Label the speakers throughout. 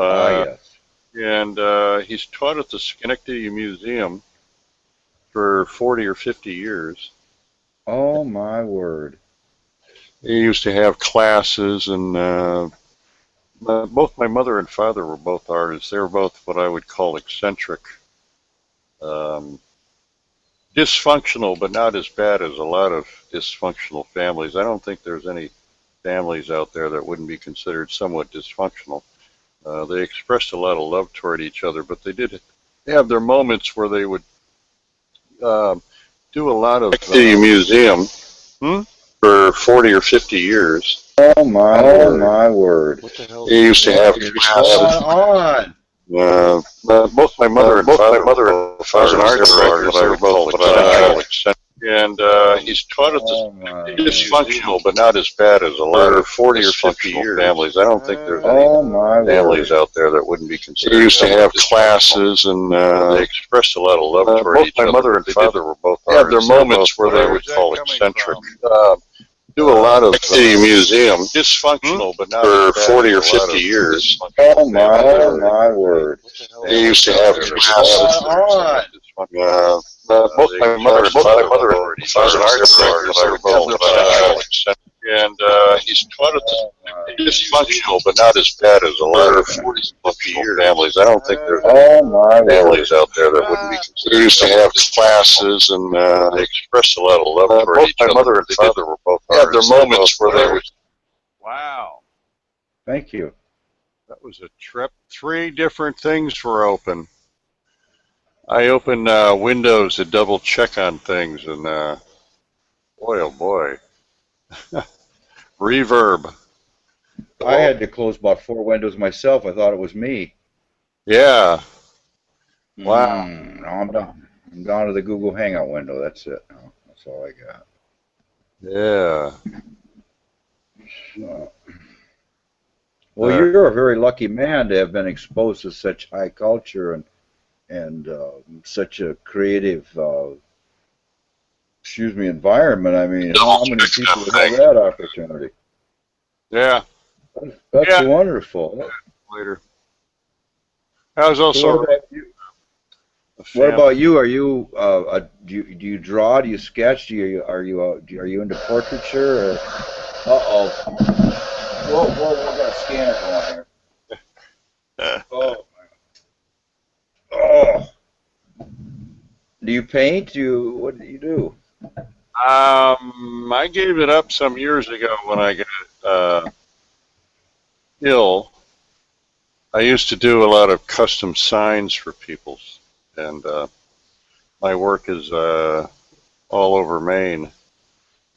Speaker 1: Ah,
Speaker 2: uh,
Speaker 1: yes.
Speaker 2: and he's taught at the Schenectady Museum for 40 or 50 years.
Speaker 1: Oh, my word.
Speaker 2: He used to have classes, and both my mother and father were both artists. They were both what I would call eccentric, um, dysfunctional, but not as bad as a lot of dysfunctional families. I don't think there's any families out there that wouldn't be considered somewhat dysfunctional. They expressed a lot of love toward each other, but they did have their moments where they would um, do a lot of
Speaker 3: The museum
Speaker 2: hmm?
Speaker 3: for 40 or 50 years.
Speaker 1: Oh, my
Speaker 3: Oh
Speaker 1: word.
Speaker 3: my word.
Speaker 2: What the hell is
Speaker 3: He used to
Speaker 1: What
Speaker 3: have
Speaker 1: is
Speaker 3: classes.
Speaker 1: going on?
Speaker 2: both my mother and
Speaker 3: Both my
Speaker 2: father were
Speaker 3: mother
Speaker 2: both
Speaker 3: and father
Speaker 2: an art
Speaker 3: were
Speaker 2: director,
Speaker 3: artists.
Speaker 2: but I
Speaker 3: They were
Speaker 2: would
Speaker 3: both
Speaker 2: call
Speaker 3: what I
Speaker 2: eccentric.
Speaker 3: call eccentric.
Speaker 2: And he's taught at the
Speaker 1: Oh, my.
Speaker 2: dysfunctional, but not as bad as a lot
Speaker 3: For
Speaker 2: of
Speaker 3: 40 or 50
Speaker 2: dysfunctional
Speaker 3: years.
Speaker 2: families. I don't think there's any
Speaker 1: Oh, my
Speaker 2: families
Speaker 1: word.
Speaker 2: out there that wouldn't be
Speaker 3: He
Speaker 2: considered
Speaker 3: used to
Speaker 2: somewhat
Speaker 3: have
Speaker 2: dysfunctional.
Speaker 3: classes, and
Speaker 2: They expressed a lot of love toward
Speaker 3: both
Speaker 2: each
Speaker 3: my
Speaker 2: other,
Speaker 3: mother
Speaker 2: but
Speaker 3: and
Speaker 2: they did
Speaker 3: father were both
Speaker 2: have their
Speaker 3: artists. They were both
Speaker 2: moments where
Speaker 3: what
Speaker 2: they
Speaker 3: I
Speaker 2: would
Speaker 3: would call eccentric.
Speaker 2: do a lot of
Speaker 3: The museum
Speaker 2: dysfunctional, but not as
Speaker 3: for
Speaker 2: bad
Speaker 3: 40
Speaker 2: as
Speaker 3: or
Speaker 2: a lot
Speaker 3: 50
Speaker 2: of
Speaker 3: years.
Speaker 2: dysfunctional
Speaker 1: Oh, my
Speaker 2: families. I
Speaker 3: Oh
Speaker 2: don't think
Speaker 1: word.
Speaker 3: my
Speaker 2: there's any
Speaker 3: word. He
Speaker 2: families
Speaker 3: used to
Speaker 2: out
Speaker 3: have
Speaker 2: there that
Speaker 1: What is
Speaker 2: would be
Speaker 1: going
Speaker 3: classes.
Speaker 2: considered
Speaker 1: on?
Speaker 2: somewhat dysfunctional.
Speaker 3: Both
Speaker 2: They
Speaker 3: my mother
Speaker 2: expressed
Speaker 3: and
Speaker 2: a lot
Speaker 3: father
Speaker 2: of love
Speaker 3: were
Speaker 2: toward each
Speaker 3: an
Speaker 2: other,
Speaker 3: art
Speaker 2: but
Speaker 3: director. They
Speaker 2: they
Speaker 3: were
Speaker 2: would have
Speaker 3: both
Speaker 2: their
Speaker 3: eccentric.
Speaker 2: and he's taught at
Speaker 1: Oh, my.
Speaker 2: the dysfunctional, but not as bad as a lot
Speaker 3: For
Speaker 2: of
Speaker 3: 40, 50
Speaker 2: functional
Speaker 3: years.
Speaker 2: families. I don't think there's any
Speaker 1: Oh, my word.
Speaker 2: families out there that wouldn't be
Speaker 3: He
Speaker 2: considered
Speaker 3: used to
Speaker 2: somewhat
Speaker 3: have
Speaker 2: dysfunctional.
Speaker 3: classes, and
Speaker 2: They expressed a lot of love toward
Speaker 3: both
Speaker 2: each
Speaker 3: my
Speaker 2: other,
Speaker 3: mother
Speaker 2: but
Speaker 3: and
Speaker 2: they did
Speaker 3: father were both
Speaker 2: have their
Speaker 3: artists. They were both
Speaker 2: moments where
Speaker 3: what
Speaker 2: they
Speaker 3: I
Speaker 2: would.
Speaker 3: would.
Speaker 2: Wow,
Speaker 1: Thank you.
Speaker 2: that was a trip. Three different things were open. I open Windows to double check on things, and boy, oh boy, reverb.
Speaker 1: I
Speaker 2: Oh,
Speaker 1: had to close about 4 windows myself. I thought it was me.
Speaker 2: yeah, wow,
Speaker 1: Now I'm done. I'm down to the Google Hangout window. That's it. Now. That's all I got.
Speaker 2: yeah.
Speaker 1: So, well,
Speaker 2: Uh,
Speaker 1: you're a very lucky man to have been exposed to such high culture and such a creative, environment. I mean,
Speaker 3: Double
Speaker 1: how many
Speaker 3: check
Speaker 1: people
Speaker 3: that
Speaker 1: would have
Speaker 3: thing.
Speaker 1: that opportunity?
Speaker 2: yeah,
Speaker 1: That's
Speaker 2: yeah.
Speaker 1: wonderful.
Speaker 2: Later. I was
Speaker 1: So what
Speaker 2: also
Speaker 1: about you?
Speaker 2: a
Speaker 1: What
Speaker 2: family.
Speaker 1: about you? Are you do you draw? Do you sketch? Are you into portraiture? Or uh-oh, whoa, we got a scanner going here. Oh, oh. Do you paint? What do you do?
Speaker 2: I gave it up some years ago when I got ill. I used to do a lot of custom signs for people, and my work is all over Maine.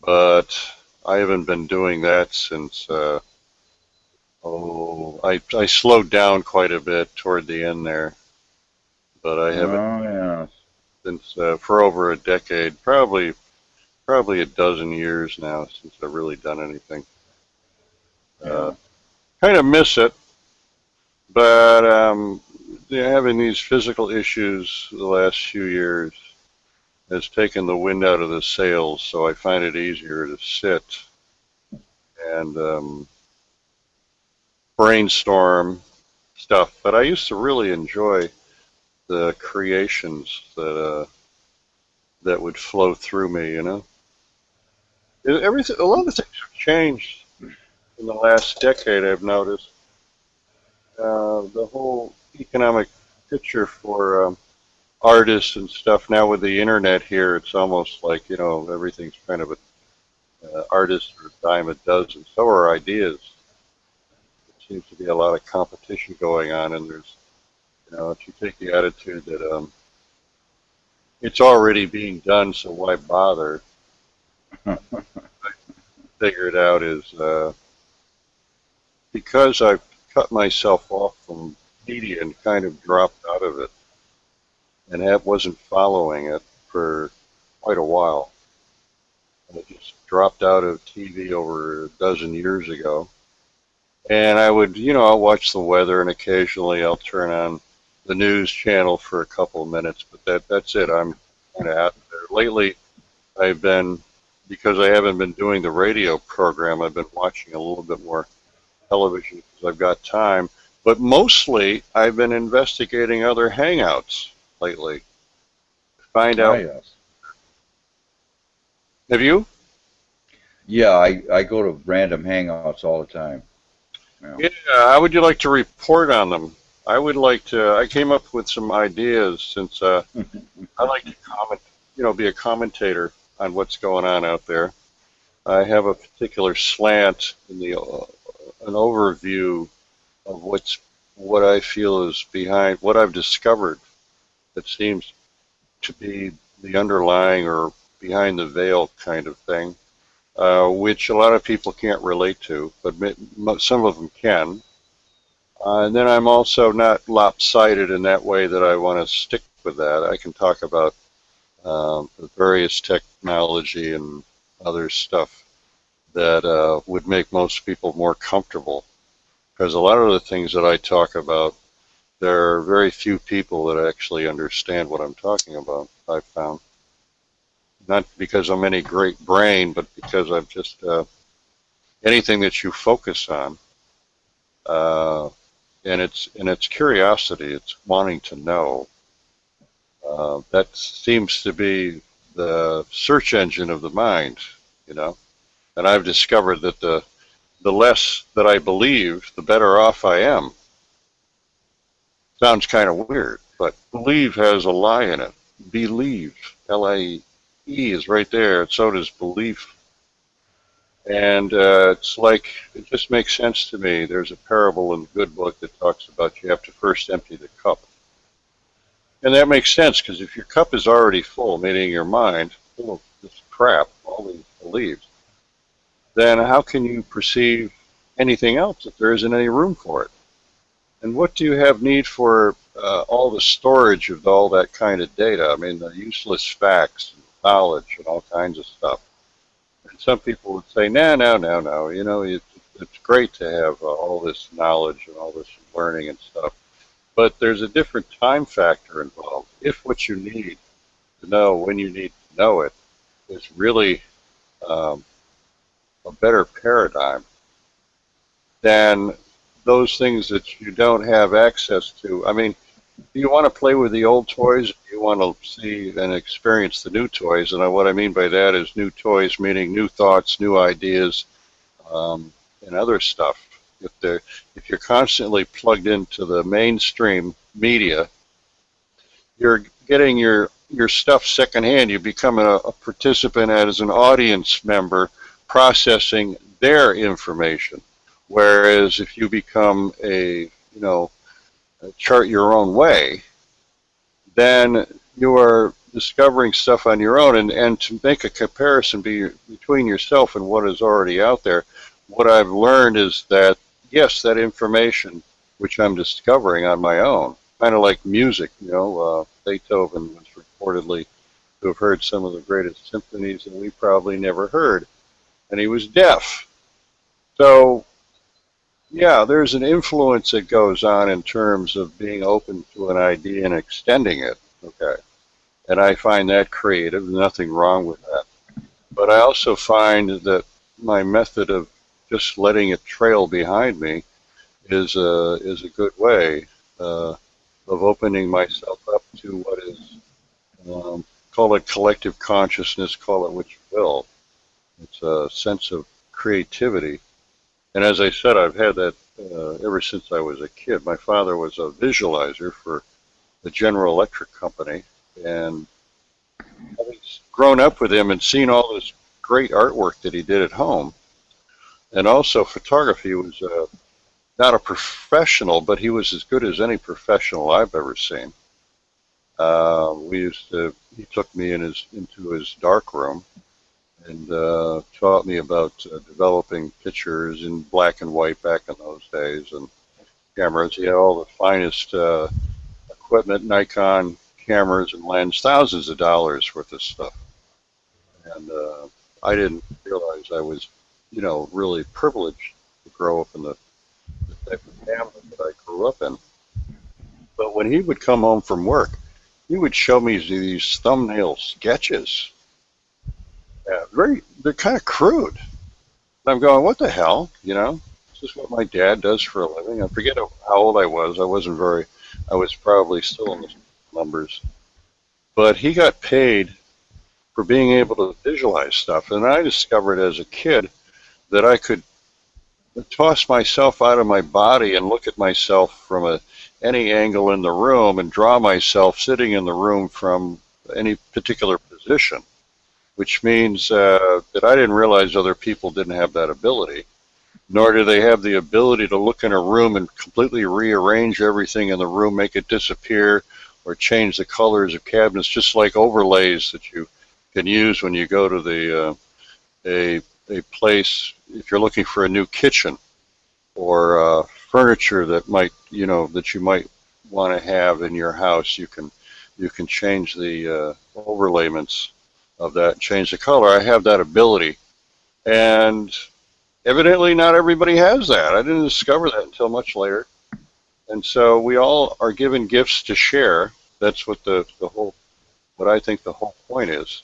Speaker 2: But I haven't been doing that since. I slowed down quite a bit toward the end there, but I haven't
Speaker 1: Oh yeah.
Speaker 2: since for over a decade, probably a dozen years now since I've really done anything. Uh,
Speaker 1: Yeah.
Speaker 2: kind of miss it, but having these physical issues the last few years has taken the wind out of the sails, so I find it easier to sit and brainstorm stuff. But I used to really enjoy the creations that would flow through me. Everything. A lot of things have changed in the last decade. I've noticed the whole economic picture for artists and stuff now with the internet here. It's almost like everything's kind of a artist or a dime a dozen. So are ideas. There seems to be a lot of competition going on, and there's if you take the attitude that it's already being done, so why bother? Figured out is because I've cut myself off from media and kind of dropped out of it, and that wasn't following it for quite a while. I just dropped out of TV over a dozen years ago, and I would, I'll watch the weather, and occasionally I'll turn on the news channel for a couple of minutes, but that's it. I'm kind of out there. Lately, I've been because I haven't been doing the radio program. I've been watching a little bit more television because I've got time. But mostly, I've been investigating other hangouts lately to find
Speaker 1: Ah,
Speaker 2: out.
Speaker 1: yes.
Speaker 2: Have you?
Speaker 1: Yeah, I go to random hangouts all the time. Yeah.
Speaker 2: Yeah. How would you like to report on them? I would like to. I came up with some ideas since I like to comment, be a commentator on what's going on out there. I have a particular slant in the an overview of what I feel is behind what I've discovered that seems to be the underlying or behind the veil kind of thing, which a lot of people can't relate to, but some of them can. And then I'm also not lopsided in that way that I want to stick with that. I can talk about the various technology and other stuff that would make most people more comfortable. Because a lot of the things that I talk about, there are very few people that actually understand what I'm talking about, I've found. Not because I'm any great brain, but because I'm just anything that you focus on, uh, and it's curiosity, it's wanting to know. That seems to be the search engine of the mind, you know. And I've discovered that the less that I believe, the better off I am. Sounds kind of weird, but believe has a lie in it. Believe, L-I-E is right there, and so does belief. And it's like, it just makes sense to me. There's a parable in the good book that talks about you have to first empty the cup. And that makes sense, because if your cup is already full, meaning your mind, full of this crap, all these beliefs, then how can you perceive anything else if there isn't any room for it? And what do you have need for all the storage of all that kind of data? I mean, the useless facts, and knowledge, and all kinds of stuff. And some people would say, no, no, no, no. It's great to have all this knowledge and all this learning and stuff. But there's a different time factor involved. If what you need to know when you need to know it is really um, a better paradigm, then those things that you don't have access to. I mean, do you want to play with the old toys? Or do you want to see and experience the new toys? And what I mean by that is new toys, meaning new thoughts, new ideas, and other stuff. If you're constantly plugged into the mainstream media, you're getting your stuff secondhand. You become a participant as an audience member processing their information. Whereas if you become chart your own way, then you are discovering stuff on your own. And to make a comparison between yourself and what is already out there, what I've learned is that, yes, that information, which I'm discovering on my own, kind of like music, Beethoven was reportedly to have heard some of the greatest symphonies that we probably never heard, and he was deaf. So, yeah, there's an influence that goes on in terms of being open to an idea and extending it, okay? And I find that creative, nothing wrong with that. But I also find that my method of just letting it trail behind me is a good way of opening myself up to what is, call it collective consciousness, call it what you will. It's a sense of creativity. And as I said, I've had that ever since I was a kid. My father was a visualizer for the General Electric Company, and having grown up with him and seen all this great artwork that he did at home, and also photography, was not a professional, but he was as good as any professional I've ever seen. He took me into his dark room and taught me about developing pictures in black and white back in those days, and cameras. He had all the finest equipment, Nikon cameras and lens, thousands of dollars worth of stuff. And I didn't realize I was, really privileged to grow up in the type of family that I grew up in. But when he would come home from work, he would show me these thumbnail sketches. They're kind of crude. I'm going, what the hell, this is what my dad does for a living. I forget how old I was. I was probably still in the numbers. But he got paid for being able to visualize stuff. And I discovered as a kid that I could toss myself out of my body and look at myself from any angle in the room and draw myself sitting in the room from any particular position, which means that I didn't realize other people didn't have that ability, nor do they have the ability to look in a room and completely rearrange everything in the room, make it disappear, or change the colors of cabinets, just like overlays that you can use when you go to a place, if you're looking for a new kitchen or furniture that that you might want to have in your house. You can change the overlayments of that, change the color. I have that ability, and evidently not everybody has that. I didn't discover that until much later. And so we all are given gifts to share. That's what what I think the whole point is,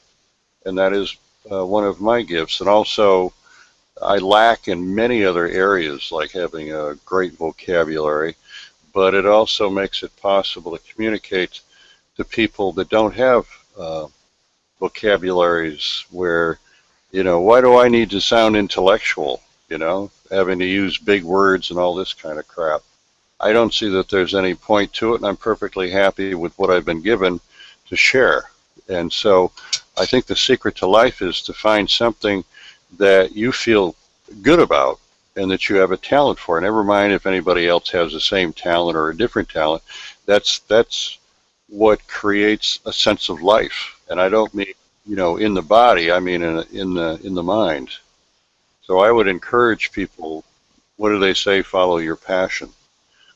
Speaker 2: and that is one of my gifts. And also, I lack in many other areas, like having a great vocabulary, but it also makes it possible to communicate to people that don't have vocabularies where, why do I need to sound intellectual, having to use big words and all this kind of crap. I don't see that there's any point to it, and I'm perfectly happy with what I've been given to share. And so I think the secret to life is to find something that you feel good about and that you have a talent for. Never mind if anybody else has the same talent or a different talent. That's what creates a sense of life. And I don't mean, in the body, I mean in the mind. So I would encourage people, what do they say, follow your passion,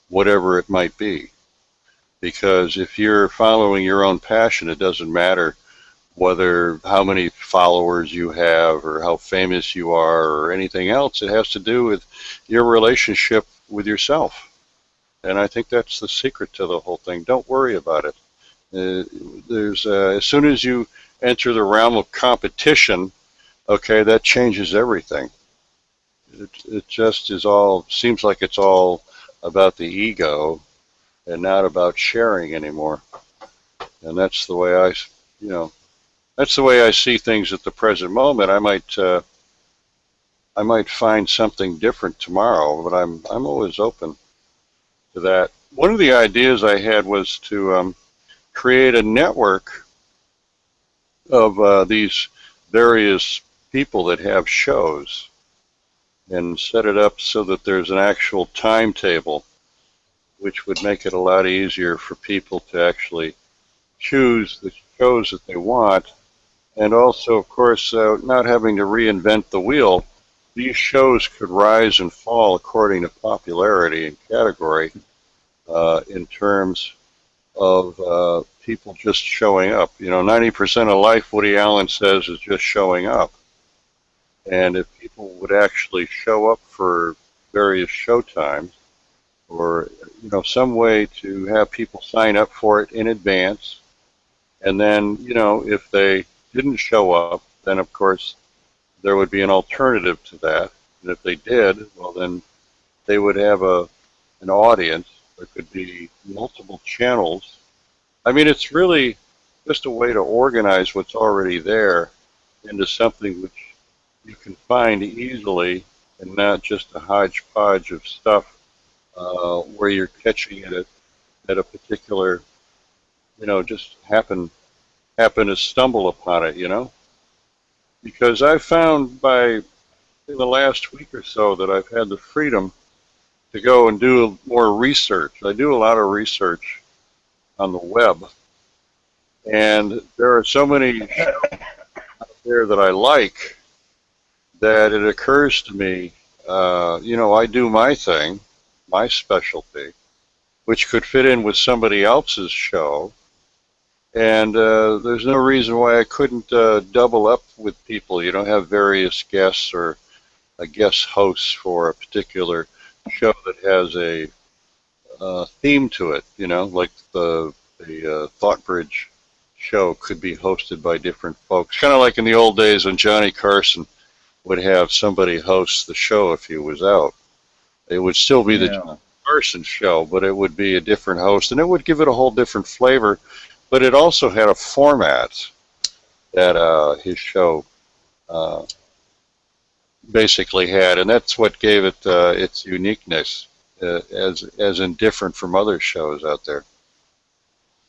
Speaker 2: whatever it might be. Because if you're following your own passion, it doesn't matter how many followers you have or how famous you are or anything else. It has to do with your relationship with yourself. And I think that's the secret to the whole thing. Don't worry about it. As soon as you enter the realm of competition, okay, that changes everything. It just seems like it's all about the ego and not about sharing anymore. And that's the way that's the way I see things at the present moment. I might find something different tomorrow, but I'm always open to that. One of the ideas I had was to create a network of these various people that have shows and set it up so that there's an actual timetable, which would make it a lot easier for people to actually choose the shows that they want. And also, of course, not having to reinvent the wheel. These shows could rise and fall according to popularity and category in terms of people just showing up. 90% of life, Woody Allen says, is just showing up. And if people would actually show up for various show times, or some way to have people sign up for it in advance, and then if they didn't show up, then of course there would be an alternative to that. And if they did, well, then they would have an audience. There could be multiple channels. I mean, it's really just a way to organize what's already there into something which you can find easily, and not just a hodgepodge of stuff where you're catching it at a particular, just happen to stumble upon it, because I've found in the last week or so that I've had the freedom to go and do more research. I do a lot of research on the web, and there are so many shows out there that I like that it occurs to me, I do my thing, my specialty, which could fit in with somebody else's show. And there's no reason why I couldn't double up with people, have various guests or a guest host for a particular show that has a theme to it, like the ThoughtBridge show could be hosted by different folks. Kind of like in the old days when Johnny Carson would have somebody host the show if he was out. It would still be the
Speaker 1: Yeah.
Speaker 2: Carson show, but it would be a different host, and it would give it a whole different flavor. But it also had a format that his show uh, basically had, and that's what gave it its uniqueness, as indifferent from other shows out there.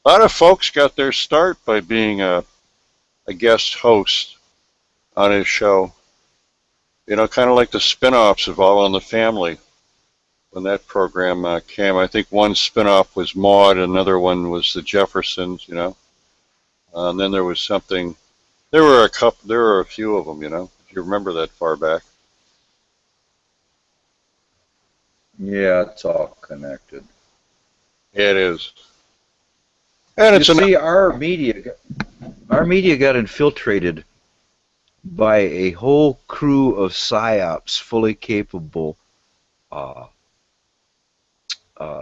Speaker 2: A lot of folks got their start by being a guest host on his show. You know, kind of like the spin-offs of All in the Family. When that program came, I think one spin-off was Maude, another one was the Jeffersons, you know. And then there was something, there were a few of them, you know, if you remember that far back.
Speaker 1: Yeah, it's all connected.
Speaker 2: Yeah, it is. And
Speaker 1: You
Speaker 2: it's
Speaker 1: see, our media got infiltrated by a whole crew of psyops, fully capable uh,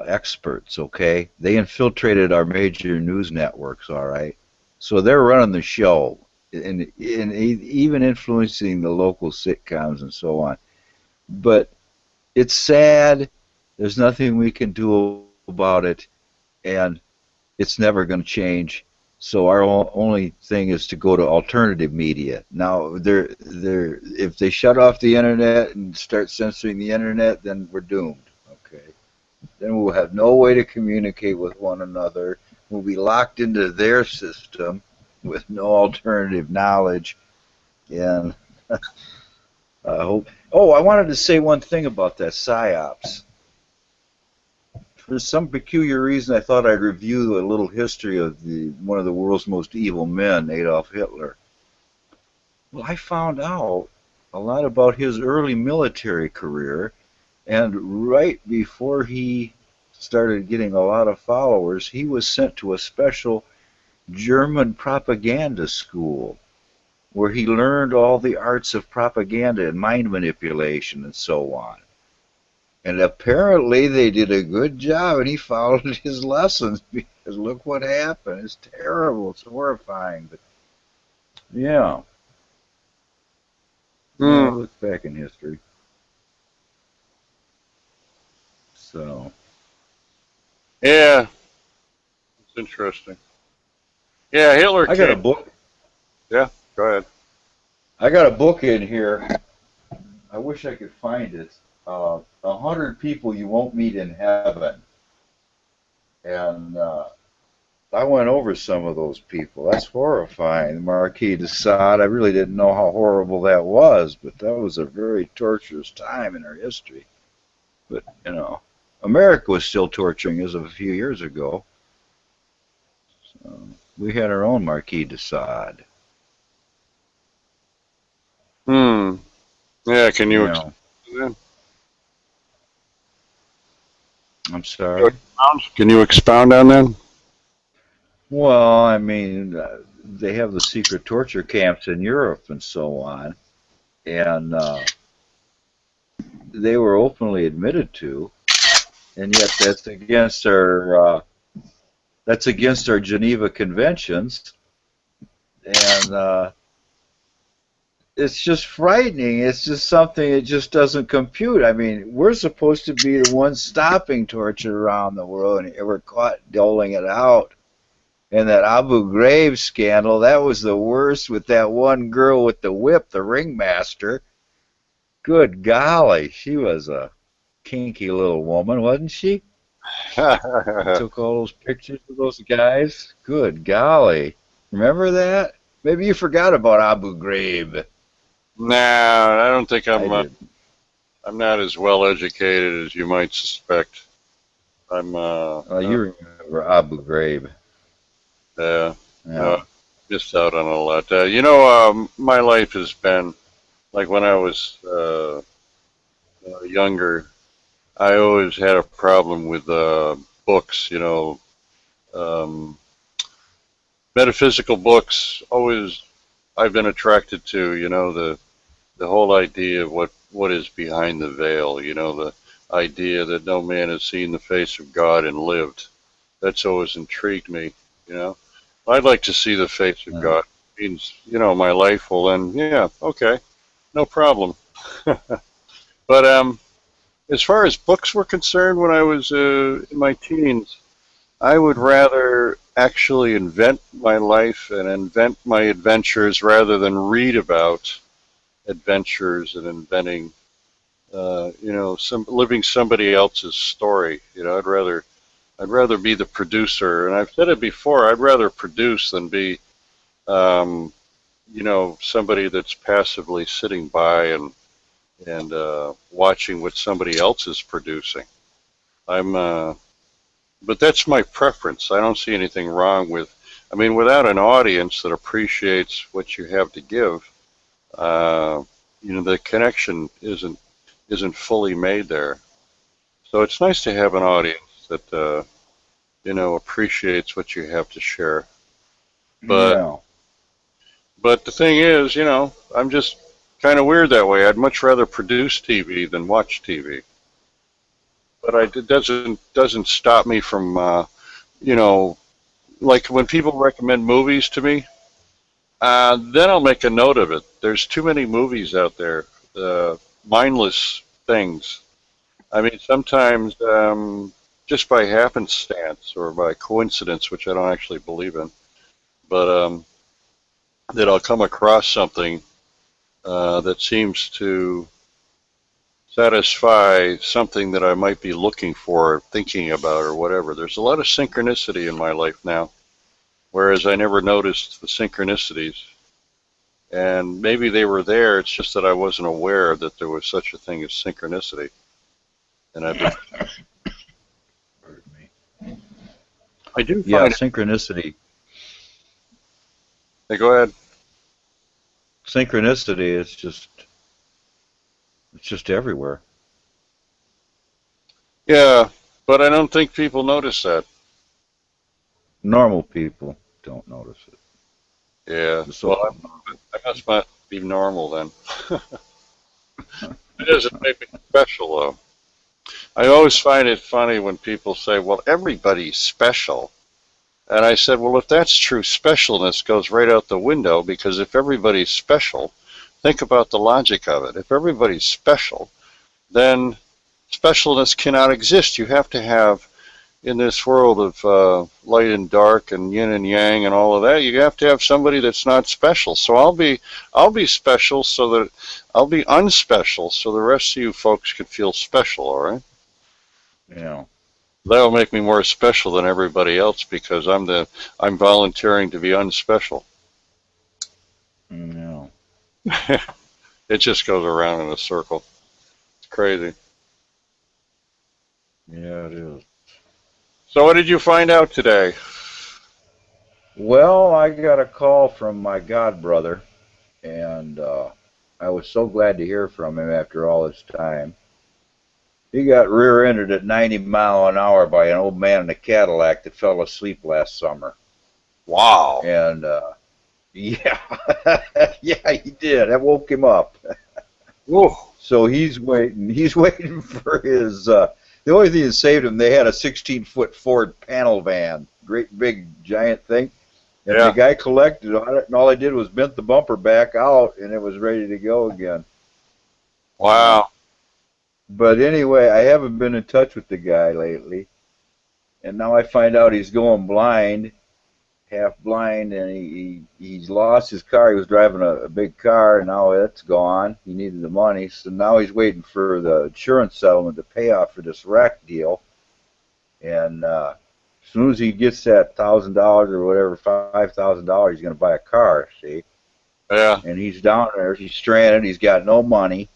Speaker 1: experts. Okay, they infiltrated our major news networks. All right, so they're running the show and even influencing the local sitcoms and so on. But it's sad. There's nothing we can do about it, and it's never going to change. So our only thing is to go to alternative media. Now, if they shut off the internet and start censoring the internet, then we're doomed. Okay, then we'll have no way to communicate with one another. We'll be locked into their system with no alternative knowledge. And I hope. Oh, I wanted to say one thing about that psyops. For some peculiar reason, I thought I'd review a little history of one of the world's most evil men, Adolf Hitler. Well, I found out a lot about his early military career, and right before he started getting a lot of followers, he was sent to a special German propaganda school where he learned all the arts of propaganda and mind manipulation and so on. And apparently they did a good job, and he followed his lessons, because look what happened. It's terrible. It's horrifying. But yeah, look back in history. So
Speaker 2: Yeah, it's interesting. Yeah, Hitler
Speaker 1: I got a
Speaker 2: came.
Speaker 1: book.
Speaker 2: Yeah, go ahead.
Speaker 1: I got a book in here. I wish I could find it. 100 People You Won't Meet in Heaven. And I went over some of those people. That's horrifying. The Marquis de Sade, I really didn't know how horrible that was, but that was a very torturous time in our history. But, you know, America was still torturing us a few years ago. So we had our own Marquis de Sade.
Speaker 2: Yeah, can you?
Speaker 1: You know, I'm sorry.
Speaker 2: Can you expound on that?
Speaker 1: Well, I mean, they have the secret torture camps in Europe and so on, and they were openly admitted to, and yet that's against our Geneva Conventions, and it's just frightening. It's just something that just doesn't compute. I mean, we're supposed to be the ones stopping torture around the world, and we're caught doling it out. And that Abu Ghraib scandal, that was the worst, with that one girl with the whip, the ringmaster. Good golly, she was a kinky little woman, wasn't she? Took all those pictures of those guys. Good golly. Remember that? Maybe you forgot about Abu Ghraib.
Speaker 2: No, I don't think
Speaker 1: I
Speaker 2: I'm.
Speaker 1: did.
Speaker 2: I'm not as well educated as you might suspect. I'm.
Speaker 1: You remember Abu Ghraib.
Speaker 2: Yeah.
Speaker 1: Yeah.
Speaker 2: Missed out on a lot. My life has been like when I was younger. I always had a problem with books. Um, metaphysical books. Always, I've been attracted to. The whole idea of what is behind the veil. The idea that no man has seen the face of God and lived. That's always intrigued me. I'd like to see the face of God. It means, my life will then, yeah, okay, no problem. But as far as books were concerned, when I was in my teens, I would rather actually invent my life and invent my adventures rather than read about adventures and inventing, living somebody else's story. I'd rather be the producer. And I've said it before, I'd rather produce than be, um, somebody that's passively sitting by and watching what somebody else is producing. But that's my preference. I don't see anything wrong with, without an audience that appreciates what you have to give, uh, the connection isn't fully made there. So it's nice to have an audience that, appreciates what you have to share. But
Speaker 1: Yeah.
Speaker 2: but the thing is, I'm just kind of weird that way. I'd much rather produce TV than watch TV. But it doesn't stop me from, you know, like when people recommend movies to me, then I'll make a note of it. There's too many movies out there, mindless things. Sometimes just by happenstance or by coincidence, which I don't actually believe in, but that I'll come across something that seems to satisfy something that I might be looking for, or thinking about, or whatever. There's a lot of synchronicity in my life now, whereas I never noticed the synchronicities. And maybe they were there, it's just that I wasn't aware that there was such a thing as synchronicity. And
Speaker 1: Pardon me.
Speaker 2: I do
Speaker 1: Yeah,
Speaker 2: find it.
Speaker 1: synchronicity.
Speaker 2: Hey, go ahead.
Speaker 1: Synchronicity is it's just everywhere.
Speaker 2: Yeah, but I don't think people notice that.
Speaker 1: Normal people don't notice it.
Speaker 2: Yeah,
Speaker 1: The
Speaker 2: well,
Speaker 1: so-called
Speaker 2: I must not be normal then. It doesn't make me special, though. I always find it funny when people say, well, everybody's special. And I said, well, if that's true, specialness goes right out the window, because if everybody's special, think about the logic of it. If everybody's special, then specialness cannot exist. You have to have, in this world of light and dark and yin and yang and all of that, you have to have somebody that's not special. So I'll be special so that I'll be unspecial so the rest of you folks can feel special, all right?
Speaker 1: you know.
Speaker 2: That'll make me more special than everybody else because I'm volunteering to be unspecial.
Speaker 1: No.
Speaker 2: It just goes around in a circle. It's crazy.
Speaker 1: Yeah, it is.
Speaker 2: So what did you find out today?
Speaker 1: Well, I got a call from my godbrother, and I was so glad to hear from him after all this time. He got rear-ended at 90 mile an hour by an old man in a Cadillac that fell asleep last summer.
Speaker 2: Wow.
Speaker 1: And yeah, yeah, he did. That woke him up.
Speaker 2: Whoa.
Speaker 1: So he's waiting. He's waiting for his. The only thing that saved him, they had a 16-foot Ford panel van, great big giant thing. And
Speaker 2: Yeah.
Speaker 1: the guy collected on it, and all I did was bent the bumper back out, and it was ready to go again.
Speaker 2: Wow.
Speaker 1: But anyway, I haven't been in touch with the guy lately, and now I find out he's going blind, half blind, and he's lost his car. He was driving a big car, and now it's gone. He needed the money, so now he's waiting for the insurance settlement to pay off for this wreck deal. And as soon as he gets that $1,000 or whatever, $5,000, he's going to buy a car. See,
Speaker 2: Yeah.
Speaker 1: and he's down there. He's stranded. He's got no money.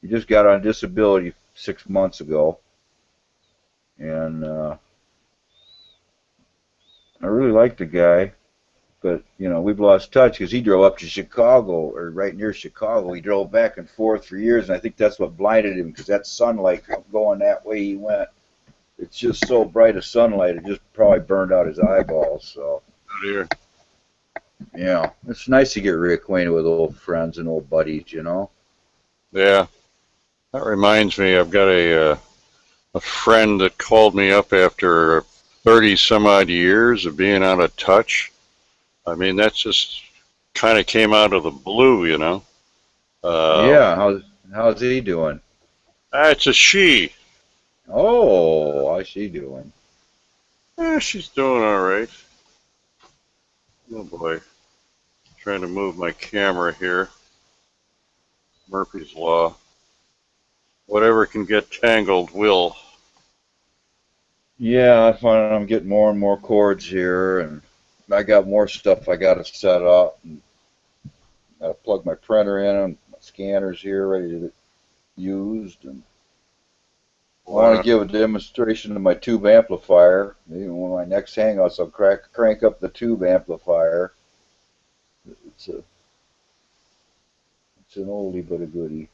Speaker 1: He just got on disability 6 months ago, and I really like the guy, but we've lost touch because he drove up to Chicago, or right near Chicago. He drove back and forth for years, and I think that's what blinded him, because that sunlight going that way he went. It's just so bright a sunlight, it just probably burned out his eyeballs. So
Speaker 2: Oh dear.
Speaker 1: yeah, it's nice to get reacquainted with old friends and old buddies.
Speaker 2: Yeah. That reminds me, I've got a friend that called me up after 30 some odd years of being out of touch. That just kind of came out of the blue.
Speaker 1: Yeah, how's he doing?
Speaker 2: It's a she.
Speaker 1: Oh, how's she doing?
Speaker 2: She's doing all right. Oh boy. Trying to move my camera here. Murphy's Law. Whatever can get tangled will.
Speaker 1: Yeah, I find I'm getting more and more cords here, and I got more stuff I got to set up. And got to plug my printer in, and my scanner's here ready to be used. And I want to give a demonstration of my tube amplifier. Maybe one of my next hangouts, I'll crank up the tube amplifier. It's an oldie but a goodie.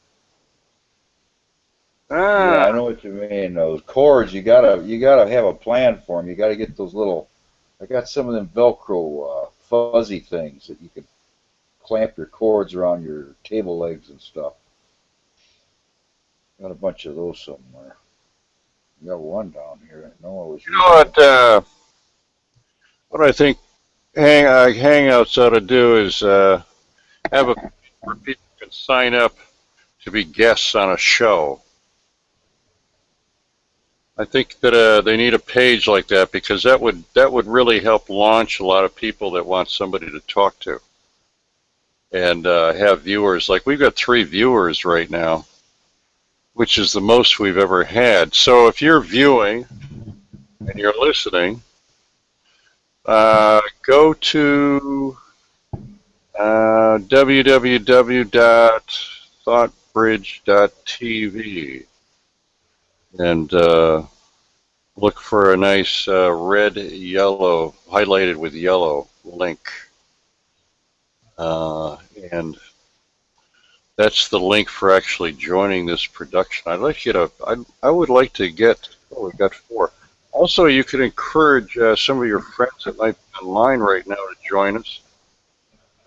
Speaker 1: Yeah, I know what you mean. Those cords, you gotta have a plan for them. You gotta get those little. I got some of them Velcro fuzzy things that you can clamp your cords around your table legs and stuff. Got a bunch of those somewhere. You got one down here. I know I was.
Speaker 2: You know what I think Hangouts ought to do is have where people can sign up to be guests on a show. I think that they need a page like that because that would really help launch a lot of people that want somebody to talk to and have viewers. Like we've got 3 viewers right now, which is the most we've ever had. So if you're viewing and you're listening, go to www.thoughtbridge.tv and look for a nice red, yellow, highlighted with yellow link. And that's the link for actually joining this production. I would like to get, oh, we've got 4. Also, you could encourage some of your friends that might be online right now to join us.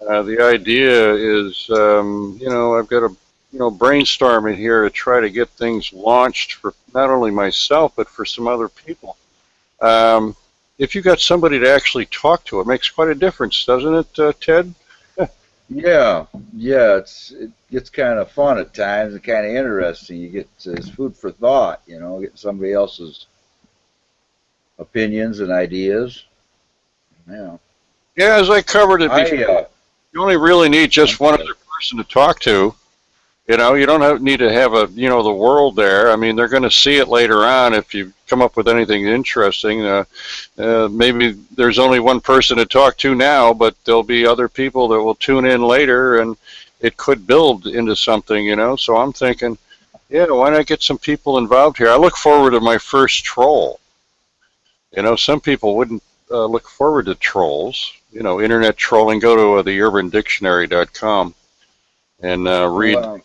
Speaker 2: The idea is, I've got a brainstorming here to try to get things launched for not only myself, but for some other people. If you got somebody to actually talk to, it makes quite a difference, doesn't it, Ted?
Speaker 1: Yeah, it gets kind of fun at times and kind of interesting. You get it's food for thought, get somebody else's opinions and ideas. Yeah.
Speaker 2: Yeah, as I covered it before, you only really need just one other person to talk to. You don't need to have the world there. I mean, they're going to see it later on if you come up with anything interesting. Maybe there's only one person to talk to now, but there'll be other people that will tune in later, and it could build into something, So I'm thinking, yeah, why not get some people involved here? I look forward to my first troll. Some people wouldn't look forward to trolls. Internet trolling. Go to theurbandictionary.com and read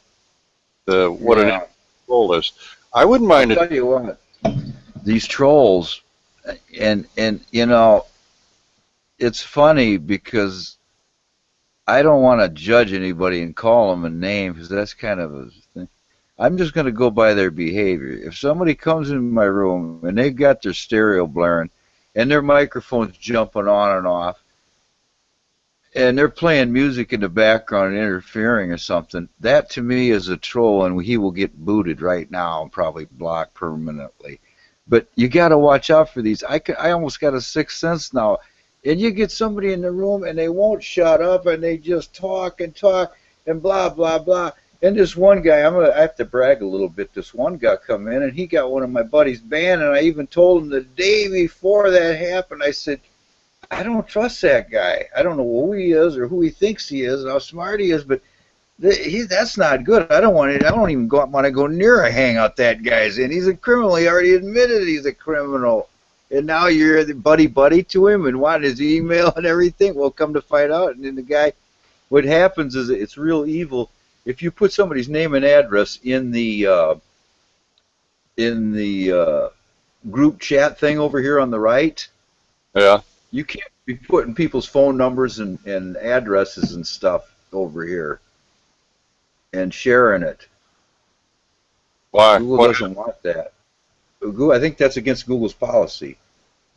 Speaker 2: what an troll is. I wouldn't mind
Speaker 1: I'll tell you what, these trolls, and it's funny because I don't want to judge anybody and call them a name because that's kind of a thing. I'm just going to go by their behavior. If somebody comes in my room and they've got their stereo blaring and their microphone's jumping on and off, and they're playing music in the background and interfering or something, that to me is a troll, and he will get booted right now and probably blocked permanently. But you got to watch out for these. I almost got a sixth sense now. And you get somebody in the room and they won't shut up and they just talk and blah, blah, blah. And this one guy, I have to brag a little bit. This one guy come in and he got one of my buddy's band, and I even told him the day before that happened, I said, I don't trust that guy. I don't know who he is or who he thinks he is and how smart he is, but that's not good. I don't even want to go near a hangout that guy's in. He's a criminal. He already admitted he's a criminal. And now you're the buddy to him and want his email and everything. Well, come to find out. And then the guy, what happens is it's real evil. If you put somebody's name and address in the group chat thing over here on the right,
Speaker 2: yeah,
Speaker 1: you can't be putting people's phone numbers and addresses and stuff over here and sharing it.
Speaker 2: Why?
Speaker 1: Google doesn't want that. I think that's against Google's policy.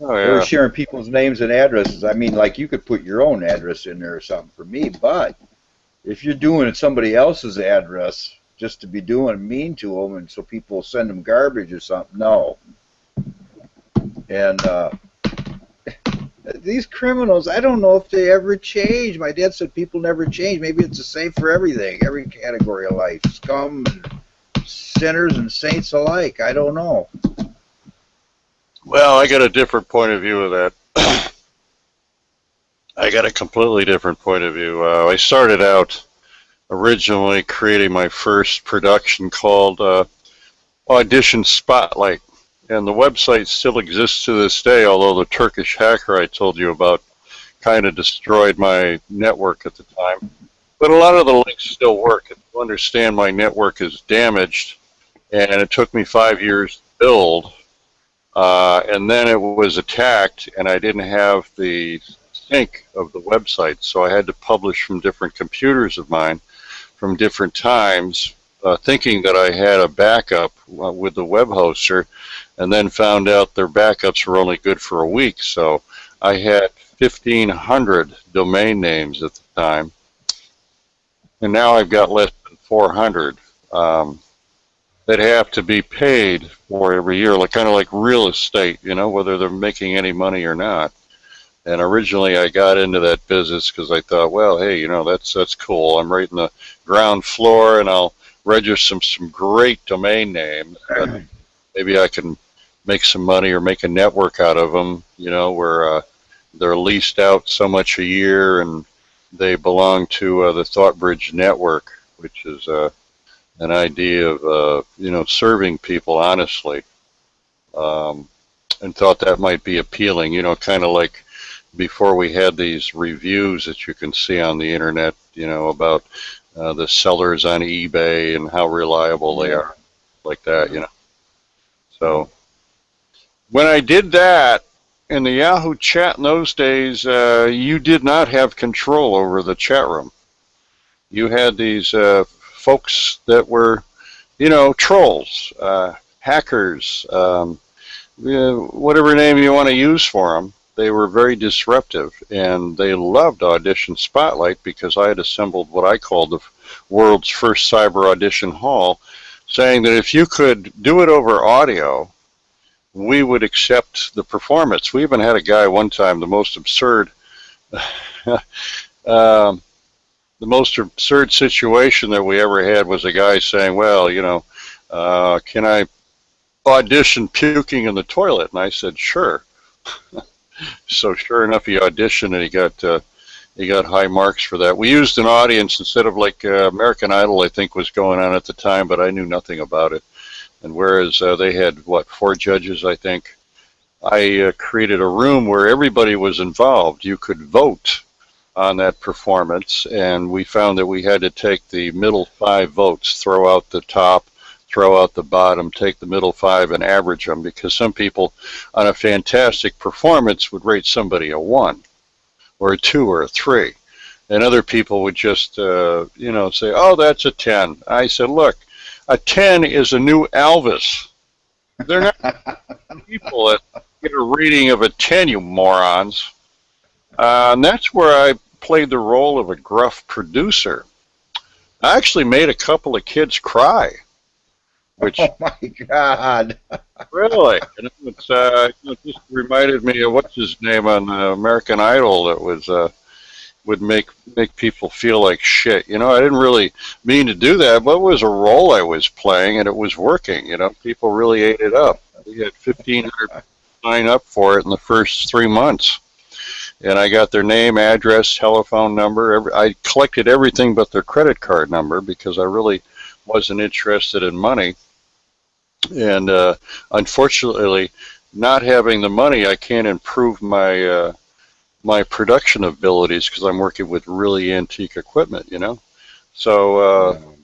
Speaker 2: Oh, yeah.
Speaker 1: They're sharing people's names and addresses. I mean, like you could put your own address in there or something for me, but if you're doing it somebody else's address, just to be doing mean to them, and so people send them garbage or something. No. And these criminals, I don't know if they ever change. My dad said people never change. Maybe it's the same for everything, every category of life. Scum, and sinners, and saints alike. I don't know.
Speaker 2: Well, I got a different point of view of that. I got a completely different point of view. I started out originally creating my first production called Audition Spotlight. And the website still exists to this day, although the Turkish hacker I told you about kind of destroyed my network at the time. But a lot of the links still work. If you understand, my network is damaged, and it took me 5 years to build. And then it was attacked, and I didn't have the sync of the website, so I had to publish from different computers of mine from different times, thinking that I had a backup with the web hoster, and then found out their backups were only good for a week. So I had 1,500 domain names at the time, and now I've got less than 400 that have to be paid for every year, like kind of like real estate, you know, whether they're making any money or not. And originally I got into that business because I thought, well, hey, you know, that's cool. I'm right in the ground floor, and I'll register some great domain names. Maybe I can make some money or make a network out of them, you know, where they're leased out so much a year, and they belong to the ThoughtBridge network, which is an idea of, you know, serving people honestly, and thought that might be appealing, you know, kind of like before we had these reviews that you can see on the internet, you know, about the sellers on eBay and how reliable they are, like that, you know. So when I did that in the Yahoo chat in those days, you did not have control over the chat room. You had these folks that were, you know, trolls, hackers, whatever name you want to use for them. They were very disruptive, and they loved Audition Spotlight because I had assembled what I called the world's first cyber audition hall, saying that if you could do it over audio, we would accept the performance. We even had a guy one time, the most absurd situation that we ever had was a guy saying, well, you know, can I audition puking in the toilet? And I said, sure. So sure enough, he auditioned, and he got high marks for that. We used an audience instead of like American Idol, I think, was going on at the time, but I knew nothing about it. And whereas they had, what, 4 judges, I think, I created a room where everybody was involved. You could vote on that performance, and we found that we had to take the middle 5 votes, throw out the top, throw out the bottom, take the middle 5 and average them, because some people on a fantastic performance would rate somebody a 1 or a 2 or a 3, and other people would just you know, say, oh, that's a 10. I said, look, a 10 is a new Elvis. They're not people that get a rating of a 10, you morons. And that's where I played the role of a gruff producer. I actually made a couple of kids cry. Which,
Speaker 1: oh my God!
Speaker 2: Really, and it just reminded me of what's his name on American Idol that was would make people feel like shit. You know, I didn't really mean to do that, but it was a role I was playing, and it was working. You know, people really ate it up. We had 1,500 sign up for it in the first 3 months, and I got their name, address, telephone number. I collected everything but their credit card number because I really wasn't interested in money. And unfortunately, not having the money, I can't improve my my production abilities because I'm working with really antique equipment, you know. So,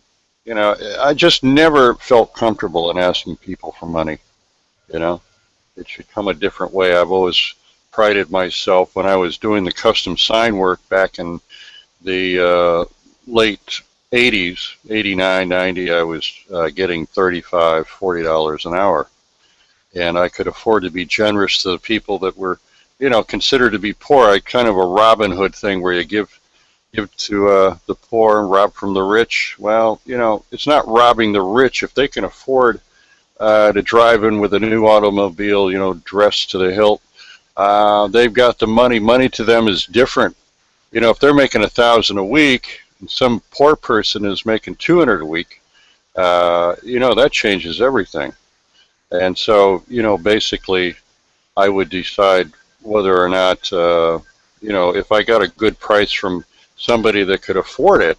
Speaker 2: you know, I just never felt comfortable in asking people for money, you know. It should come a different way. I've always prided myself when I was doing the custom sign work back in the late 80s, 89, 90, I was getting $35, $40 an hour. And I could afford to be generous to the people that were, you know, considered to be poor. I kind of a Robin Hood thing where you give give to the poor and rob from the rich. Well, you know, it's not robbing the rich if they can afford to drive in with a new automobile, you know, dressed to the hilt. They've got the money. Money to them is different. You know, if they're making 1,000 a week, and some poor person is making 200 a week, you know, that changes everything. And so, you know, basically, I would decide whether or not, you know, if I got a good price from somebody that could afford it,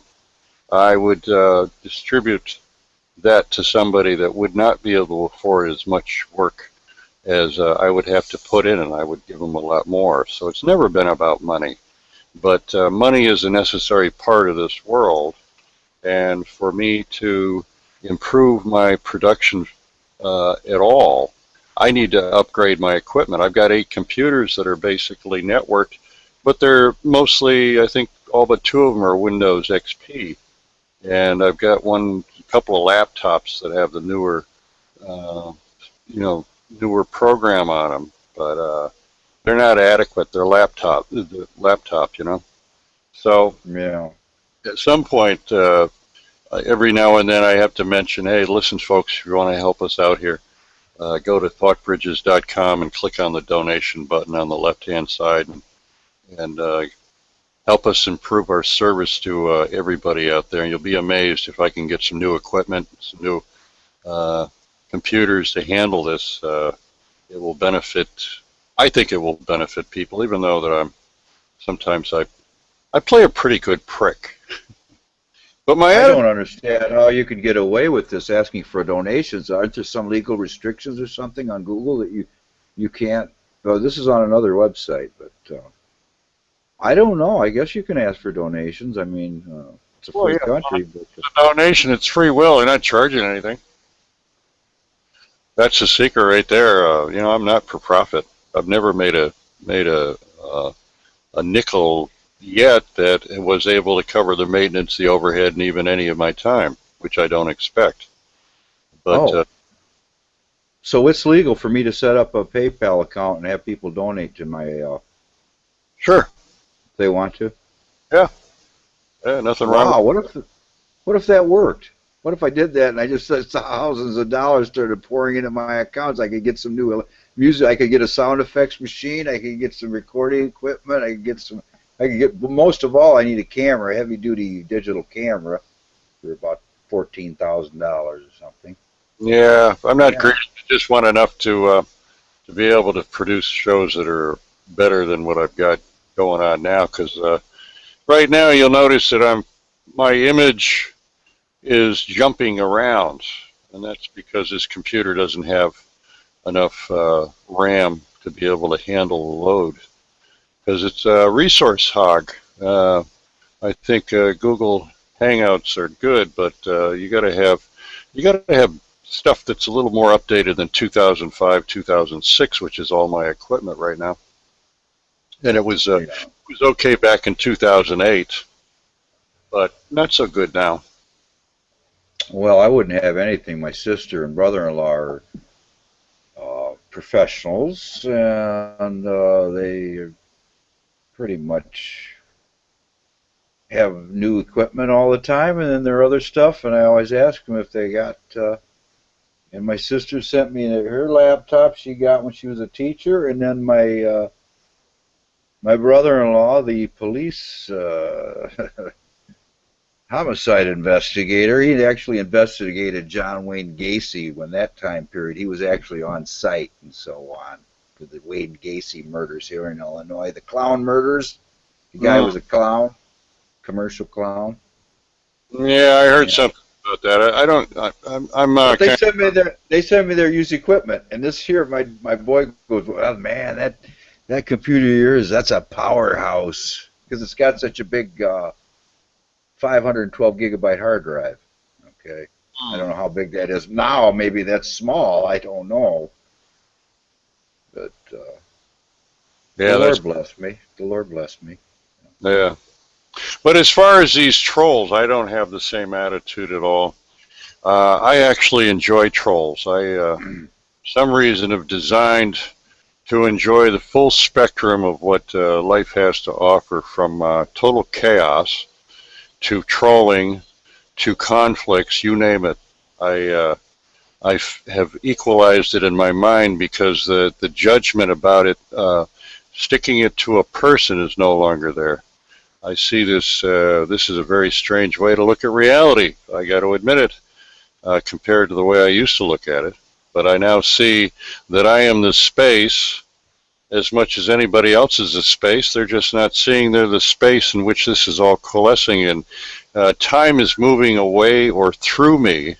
Speaker 2: I would distribute that to somebody that would not be able to afford as much work as I would have to put in, and I would give them a lot more. So it's never been about money. But money is a necessary part of this world, and for me to improve my production at all, I need to upgrade my equipment. I've got 8 computers that are basically networked, but they're mostly, I think, all but 2 of them are Windows XP, and I've got a couple of laptops that have the newer, you know, newer program on them, but they're not adequate. They're laptop, you know. So
Speaker 1: Yeah.
Speaker 2: at some point, every now and then I have to mention, hey, listen, folks, if you want to help us out here, go to thoughtbridges.com and click on the donation button on the left-hand side and help us improve our service to everybody out there. And you'll be amazed if I can get some new equipment, some new computers to handle this. It will benefit. I think it will benefit people, even though that sometimes I play a pretty good prick. But
Speaker 1: I don't understand how you could get away with this asking for donations. Aren't there some legal restrictions or something on Google that you can't? Well, this is on another website, but I don't know. I guess you can ask for donations. I mean, it's a free country. But
Speaker 2: it's a donation. It's free will. They're not charging anything. That's the secret right there. You know, I'm not for profit. I've never made a nickel yet that was able to cover the maintenance, the overhead, and even any of my time, which I don't expect. But
Speaker 1: so it's legal for me to set up a PayPal account and have people donate to my.
Speaker 2: Sure.
Speaker 1: If they want to.
Speaker 2: Yeah. Yeah. Nothing wrong.
Speaker 1: Wow. What if that worked? What if I did that and I just said thousands of dollars started pouring into my accounts? I could get some new music. I could get a sound effects machine. I could get some recording equipment. I could get. Most of all, I need a camera, a heavy-duty digital camera, for about $14,000 or something.
Speaker 2: Yeah, I'm not greedy. I just want enough to be able to produce shows that are better than what I've got going on now. Because right now, you'll notice that my image is jumping around, and that's because this computer doesn't have enough RAM to be able to handle the load, because it's a resource hog. I think Google Hangouts are good, but you got to have stuff that's a little more updated than 2005, 2006, which is all my equipment right now. And it was okay back in 2008, but not so good now.
Speaker 1: Well, I wouldn't have anything. My sister and brother-in-law are professionals, and they pretty much have new equipment all the time, and then their other stuff, and I always ask them if they got, and my sister sent me her laptop she got when she was a teacher, and then my brother-in-law, the police homicide investigator, he actually investigated John Wayne Gacy when that time period. He was actually on site and so on for the Wayne Gacy murders here in Illinois. The clown murders. The guy was a clown, commercial clown.
Speaker 2: Yeah, I heard something about that. I'm
Speaker 1: but they sent me their used equipment, and this here, my boy goes, well, man, that computer of yours, that's a powerhouse because it's got such a big 512 gigabyte hard drive. Okay, I don't know how big that is now. Maybe that's small. I don't know. But
Speaker 2: yeah,
Speaker 1: the Lord bless me. The Lord bless me.
Speaker 2: Yeah. But as far as these trolls, I don't have the same attitude at all. I actually enjoy trolls. I, some reason, have designed to enjoy the full spectrum of what life has to offer, from total chaos to trolling to conflicts, you name it. I have equalized it in my mind, because the judgment about it, sticking it to a person, is no longer there. I see this, this is a very strange way to look at reality, I got to admit it, compared to the way I used to look at it. But I now see that I am the space as much as anybody else is the space. They're just not seeing they're the space in which this is all coalescing in. Time is moving away or through me,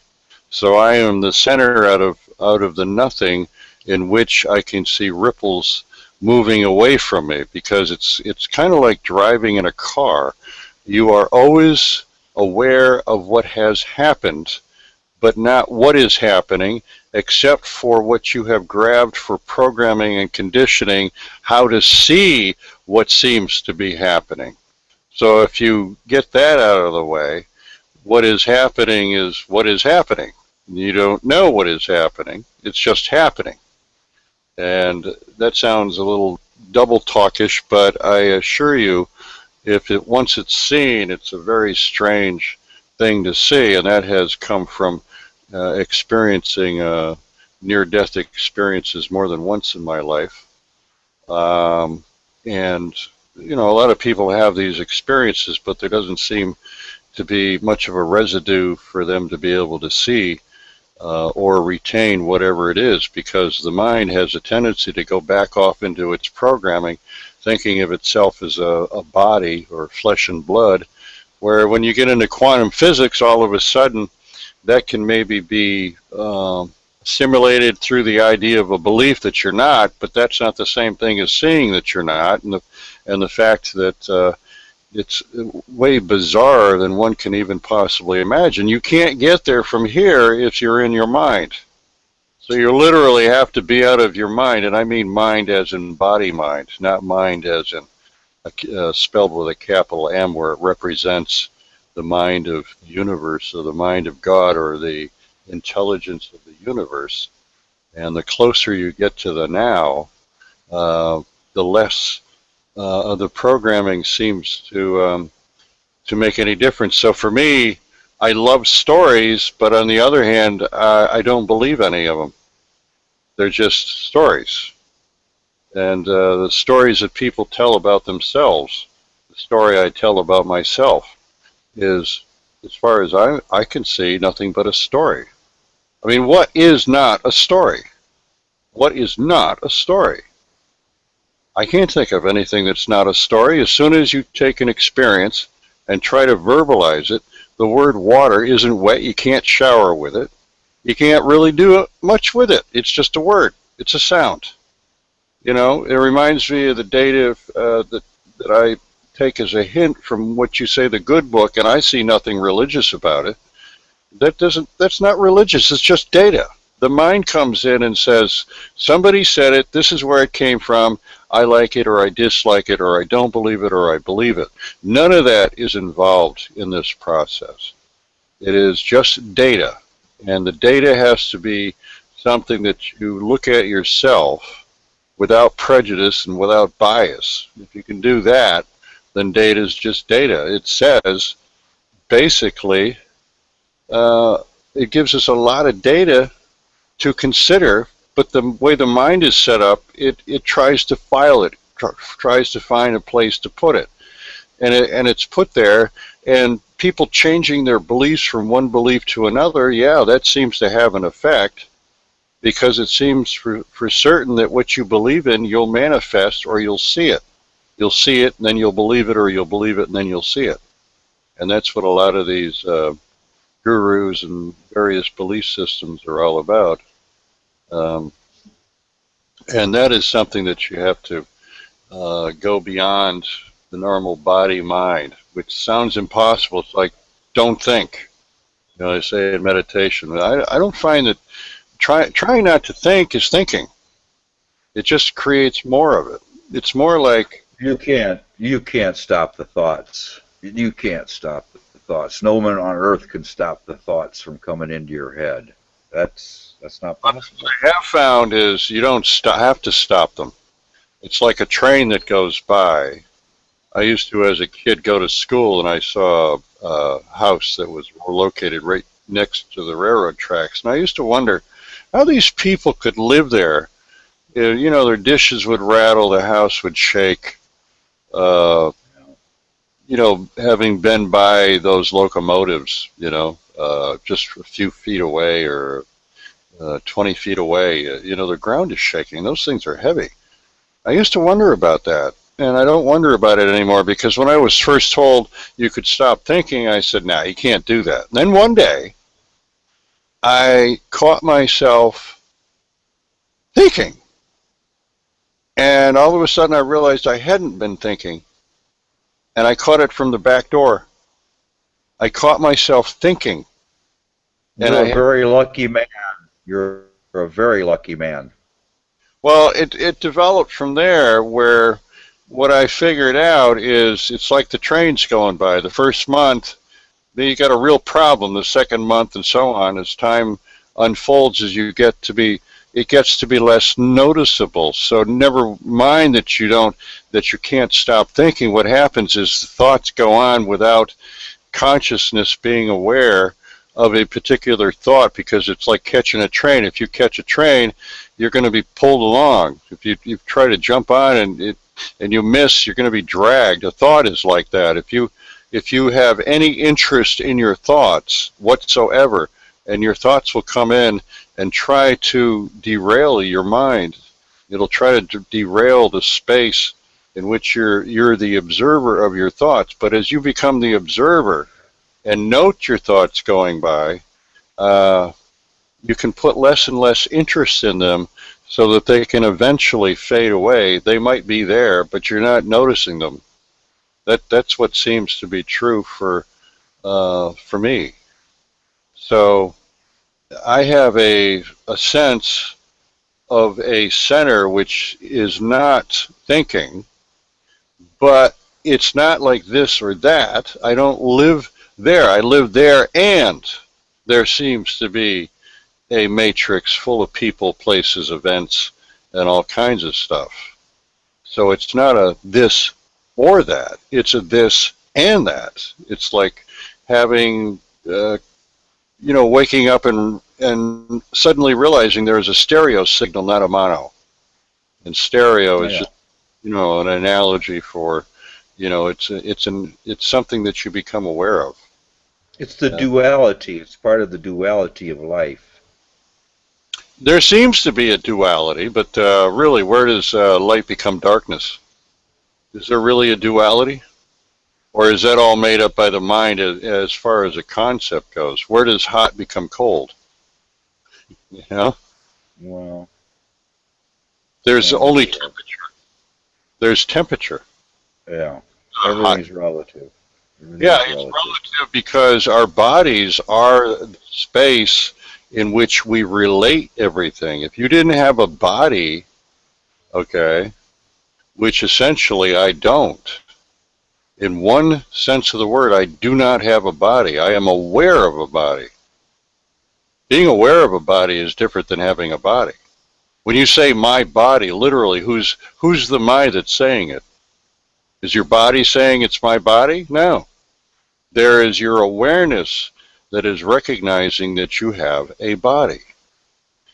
Speaker 2: so I am the center out of the nothing, in which I can see ripples moving away from me, because it's kind of like driving in a car. You are always aware of what has happened, but not what is happening, except for what you have grabbed for programming and conditioning, how to see what seems to be happening. So if you get that out of the way, what is happening is what is happening. You don't know what is happening, it's just happening. And that sounds a little double talkish, but I assure you, once it's seen, it's a very strange thing to see, and that has come from experiencing near-death experiences more than once in my life. And, you know, a lot of people have these experiences, but there doesn't seem to be much of a residue for them to be able to see or retain whatever it is, because the mind has a tendency to go back off into its programming, thinking of itself as a body or flesh and blood, where when you get into quantum physics, all of a sudden, that can maybe be simulated through the idea of a belief that you're not, but that's not the same thing as seeing that you're not, and the fact that it's way bizarre than one can even possibly imagine. You can't get there from here if you're in your mind. So you literally have to be out of your mind, and I mean mind as in body mind, not mind as in spelled with a capital M, where it represents the mind of the universe, or the mind of God, or the intelligence of the universe. And the closer you get to the now, the less of the programming seems to make any difference. So for me, I love stories, but on the other hand, I don't believe any of them. They're just stories. And the stories that people tell about themselves, the story I tell about myself, is, as far as I can see, nothing but a story. I mean, what is not a story? What is not a story? I can't think of anything that's not a story. As soon as you take an experience and try to verbalize it, the word water isn't wet. You can't shower with it. You can't really do much with it. It's just a word. It's a sound. You know, it reminds me of the data that I take as a hint from what you say, the good book, and I see nothing religious about it. That's not religious. It's just data. The mind comes in and says, somebody said it, this is where it came from, I like it, or I dislike it, or I don't believe it, or I believe it. None of that is involved in this process. It is just data, and the data has to be something that you look at yourself without prejudice and without bias. If you can do that, then data is just data. It says, basically, it gives us a lot of data to consider, but the way the mind is set up, it tries to file it, tries to find a place to put it. And it's put there, and people changing their beliefs from one belief to another, yeah, that seems to have an effect, because it seems for certain that what you believe in, you'll manifest or you'll see it. You'll see it, and then you'll believe it, or you'll believe it, and then you'll see it. And that's what a lot of these gurus and various belief systems are all about. And that is something that you have to go beyond the normal body-mind, which sounds impossible. It's like, don't think. You know, they say in meditation. I don't find that trying not to think is thinking. It just creates more of it. It's more like...
Speaker 1: You can't stop the thoughts. You can't stop the thoughts. No one on earth can stop the thoughts from coming into your head. That's not possible.
Speaker 2: What I have found is you don't have to stop them. It's like a train that goes by. I used to, as a kid, go to school, and I saw a house that was located right next to the railroad tracks, and I used to wonder how these people could live there. You know, their dishes would rattle, the house would shake. Uh, you know, having been by those locomotives, you know, just a few feet away or 20 feet away, you know, the ground is shaking. Those things are heavy. I used to wonder about that, and I don't wonder about it anymore because when I was first told you could stop thinking, I said, nah, you can't do that. And then one day, I caught myself thinking, and all of a sudden I realized I hadn't been thinking, and I caught it from the back door. I caught myself thinking. And
Speaker 1: You're a very lucky man. You're a very lucky man.
Speaker 2: Well, it developed from there where what I figured out is it's like the trains going by. The first month, then you got a real problem. The second month and so on, as time unfolds, as you get to be, it gets to be less noticeable. So never mind that you can't stop thinking. What happens is the thoughts go on without consciousness being aware of a particular thought, because it's like catching a train. If you catch a train, you're going to be pulled along. If you try to jump on and you miss, you're going to be dragged. A thought is like that. If you have any interest in your thoughts whatsoever, and your thoughts will come in and try to derail your mind. It'll try to derail the space in which you're the observer of your thoughts. But as you become the observer and note your thoughts going by, you can put less and less interest in them so that they can eventually fade away. They might be there, but you're not noticing them. That's what seems to be true for me. So I have a sense of a center which is not thinking, but it's not like this or that. I don't live there. I live there, and there seems to be a matrix full of people, places, events, and all kinds of stuff. So it's not a this or that. It's a this and that. It's like having, waking up and suddenly realizing there is a stereo signal, not a mono. And stereo is just, an analogy for, it's something that you become aware of.
Speaker 1: It's the duality. It's part of the duality of life.
Speaker 2: There seems to be a duality, but really, where does light become darkness? Is there really a duality? Or is that all made up by the mind as far as a concept goes? Where does hot become cold?
Speaker 1: Well,
Speaker 2: there's only temperature. There's temperature.
Speaker 1: Yeah. Everything's relative.
Speaker 2: It's relative because our bodies are the space in which we relate everything. If you didn't have a body, which essentially I don't, in one sense of the word, I do not have a body. I am aware of a body. Being aware of a body is different than having a body. When you say my body, literally, who's the my that's saying it? Is your body saying it's my body? No. There is your awareness that is recognizing that you have a body.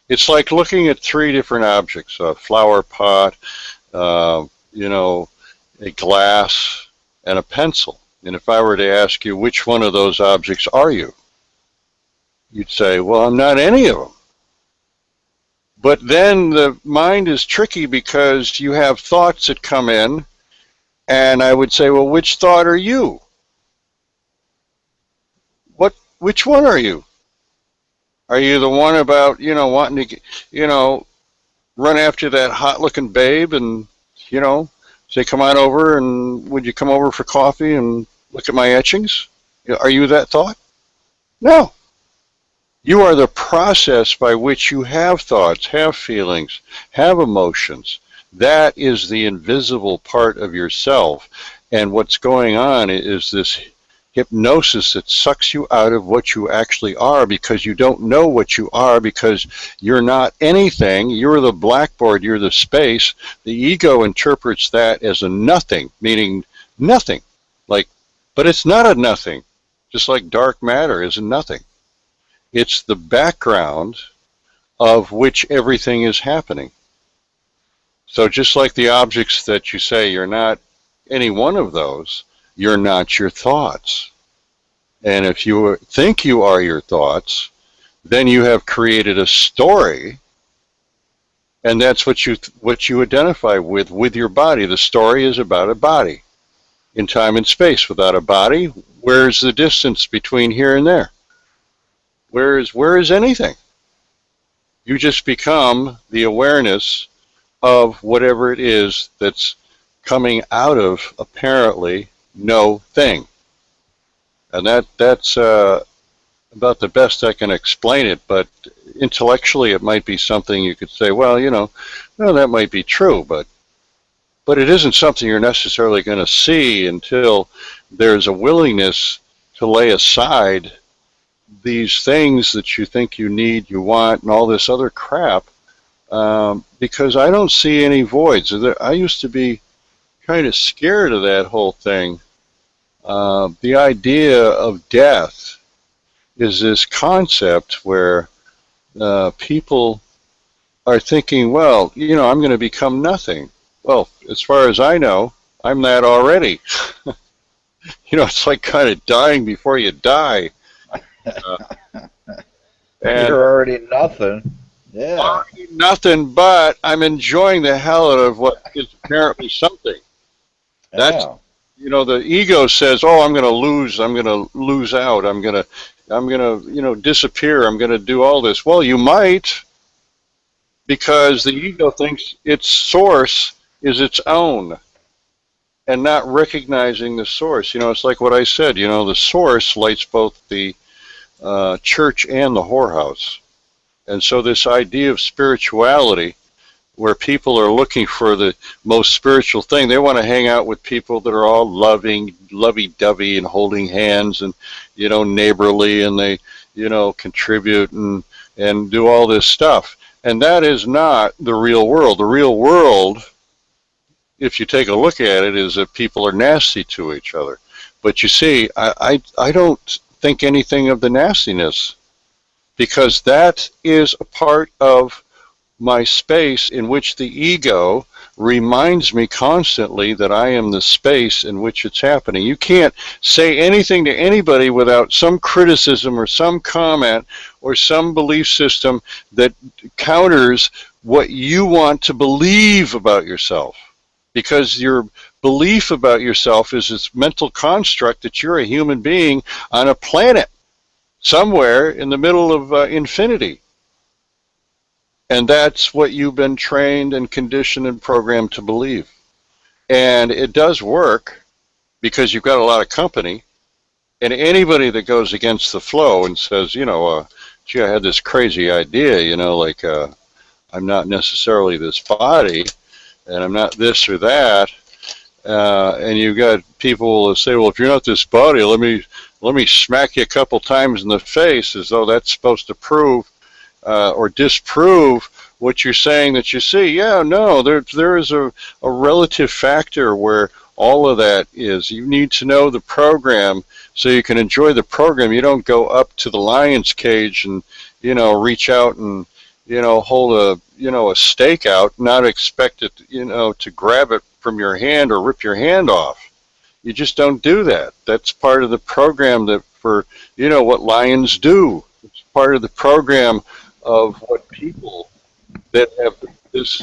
Speaker 2: It's like looking at three different objects: a flower pot, a glass, and a pencil. And if I were to ask you which one of those objects are you, you'd say, well, I'm not any of them. But then the mind is tricky because you have thoughts that come in, and I would say, well, which thought are you? Which one are you? Are you the one about, wanting to, run after that hot-looking babe and, say, come on over, and would you come over for coffee and look at my etchings? Are you that thought? No. You are the process by which you have thoughts, have feelings, have emotions. That is the invisible part of yourself. And what's going on is this hypnosis that sucks you out of what you actually are, because you don't know what you are, because you're not anything. You're the blackboard, you're the space. The ego interprets that as a nothing, meaning nothing. Like, but it's not a nothing, just like dark matter is a nothing. It's the background of which everything is happening. So just like the objects that you say, you're not any one of those, you're not your thoughts. And if you think you are your thoughts, then you have created a story, and that's what you identify with your body. The story is about a body in time and space. Without a body, where's the distance between here and there? Where is anything? You just become the awareness of whatever it is that's coming out of apparently no thing. And that's about the best I can explain it, but intellectually it might be something you could say, well, that might be true, but it isn't something you're necessarily going to see until there's a willingness to lay aside these things that you think you need, you want, and all this other crap, because I don't see any voids. I used to be kind of scared of that whole thing. The idea of death is this concept where people are thinking, well, I'm going to become nothing. Well, as far as I know, I'm that already. It's like kind of dying before you die. And
Speaker 1: you're already nothing. Yeah.
Speaker 2: Nothing, but I'm enjoying the hell out of what is apparently something. That's, the ego says, oh, I'm going to lose out, I'm going to disappear, I'm going to do all this. Well, you might, because the ego thinks its source is its own, and not recognizing the source. It's like what I said, the source lights both the church and the whorehouse. And so this idea of spirituality, where people are looking for the most spiritual thing, they want to hang out with people that are all loving, lovey-dovey, and holding hands, and neighborly, and they contribute and do all this stuff. And that is not the real world. The real world, if you take a look at it, is that people are nasty to each other. But you see, I don't think anything of the nastiness, because that is a part of my space in which the ego reminds me constantly that I am the space in which it's happening. You can't say anything to anybody without some criticism or some comment or some belief system that counters what you want to believe about yourself, because your belief about yourself is this mental construct that you're a human being on a planet somewhere in the middle of infinity. And that's what you've been trained and conditioned and programmed to believe. And it does work, because you've got a lot of company. And anybody that goes against the flow and says, gee, I had this crazy idea, I'm not necessarily this body, and I'm not this or that. And you've got people that say, well, if you're not this body, let me smack you a couple times in the face, as though that's supposed to prove or disprove what you're saying that you see. Yeah, no, there is a relative factor where all of that is. You need to know the program so you can enjoy the program. You don't go up to the lion's cage and, reach out and, hold a stake out, not expect it, to grab it from your hand or rip your hand off. You just don't do that. That's part of the program that for, what lions do. It's part of the program of what people that have this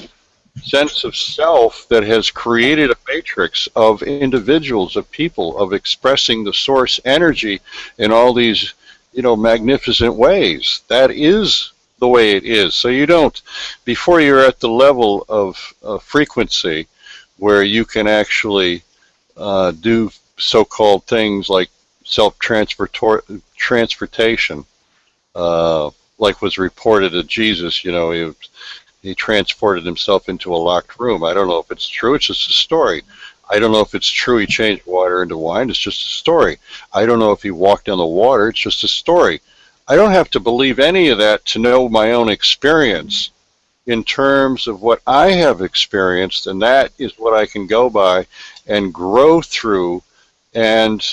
Speaker 2: sense of self that has created a matrix of individuals, of people, of expressing the source energy in all these, magnificent ways. That is the way it is. So you don't, before you're at the level of frequency where you can actually do so-called things like self-transportation, like was reported of Jesus, he transported himself into a locked room. I don't know if it's true. It's just a story. I don't know if it's true he changed water into wine. It's just a story. I don't know if he walked on the water. It's just a story. I don't have to believe any of that to know my own experience in terms of what I have experienced, and that is what I can go by and grow through. And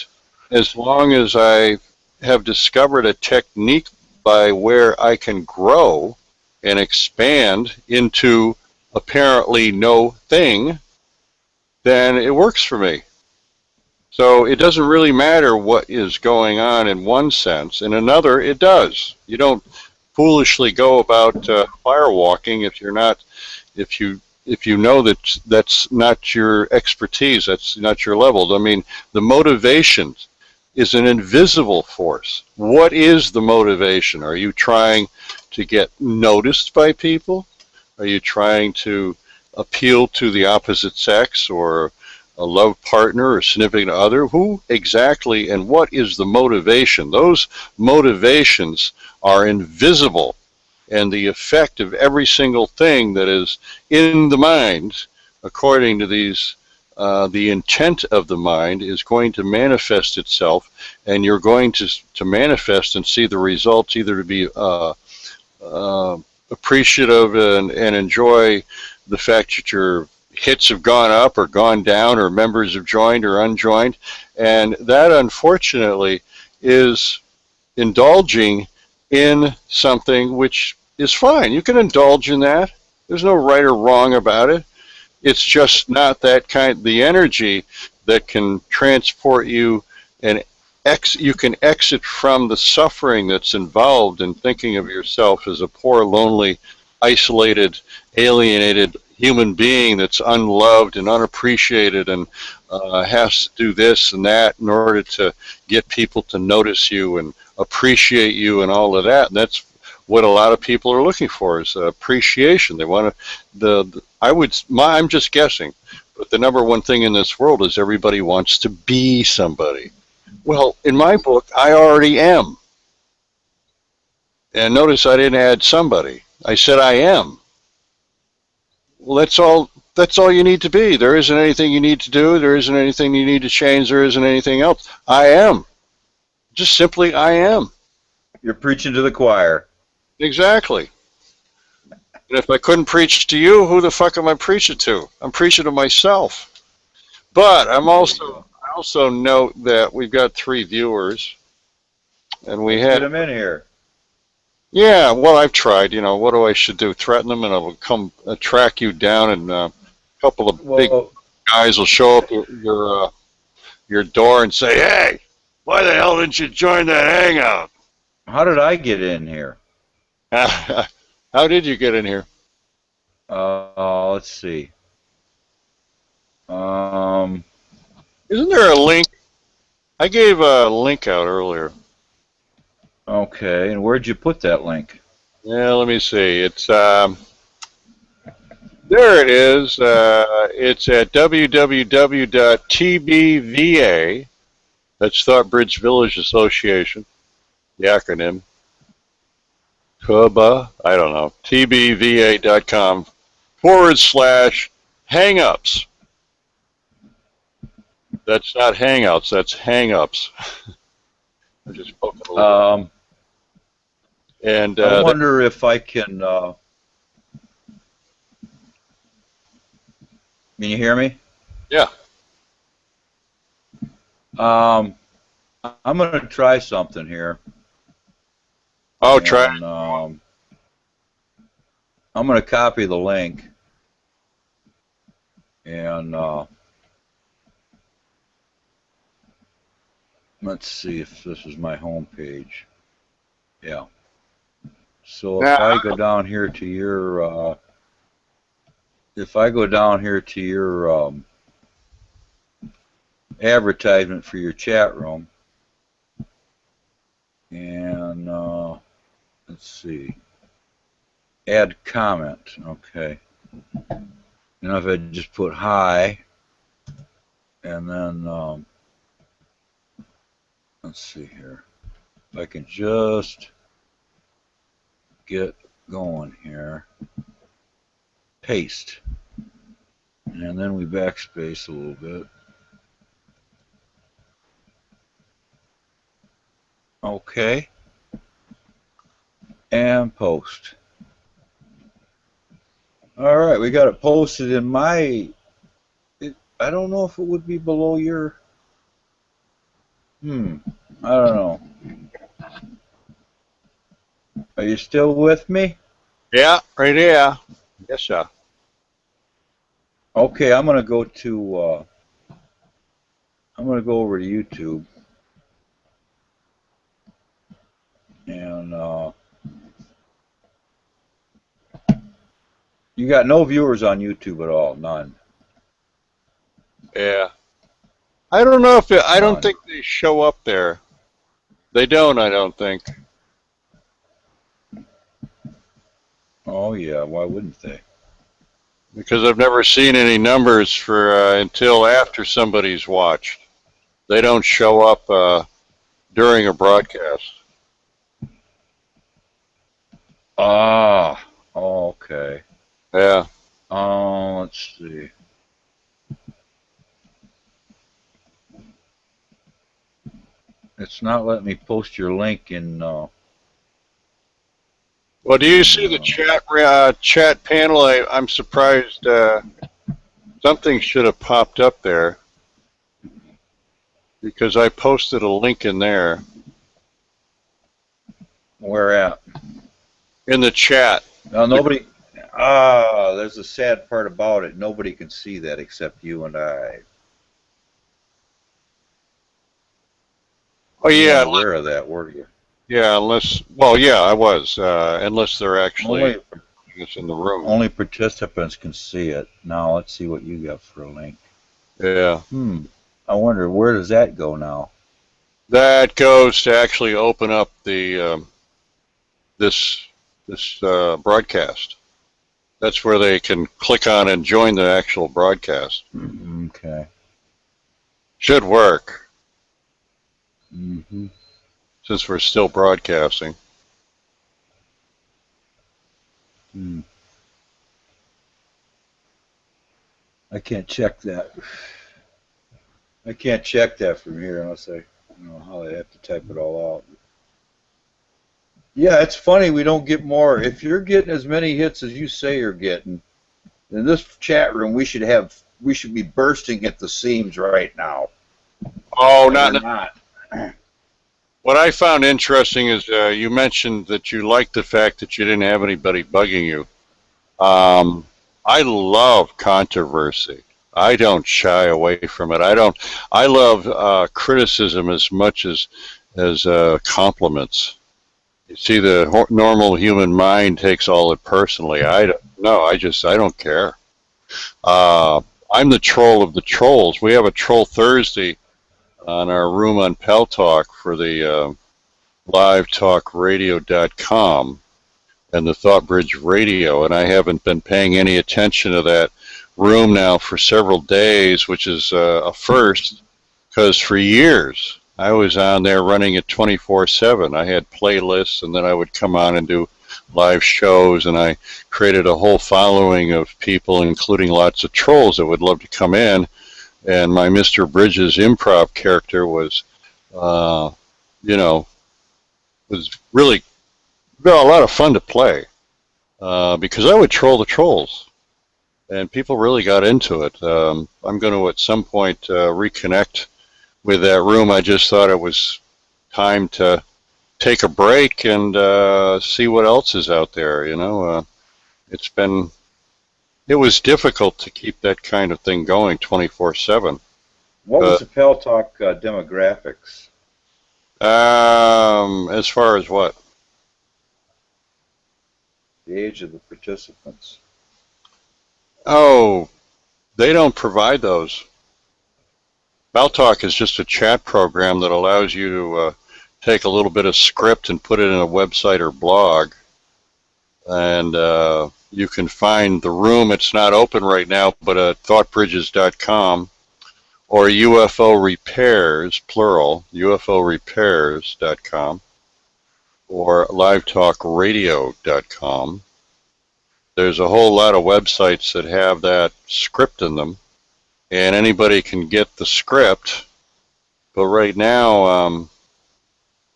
Speaker 2: as long as I have discovered a technique by where I can grow and expand into apparently no thing, then it works for me. So it doesn't really matter what is going on in one sense. In another, it does. You don't foolishly go about firewalking if you know that that's not your expertise, that's not your level. I mean, the motivation is an invisible force. What is the motivation? Are you trying to get noticed by people? Are you trying to appeal to the opposite sex or a love partner or significant other? Who exactly and what is the motivation? Those motivations are invisible, and the effect of every single thing that is in the mind, according to these, the intent of the mind is going to manifest itself, and you're going to manifest and see the results, either to be appreciative and enjoy the fact that your hits have gone up or gone down, or members have joined or unjoined. And that, unfortunately, is indulging in something which is fine. You can indulge in that. There's no right or wrong about it. It's just not that kind, the energy that can transport you, and you can exit from the suffering that's involved in thinking of yourself as a poor, lonely, isolated, alienated human being that's unloved and unappreciated and has to do this and that in order to get people to notice you and appreciate you and all of that. And that's what a lot of people are looking for, is appreciation. They want to, I'm just guessing, but the number one thing in this world is everybody wants to be somebody. Well, in my book, I already am. And notice I didn't add somebody. I said I am. Well, that's all you need to be. There isn't anything you need to do. There isn't anything you need to change. There isn't anything else. I am. Just simply I am.
Speaker 1: You're preaching to the choir.
Speaker 2: Exactly. And if I couldn't preach to you, who the fuck am I preaching to? I'm preaching to myself. But I also note that we've got 3 viewers, and we
Speaker 1: Get
Speaker 2: had
Speaker 1: them in here.
Speaker 2: Yeah, well, I've tried. What do I should do? Threaten them, and I'll come track you down, and a couple of big guys will show up at your door and say, "Hey, why the hell didn't you join that hangout?"
Speaker 1: How did I get in here?
Speaker 2: How did you get in here?
Speaker 1: Let's see.
Speaker 2: Isn't there a link? I gave a link out earlier.
Speaker 1: Okay, and where'd you put that link?
Speaker 2: Yeah, let me see. It's there. It is. It's at www.tbva. That's Thoughtbridge Village Association. The acronym. TUBA. I don't know. tbva.com/hangups. That's not hangouts. That's hangups. I just spoke a little. And
Speaker 1: I wonder if I can. Can you hear me?
Speaker 2: Yeah.
Speaker 1: I'm going to try something here.
Speaker 2: Oh, try.
Speaker 1: I'm going to copy the link, and let's see if this is my home page. Yeah. So if I go down here to your, advertisement for your chat room, and let's see, add comment. Okay. And if I just put hi, and then let's see here, if I can just get going here. Paste. And then we backspace a little bit. Okay. And post. All right, we got it posted in my. I don't know if it would be below your. I don't know. Are you still with me?
Speaker 2: Yeah, right here. Yes, sir.
Speaker 1: Okay, I'm gonna go to. I'm gonna go over to YouTube. And you got no viewers on YouTube at all, none.
Speaker 2: Yeah. I don't know if I don't
Speaker 1: None.
Speaker 2: think they show up there. They don't, I don't think.
Speaker 1: Oh yeah, why wouldn't they?
Speaker 2: Because I've never seen any numbers for until after somebody's watched. They don't show up during a broadcast.
Speaker 1: Ah, okay.
Speaker 2: Yeah.
Speaker 1: Let's see. It's not letting me post your link in.
Speaker 2: Well, do you see the chat panel? I'm surprised. Something should have popped up there because I posted a link in there
Speaker 1: Where at?
Speaker 2: in the chat.
Speaker 1: Now nobody. There's a sad part about it. Nobody can see that except you and I.
Speaker 2: Oh
Speaker 1: You
Speaker 2: yeah,
Speaker 1: weren't aware of that, were you?
Speaker 2: yeah. Unless, well, yeah, I was. Unless they're actually
Speaker 1: Only,
Speaker 2: it's in the room.
Speaker 1: only participants can see it. Now let's see what you got for a link.
Speaker 2: Yeah.
Speaker 1: I wonder where does that go now?
Speaker 2: That goes to actually open up the this broadcast. That's where they can click on and join the actual broadcast.
Speaker 1: Okay.
Speaker 2: Should work
Speaker 1: Mm-hmm.
Speaker 2: since we're still broadcasting.
Speaker 1: I can't check that. I can't check that from here unless I know how I have to type it all out. Yeah, it's funny we don't get more. If you're getting as many hits as you say you're getting, in this chat room we should be bursting at the seams right now.
Speaker 2: Oh,
Speaker 1: We're
Speaker 2: not.
Speaker 1: not.
Speaker 2: What I found interesting is you mentioned that you liked the fact that you didn't have anybody bugging you. I love controversy. I don't shy away from it. I love criticism as much as compliments. You see, the normal human mind takes all it personally. I don't care. I'm the troll of the trolls. We have a Troll Thursday on our room on Pal Talk for the livetalkradio.com and the ThoughtBridge Radio, and I haven't been paying any attention to that room now for several days, which is a first, because for years I was on there running it 24/7. I had playlists, and then I would come on and do live shows, and I created a whole following of people, including lots of trolls that would love to come in. And my Mr. Bridges improv character was, was really a lot of fun to play because I would troll the trolls, and people really got into it. I'm going to at some point reconnect with that room. I just thought it was time to take a break and see what else is out there. It was difficult to keep that kind of thing going 24/7.
Speaker 1: What was the Pal Talk demographics?
Speaker 2: As far as what?
Speaker 1: The age of the participants.
Speaker 2: Oh, they don't provide those. Pal Talk is just a chat program that allows you to take a little bit of script and put it in a website or blog. And you can find the room. It's not open right now, but at thoughtbridges.com or UFO Repairs, plural, UFOrepairs.com or livetalkradio.com. There's a whole lot of websites that have that script in them, and anybody can get the script. But right now,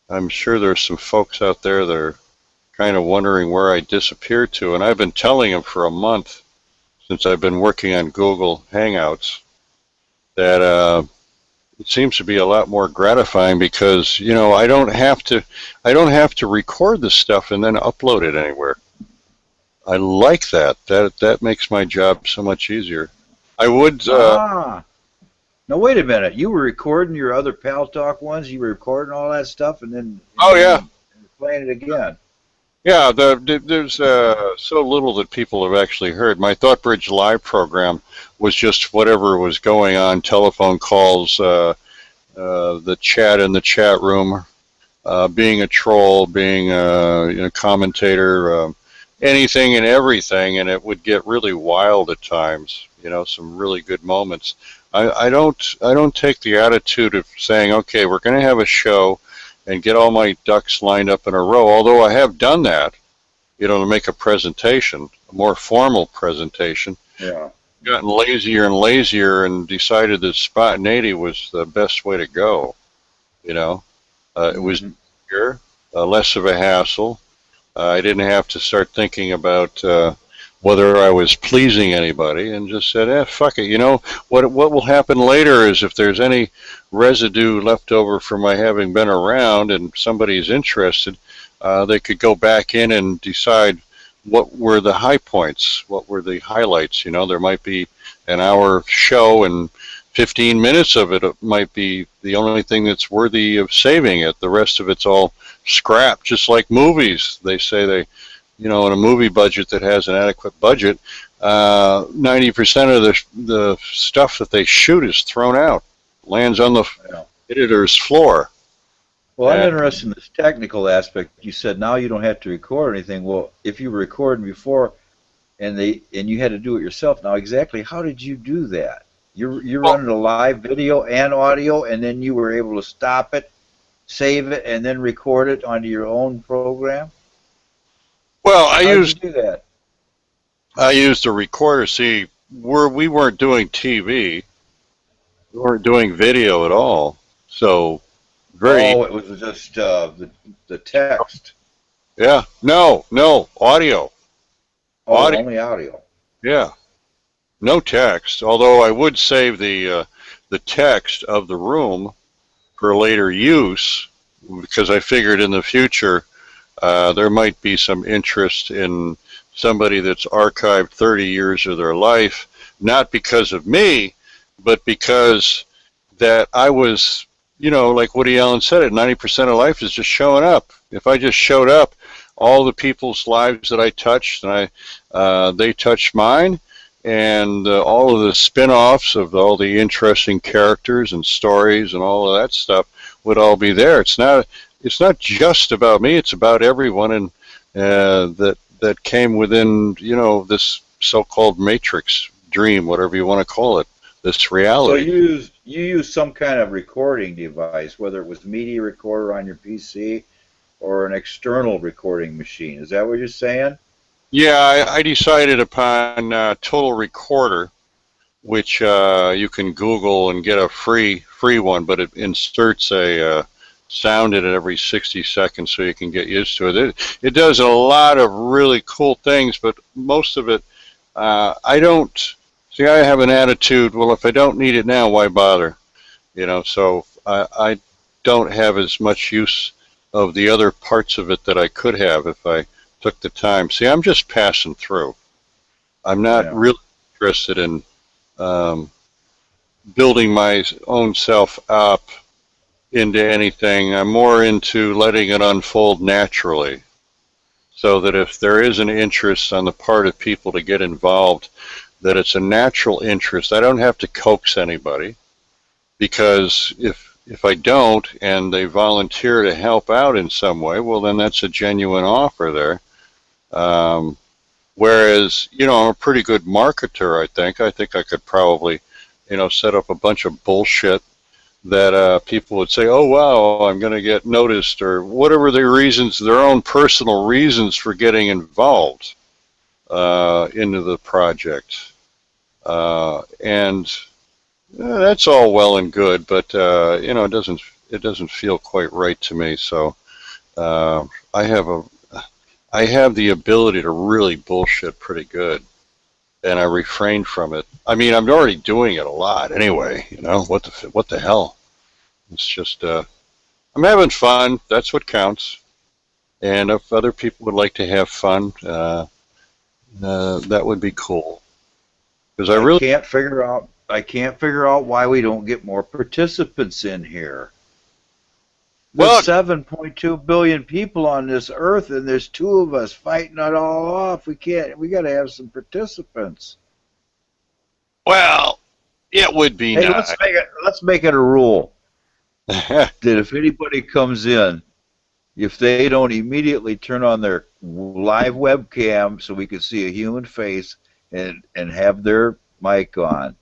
Speaker 2: I'm sure there's some folks out there that are kind of wondering where I disappeared to, and I've been telling them for a month since I've been working on Google Hangouts that it seems to be a lot more gratifying because I don't have to record the stuff and then upload it anywhere. I like that. That makes my job so much easier. I would.
Speaker 1: Now wait a minute. You were recording your other Pal Talk ones. You were recording all that stuff and then playing it again.
Speaker 2: Yeah, there's so little that people have actually heard. My ThoughtBridge Live program was just whatever was going on, telephone calls, the chat in the chat room, being a troll, being a commentator, anything and everything, and it would get really wild at times. Some really good moments. I don't take the attitude of saying, okay, we're going to have a show and get all my ducks lined up in a row, although I have done that, to make a presentation, a more formal presentation.
Speaker 1: Yeah.
Speaker 2: Gotten lazier and lazier and decided that spontaneity was the best way to go. It was easier, less of a hassle. I didn't have to start thinking about whether I was pleasing anybody, and just said, fuck it. What will happen later is if there's any residue left over from my having been around and somebody's interested, they could go back in and decide what were the high points, what were the highlights. There might be an hour show and 15 minutes of it might be the only thing that's worthy of saving it. The rest of it's all scrap, just like movies. They say in a movie budget that has an adequate budget, 90% of the stuff that they shoot is thrown out, lands on the editor's floor.
Speaker 1: Well, I'm interested in this technical aspect. You said now you don't have to record anything. Well, if you were recording before and you had to do it yourself, now exactly how did you do that? You're running a live video and audio, and then you were able to stop it, save it, and then record it onto your own program?
Speaker 2: Well, I used a recorder. See, we weren't doing TV. We weren't doing video at all. So
Speaker 1: it was just the text.
Speaker 2: Yeah. No, audio.
Speaker 1: Audio. Only audio.
Speaker 2: Yeah. No text. Although I would save the text of the room for later use, because I figured in the future there might be some interest in somebody that's archived 30 years of their life, not because of me, but because that I was, like Woody Allen said it, 90% of life is just showing up. If I just showed up, all the people's lives that I touched, and they touched mine, and all of the spin-offs of all the interesting characters and stories and all of that stuff would all be there. It's not just about me. It's about everyone and that came within, this so-called matrix dream, whatever you want to call it, this reality.
Speaker 1: So you use some kind of recording device, whether it was media recorder on your PC or an external recording machine. Is that what you're saying?
Speaker 2: Yeah, I decided upon Total Recorder, which you can Google and get a free one, but it inserts a sound in it every 60 seconds so you can get used to it. It does a lot of really cool things, but most of it, I don't, see, I have an attitude, well, if I don't need it now, why bother? So I don't have as much use of the other parts of it that I could have if I took the time. See, I'm just passing through. I'm not really interested in building my own self up into anything. I'm more into letting it unfold naturally, so that if there is an interest on the part of people to get involved, that it's a natural interest. I don't have to coax anybody, because if I don't and they volunteer to help out in some way, well, then that's a genuine offer there. Whereas, I'm a pretty good marketer, I think. I think I could probably, set up a bunch of bullshit that people would say, oh, wow, I'm going to get noticed, or whatever their reasons, their own personal reasons for getting involved. into the project. And that's all well and good, but it doesn't feel quite right to me. So I have the ability to really bullshit pretty good, and I refrain from it. I mean, I'm already doing it a lot anyway. What the hell? It's just I'm having fun. That's what counts. And if other people would like to have fun, that would be cool. Because I really
Speaker 1: I can't figure out why we don't get more participants in here.
Speaker 2: Well,
Speaker 1: There's 7.2 billion people on this earth, and there's two of us fighting it all off. We got to have some participants.
Speaker 2: well, it would be
Speaker 1: Hey,
Speaker 2: nice.
Speaker 1: let's make it a rule that if anybody comes in, if they don't immediately turn on their live webcam so we can see a human face and have their mic on,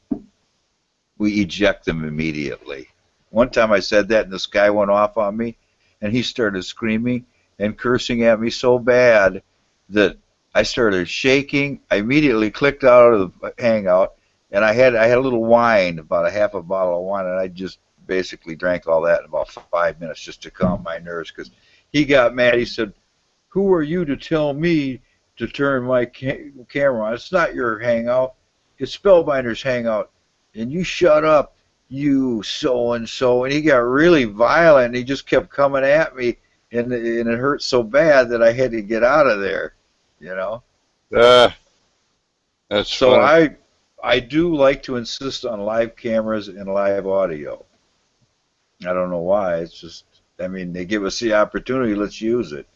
Speaker 1: we eject them immediately. One time I said that, and this guy went off on me, and he started screaming and cursing at me so bad that I started shaking. I immediately clicked out of the Hangout, and I had a little wine, about a half a bottle of wine, and I just basically drank all that in about 5 minutes just to calm my nerves, because he got mad. He said, "Who are you to tell me to turn my camera on? It's not your Hangout. It's Spellbinder's Hangout, and you shut up, you so-and-so." And he got really violent, and he just kept coming at me, and it hurt so bad that I had to get out of there, you know.
Speaker 2: That's
Speaker 1: So
Speaker 2: funny.
Speaker 1: I do like to insist on live cameras and live audio. I don't know why. It's just, I mean, they give us the opportunity, let's use it.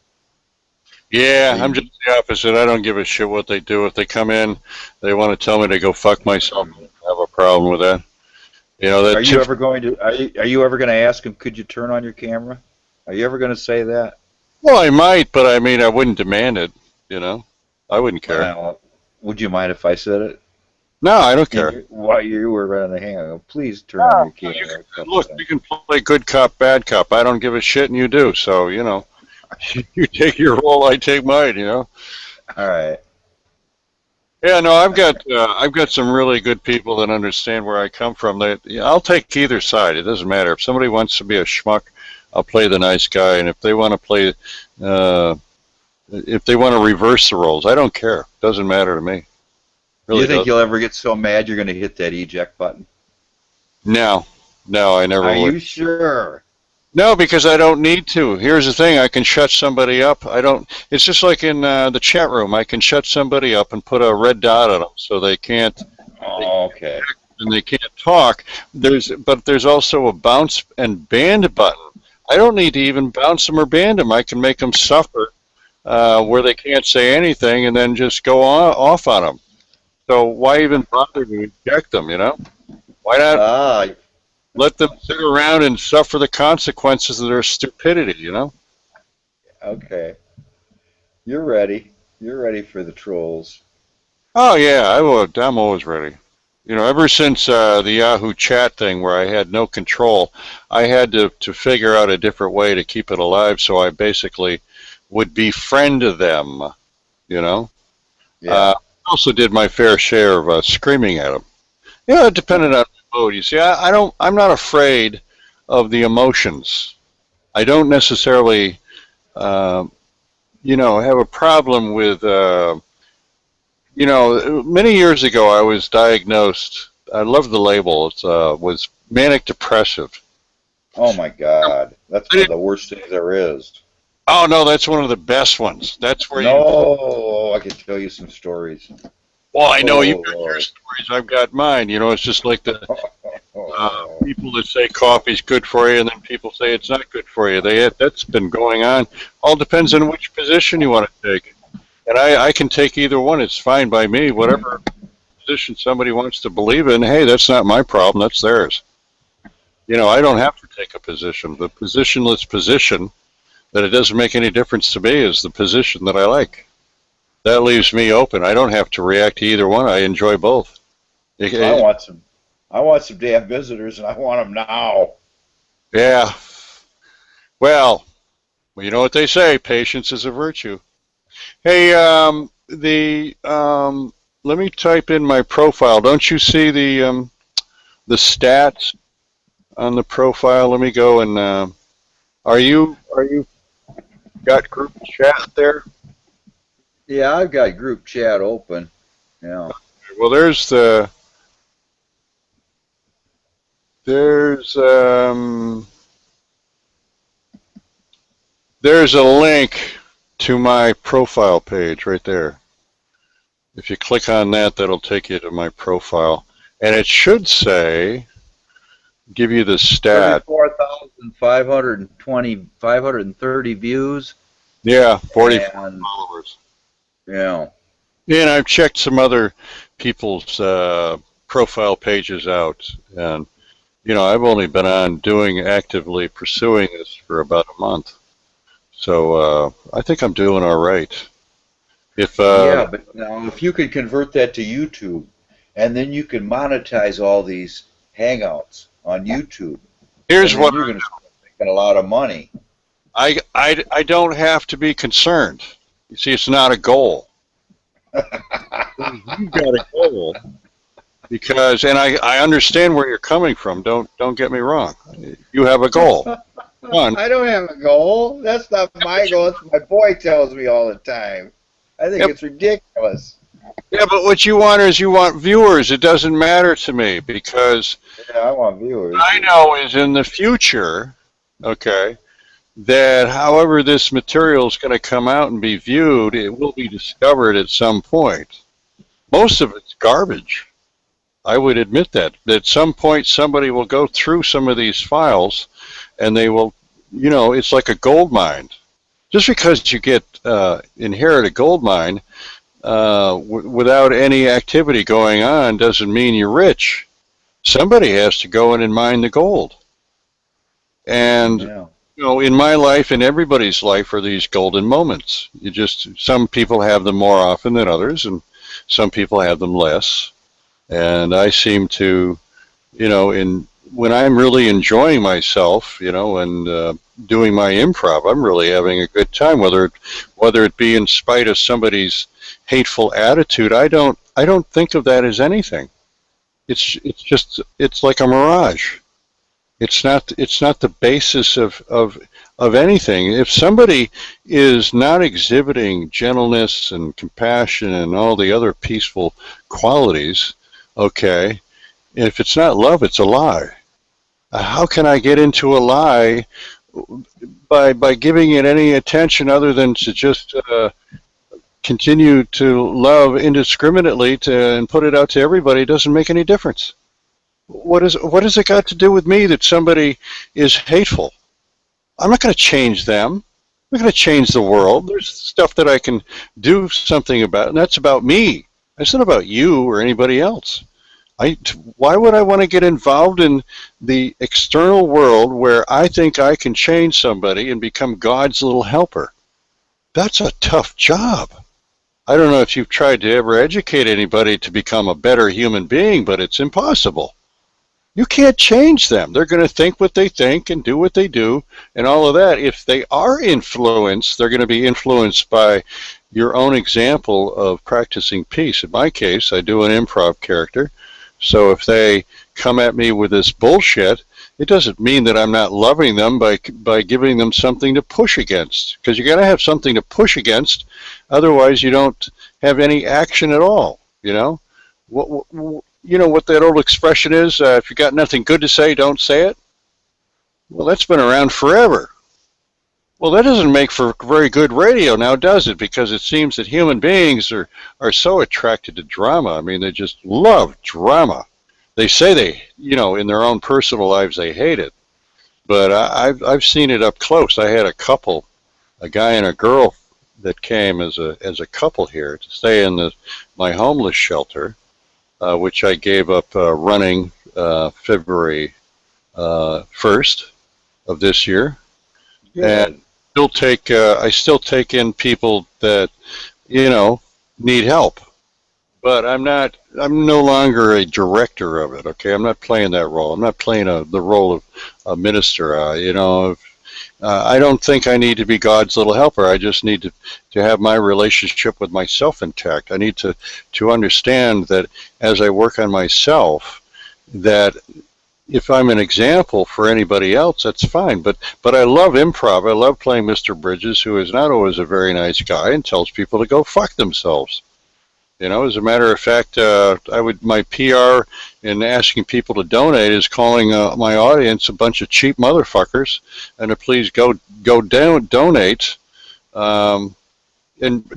Speaker 2: Yeah, I'm just the opposite. I don't give a shit what they do. If they come in, they want to tell me to go fuck myself. I don't have a problem with that.
Speaker 1: Are you ever going to ask him, could you turn on your camera? Are you ever going to say that?
Speaker 2: Well, I might, but I mean, I wouldn't demand it. I wouldn't care.
Speaker 1: Well, would you mind if I said it?
Speaker 2: No, I don't care.
Speaker 1: While you were running the Hangout, please turn on your camera.
Speaker 2: Look, you can play good cop, bad cop. I don't give a shit, and you do. So, you take your role, I take mine.
Speaker 1: All right.
Speaker 2: Yeah, no, I've got some really good people that understand where I come from. I'll take either side. It doesn't matter. If somebody wants to be a schmuck, I'll play the nice guy, and if they want to reverse the roles, I don't care. It doesn't matter to me. Really
Speaker 1: Do you think
Speaker 2: doesn't.
Speaker 1: you'll ever get so mad you're going to hit that eject button?
Speaker 2: No, I never
Speaker 1: Are
Speaker 2: would.
Speaker 1: you sure?
Speaker 2: No, because I don't need to. Here's the thing: I can shut somebody up. I don't. It's just like in the chat room. I can shut somebody up and put a red dot on them so they can't.
Speaker 1: Oh, okay.
Speaker 2: And they can't talk. But there's also a bounce and band button. I don't need to even bounce them or band them. I can make them suffer where they can't say anything, and then just go off on them. So why even bother to eject them? Why not
Speaker 1: Ah,
Speaker 2: let them sit around and suffer the consequences of their stupidity?
Speaker 1: okay. You're ready. You're ready for the trolls.
Speaker 2: Oh yeah, I'm always ready. Ever since the Yahoo chat thing where I had no control, I had to figure out a different way to keep it alive. So I basically would befriend them.
Speaker 1: Yeah.
Speaker 2: I also did my fair share of screaming at them. It depended on the mood. You see, I'm not afraid of the emotions. I don't necessarily, have a problem with. Many years ago, I was diagnosed. I love the label. It was manic depressive.
Speaker 1: Oh my God, that's one of the worst things there is.
Speaker 2: Oh no, that's one of the best ones. That's where
Speaker 1: No, I can tell you some stories.
Speaker 2: Well, I know
Speaker 1: Oh,
Speaker 2: you've got your
Speaker 1: Lord.
Speaker 2: stories. I've got mine. It's just like the
Speaker 1: Oh,
Speaker 2: people that say coffee's good for you, and then people say it's not good for you. That's been going on. All depends on which position you want to take. And I can take either one. It's fine by me. Whatever position somebody wants to believe in, hey, that's not my problem. That's theirs. I don't have to take a position. The positionless position that it doesn't make any difference to me is the position that I like. That leaves me open. I don't have to react to either one. I enjoy both.
Speaker 1: I want some damn visitors, and I want them now.
Speaker 2: Yeah. Well, you know what they say, patience is a virtue. Hey, let me type in my profile. Don't you see the stats on the profile? Let me go and are you got group chat there?
Speaker 1: Yeah, I've got group chat open. Yeah.
Speaker 2: Well, there's a link to my profile page right there. If you click on that, that'll take you to my profile, and it should say, give you the stat.
Speaker 1: 530 views.
Speaker 2: Yeah, 44
Speaker 1: And,
Speaker 2: followers.
Speaker 1: yeah.
Speaker 2: Yeah, and I've checked some other people's profile pages out, and I've only been on actively pursuing this for about a month, so I think I'm doing all right.
Speaker 1: Yeah, but now if you could convert that to YouTube, and then you can monetize all these hangouts on YouTube.
Speaker 2: Here's what
Speaker 1: you're going to start making a lot of money.
Speaker 2: I don't have to be concerned. You see, it's not a goal. You've got a goal because, and I understand where you're coming from. Don't get me wrong. You have a goal.
Speaker 1: I don't have a goal. That's not my goal. That's what my boy tells me all the time. I think it's ridiculous.
Speaker 2: Yeah, but what you want is you want viewers. It doesn't matter to me because
Speaker 1: I want viewers.
Speaker 2: I know is in the future, okay, that however this material is going to come out and be viewed, it will be discovered at some point. Most of it's garbage. I would admit that. At some point, somebody will go through some of these files, and they will, it's like a gold mine. Just because you inherit a gold mine without any activity going on doesn't mean you're rich. Somebody has to go in and mine the gold. And in my life and everybody's life are these golden moments. Some people have them more often than others, and some people have them less. And I seem to, when I'm really enjoying myself, and doing my improv, I'm really having a good time. Whether it be in spite of somebody's hateful attitude, I don't think of that as anything. It's like a mirage. It's not the basis of anything. If somebody is not exhibiting gentleness and compassion and all the other peaceful qualities, okay, if it's not love, it's a lie. How can I get into a lie by giving it any attention other than to just continue to love indiscriminately and put it out to everybody? It doesn't make any difference. What has it got to do with me that somebody is hateful? I'm not going to change them. I'm not going to change the world. There's stuff that I can do something about, and that's about me. It's not about you or anybody else. Why would I want to get involved in the external world where I think I can change somebody and become God's little helper? That's a tough job. I don't know if you've tried to ever educate anybody to become a better human being, but it's impossible. You can't change them. They're going to think what they think and do what they do and all of that. If they are influenced, they're going to be influenced by your own example of practicing peace. In my case, I do an improv character. So if they come at me with this bullshit, it doesn't mean that I'm not loving them by giving them something to push against. Because you got to have something to push against. Otherwise, you don't have any action at all. What that old expression is, if you got nothing good to say, don't say it. Well, that's been around forever. Well, that doesn't make for very good radio now, does it? Because it seems that human beings are so attracted to drama. I mean, they just love drama. They say they, in their own personal lives, they hate it. But I've seen it up close. I had a couple, a guy and a girl that came as a couple here to stay in my homeless shelter, which I gave up running February 1st of this year. Yeah. And I still take in people that, need help. But I'm no longer a director of it, okay? I'm not playing that role. I'm not playing the role of a minister. I don't think I need to be God's little helper. I just need to have my relationship with myself intact. I need to understand that as I work on myself, that if I'm an example for anybody else, that's fine. But I love improv. I love playing Mr. Bridges, who is not always a very nice guy and tells people to go fuck themselves. You know, as a matter of fact, my PR in asking people to donate is calling my audience a bunch of cheap motherfuckers, and to please go down, donate, and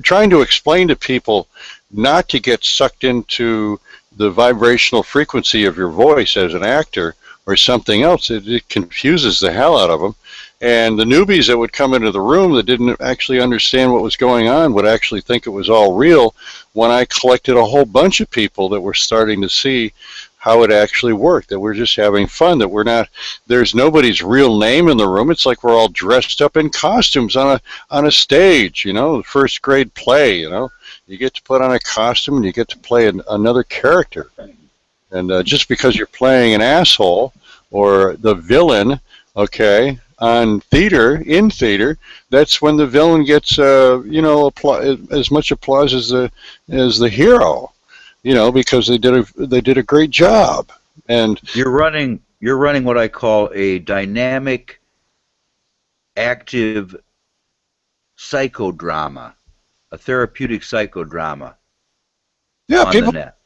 Speaker 2: trying to explain to people not to get sucked into the vibrational frequency of your voice as an actor or something else. It confuses the hell out of them. And the newbies that would come into the room that didn't actually understand what was going on would actually think it was all real when I collected a whole bunch of people that were starting to see how it actually worked, that we're just having fun, that there's nobody's real name in the room. It's like we're all dressed up in costumes on a stage, you know, first grade play, you know. You get to put on a costume and you get to play another character. And just because you're playing an asshole or the villain, okay, in theater, that's when the villain gets, as much applause as the hero, you know, because they did a great job. And
Speaker 1: you're running what I call a dynamic, active psychodrama, a therapeutic psychodrama.
Speaker 2: Yeah,
Speaker 1: on the net.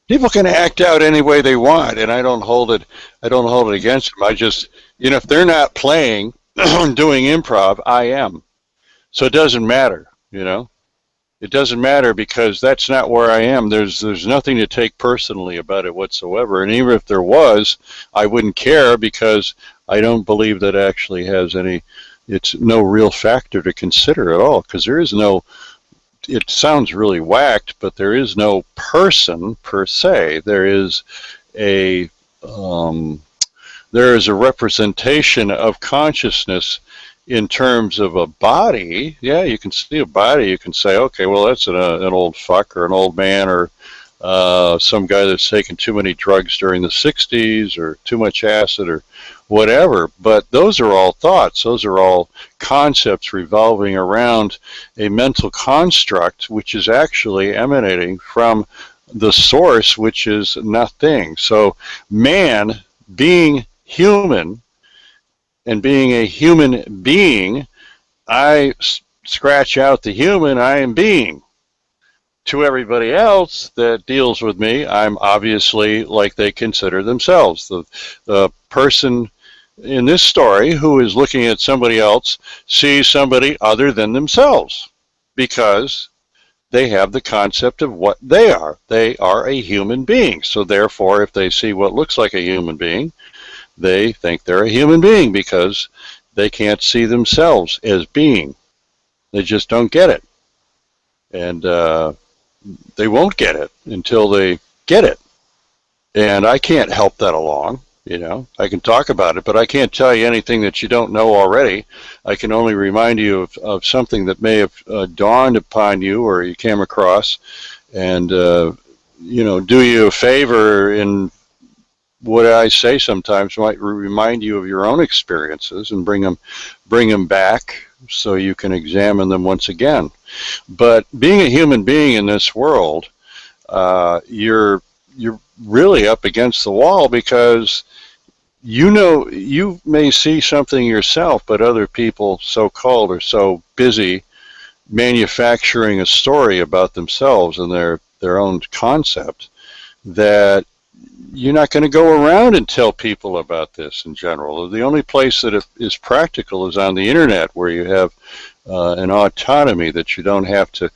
Speaker 2: People can act out any way they want, and I don't hold it against them. I just, if they're not playing, doing improv, I am. So it doesn't matter, It doesn't matter because that's not where I am. There's nothing to take personally about it whatsoever. And even if there was, I wouldn't care because I don't believe that actually has it's no real factor to consider at all, because there is no, it sounds really whacked, but there is no person per se. There is a representation of consciousness in terms of a body. Yeah, you can see a body. You can say, okay, well, that's an old fuck or an old man or some guy that's taken too many drugs during the 60s or too much acid or whatever. But those are all thoughts. Those are all concepts revolving around a mental construct which is actually emanating from the source, which is nothing. So man, being human and being a human being, I scratch out the human, I am being. To everybody else that deals with me, I'm obviously like they consider themselves. The person in this story who is looking at somebody else sees somebody other than themselves because they have the concept of what they are. They are a human being. So therefore, if they see what looks like a human being, they think they're a human being because they can't see themselves as being. They just don't get it. And they won't get it until they get it. And I can't help that along. I can talk about it, but I can't tell you anything that you don't know already. I can only remind you of something that may have dawned upon you or you came across, and do you a favor in what I say sometimes might remind you of your own experiences and bring them back so you can examine them once again. But being a human being in this world, you're really up against the wall because you may see something yourself, but other people, so-called, are so busy manufacturing a story about themselves and their own concept that you're not going to go around and tell people about this in general. The only place that is practical is on the internet, where you have an autonomy that you don't have to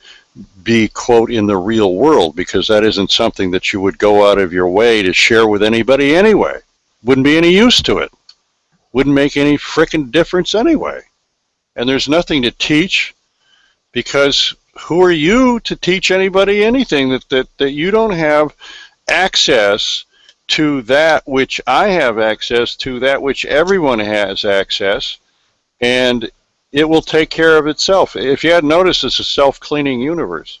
Speaker 2: be, quote, in the real world, because that isn't something that you would go out of your way to share with anybody anyway. Wouldn't be any use to it. Wouldn't make any frickin' difference anyway. And there's nothing to teach, because who are you to teach anybody anything that you don't have access to, that which I have access to, that which everyone has access, and it will take care of itself. If you hadn't noticed, it's a self-cleaning universe.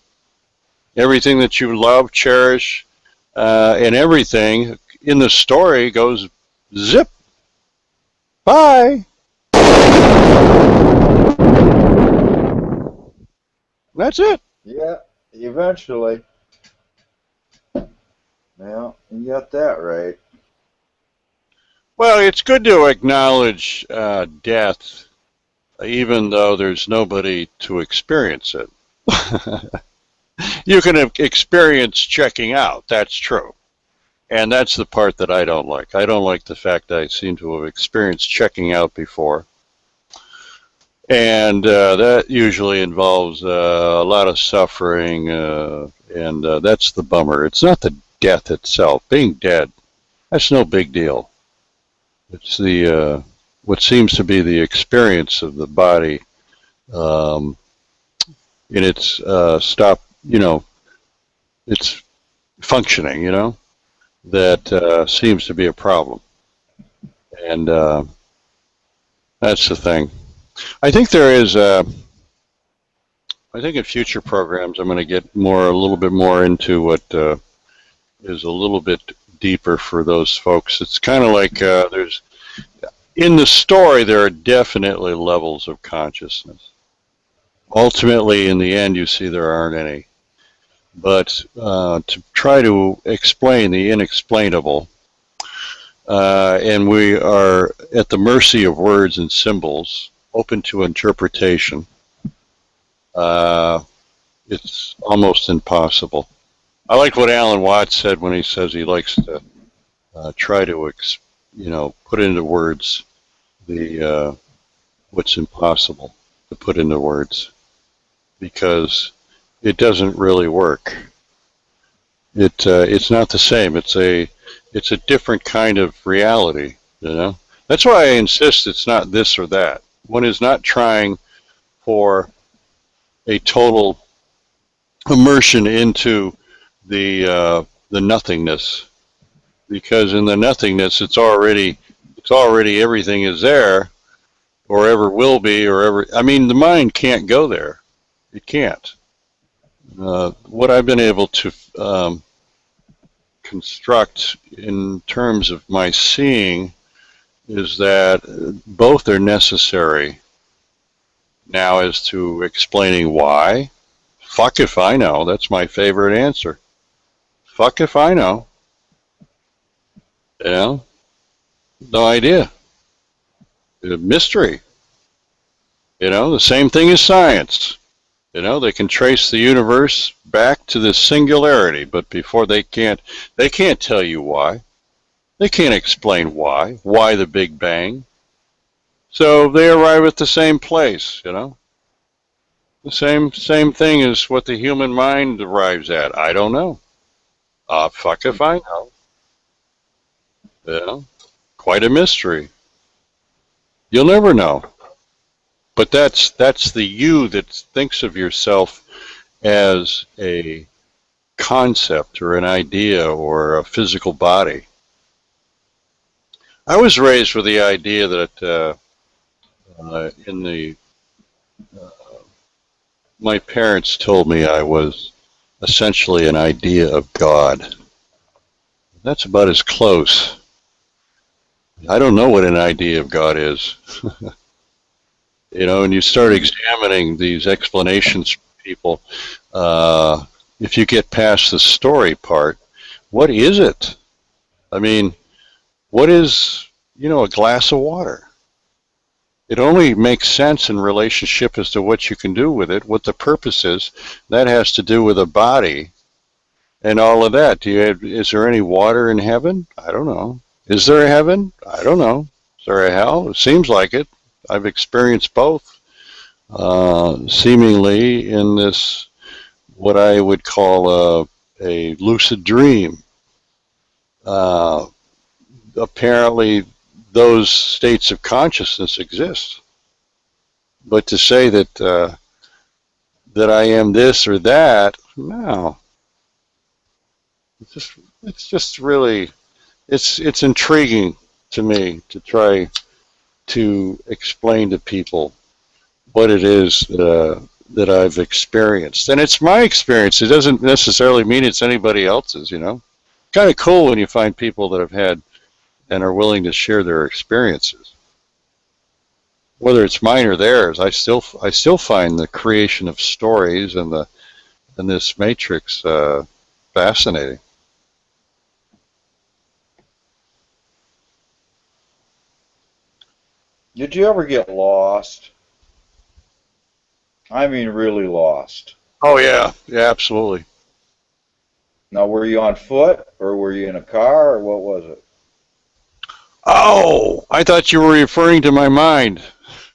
Speaker 2: Everything that you love, cherish, and everything in the story goes zip. Bye. That's it.
Speaker 1: Yeah, eventually. Yeah, you got that right.
Speaker 2: Well, it's good to acknowledge death, even though there's nobody to experience it. You can experience checking out. That's true. And that's the part that I don't like. I don't like the fact that I seem to have experienced checking out before. And that usually involves a lot of suffering, and that's the bummer. It's not the death itself. Being dead, that's no big deal. It's the what seems to be the experience of the body in its its functioning, that seems to be a problem. And that's the thing. I think there is, I think in future programs I'm going to get a little bit more into what is a little bit deeper for those folks. It's kind of like in the story, there are definitely levels of consciousness. Ultimately, in the end, you see there aren't any. But to try to explain the inexplainable, and we are at the mercy of words and symbols, open to interpretation, it's almost impossible. I like what Alan Watts said when he says he likes to try to, put into words the what's impossible to put into words, because it doesn't really work. It's not the same. It's a different kind of reality. That's why I insist it's not this or that. One is not trying for a total immersion into the nothingness, because in the nothingness it's already everything is there, or ever will be, or ever. I mean, the mind can't go there. It can't. What I've been able to construct in terms of my seeing is that both are necessary. Now, as to explaining why, fuck if I know. That's my favorite answer. Fuck if I know. No idea. Mystery. The same thing as science. They can trace the universe back to the singularity, but before they can't tell you why. They can't explain why the Big Bang. So they arrive at the same place, The same thing as what the human mind arrives at. I don't know. Fuck if I know. Quite a mystery. You'll never know. But that's the you that thinks of yourself as a concept or an idea or a physical body. I was raised with the idea that my parents told me I was essentially an idea of God. That's about as close. I don't know what an idea of God is. And you start examining these explanations from people. If you get past the story part, what is it? I mean, what is, a glass of water? It only makes sense in relationship as to what you can do with it, what the purpose is. That has to do with a body and all of that. Is there any water in heaven? I don't know. Is there a heaven? I don't know. Is there a hell? It seems like it. I've experienced both, seemingly in this, what I would call a lucid dream. Apparently, those states of consciousness exist. But to say that I am this or that, no. It's just really, it's intriguing to me to try to explain to people what it is that I've experienced. And it's my experience. It doesn't necessarily mean it's anybody else's, Kind of cool when you find people that have had and are willing to share their experiences. whether it's mine or theirs, I still find the creation of stories and this matrix fascinating.
Speaker 1: Did you ever get lost? I mean, really lost.
Speaker 2: Oh yeah, yeah, absolutely.
Speaker 1: Now, were you on foot or were you in a car or what was it?
Speaker 2: Oh, I thought you were referring to my mind.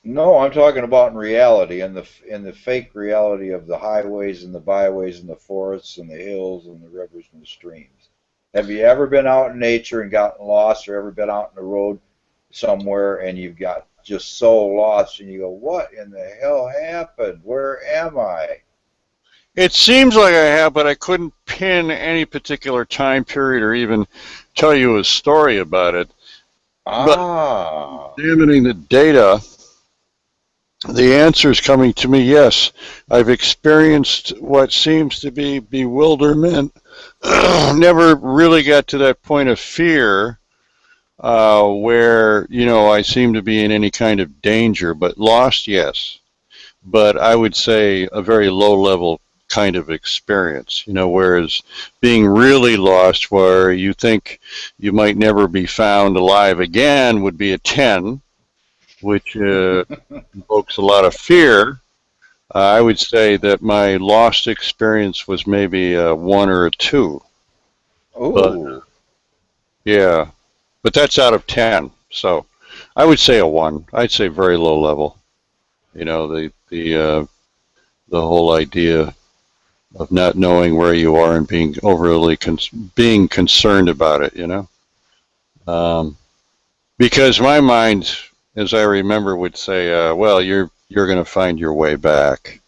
Speaker 1: No, I'm talking about in reality, in the fake reality of the highways and the byways and the forests and the hills and the rivers and the streams. Have you ever been out in nature and gotten lost, or ever been out on the road somewhere and you've got just so lost and you go, "What in the hell happened? Where am I?"
Speaker 2: It seems like I have, but I couldn't pin any particular time period or even tell you a story about it.
Speaker 1: Ah,
Speaker 2: But examining the data, the answer is coming to me, yes. I've experienced what seems to be bewilderment. Never really got to that point of fear where, I seem to be in any kind of danger, but lost, yes. But I would say a very low level kind of experience, whereas being really lost where you think you might never be found alive again would be a 10, which evokes a lot of fear. I would say that my lost experience was maybe a 1 or a 2. But
Speaker 1: ooh,
Speaker 2: yeah, but that's out of 10. So I would say a 1. I'd say very low level. The whole idea of not knowing where you are and being overly being concerned about it, because my mind, as I remember, would say, well, you're going to find your way back.